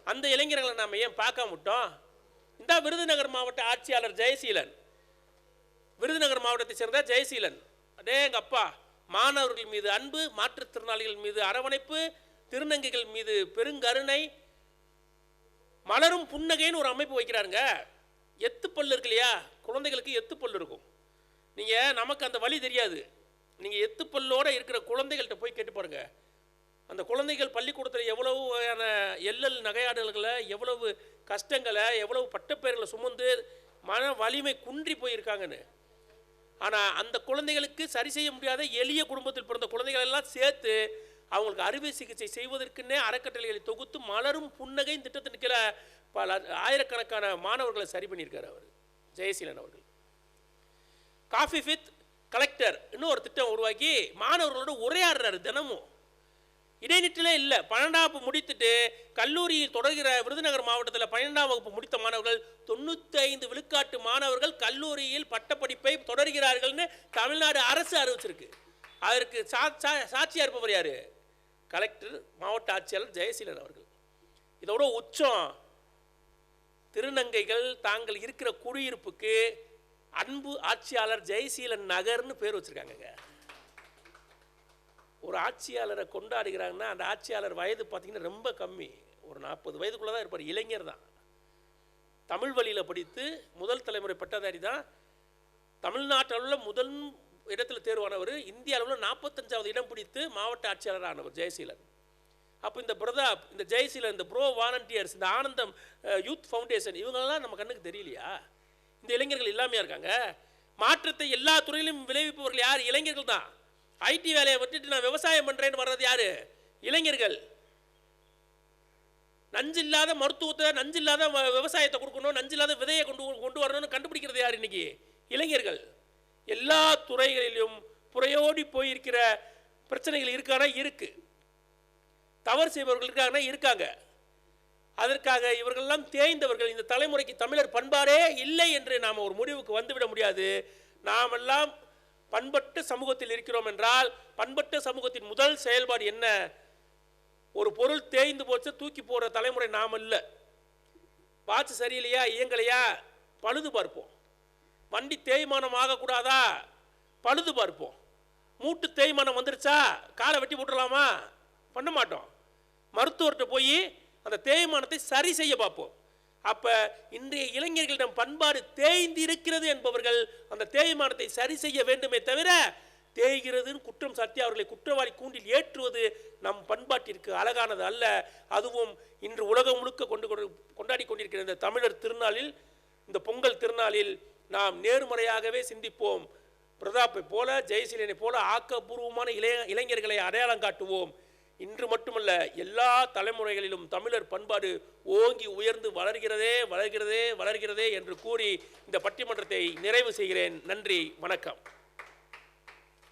அந்த இளைஞர்களை நாம் ஏன் பார்க்க விட்டோம்? இந்த விருதுநகர் மாவட்ட ஆட்சியாளர் ஜெயசீலன், விருதுநகர் மாவட்டத்தை சேர்ந்த ஜெயசீலன், அடே எங்கள் அப்பா, மாணவர்கள் மீது அன்பு, மாற்றுத்திறனாளிகள் மீது அரவணைப்பு, திருநங்கைகள் மீது பெருங்கருணை, மலரும் புன்னகைன்னு ஒரு அமைப்பு வைக்கிறாருங்க. எத்துப்பல் இருக்கு இல்லையா, குழந்தைகளுக்கு எத்துப்பல் இருக்கும். நீங்கள் நமக்கு அந்த வழி தெரியாது. நீங்கள் எத்துப்பல்லோடு இருக்கிற குழந்தைகள்கிட்ட போய் கேட்டு பாருங்க. அந்த குழந்தைகள் பள்ளிக்கூடத்தில் எவ்வளவு வகையான எல்லல் நகையாடல்களை, எவ்வளவு கஷ்டங்களை, எவ்வளவு பட்டப்பெயர்களை சுமந்து மன வலிமை குன்றி போயிருக்காங்கன்னு. ஆனால் அந்த குழந்தைகளுக்கு சரி செய்ய முடியாத எளிய குடும்பத்தில் பிறந்த குழந்தைகள் எல்லாம் சேர்த்து அவங்களுக்கு அறுவை சிகிச்சை செய்வதற்குன்னே அறக்கட்டளைகளை தொகுத்து மலரும் புன்னகை திட்டத்தின் கீழே பல ஆயிரக்கணக்கான மாணவர்களை சரி பண்ணியிருக்காரு அவர் ஜெயசீலன் அவர்கள். காஃபி வித் கலெக்டர் இன்னும் ஒரு திட்டம் உருவாக்கி மாணவர்களோட உரையாடுறாரு தினமும். இடைநிற்றலே இல்லை. 12ஆம் வகுப்பு முடித்துட்டு கல்லூரியில் தொடர்கிற விருதுநகர் மாவட்டத்தில் 12ஆம் வகுப்பு முடித்த மாணவர்கள் 95 விழுக்காட்டு மாணவர்கள் கல்லூரியில் பட்டப்படிப்பை தொடர்கிறார்கள்னு தமிழ்நாடு அரசு அறிவிச்சிருக்கு. அதற்கு சாட்சியாக இருப்பவர் யார்? கலெக்டர், மாவட்ட ஆட்சியாளர் ஜெயசீலன் அவர்கள். இதோட உச்சம், திருநங்கைகள் தாங்கள் இருக்கிற குடியிருப்புக்கு அன்பு ஆட்சியாளர் ஜெயசீலன் நகர்னு பேர் வச்சிருக்காங்க. ஒரு ஆட்சியாளரை கொண்டாடுகிறாங்கன்னா அந்த ஆட்சியாளர் வயது பார்த்திங்கன்னா ரொம்ப கம்மி, ஒரு 40 வயதுக்குள்ளே தான் இருப்பார், இளைஞர் தான். தமிழ் வழியில் படித்து முதல் தலைமுறை பட்டதாரி தான். தமிழ்நாட்டில் முதல் இடத்துல தேர்வானவர், இந்திய அளவில் 45வது இடம் பிடித்து மாவட்ட ஆட்சியாளர் ஆனவர் ஜெயசீலன். அப்போ இந்த பிரதாப், இந்த ஜெயசீலன், இந்த ப்ரோ வாலண்டியர்ஸ், இந்த ஆனந்தம் யூத் ஃபவுண்டேஷன், இவங்களெல்லாம் நம்ம கண்ணுக்கு தெரியலையா? இந்த இளைஞர்கள் இல்லாமையா இருக்காங்க? மாற்றத்தை எல்லா துறையிலும் விளைவிப்பவர்கள் யார்? இளைஞர்கள் தான். ஐடி வேலையை விட்டுட்டு நான் விவசாயம் பண்ணுறேன்னு வர்றது யார்? இளைஞர்கள். நஞ்சில்லாத மருத்துவத்தை, நஞ்சில்லாத விவசாயத்தை கொடுக்கணும், நஞ்சில்லாத விதையை கொண்டு வரணும்னு கண்டுபிடிக்கிறது யார் இன்னைக்கு? இளைஞர்கள். எல்லா துறைகளிலும் புறையோடி போயிருக்கிற பிரச்சனைகள் இருக்கானா? இருக்கு. தவறு செய்பவர்கள் இருக்காங்கன்னா இருக்காங்க. அதற்காக இவர்களெல்லாம் தேய்ந்தவர்கள். இந்த தலைமுறைக்கு தமிழர் பண்பாடே இல்லை என்று நாம் ஒரு முடிவுக்கு வந்துவிட முடியாது. நாமெல்லாம் பண்பட்ட சமூகத்தில் இருக்கிறோம் என்றால் பண்பட்ட சமூகத்தின் முதல் செயல்பாடு என்ன? ஒரு பொருள் தேய்ந்து போச்சு தூக்கி போடுற தலைமுறை நாம் இல்லை. வாட்ச் சரியில்லையா, இயங்கலையா, பழுது பார்ப்போம். வண்டி தேய்மானம் ஆகக்கூடாதா, பழுது பார்ப்போம். மூட்டு தேய்மானம் வந்துருச்சா காலை வெட்டி போட்டுடலாமா? பண்ண மாட்டோம். மருத்துவர்கிட்ட போய் அந்த தேய்மானத்தை சரி செய்ய பார்ப்போம். அப்போ இன்றைய இளைஞர்களிடம் பண்பாடு தேய்ந்து இருக்கிறது என்பவர்கள் அந்த தேய்மானத்தை சரி செய்ய வேண்டுமே தவிர தேய்கிறதுன்னு குற்றம் சாட்டி அவர்களை குற்றவாளி கூண்டில் ஏற்றுவது நம் பண்பாட்டிற்கு அழகானது அல்ல. அதுவும் இன்று உலகம் முழுக்க கொண்டாடி கொண்டிருக்கிற இந்த தமிழர் திருநாளில், இந்த பொங்கல் திருநாளில் நாம் நேர்மறையாகவே சிந்திப்போம். பிரதாப்பை போல, ஜெயசீலனை போல ஆக்கப்பூர்வமான இளைஞர்களை அடையாளம் காட்டுவோம். இன்று மட்டுமல்ல, எல்லா தலைமுறைகளிலும் தமிழர் பண்பாடு ஓங்கி உயர்ந்து வளர்கிறதே வளர்கிறதே வளர்கிறதே என்று கூறி இந்த பட்டிமன்றத்தை நிறைவு செய்கிறேன். நன்றி, வணக்கம்.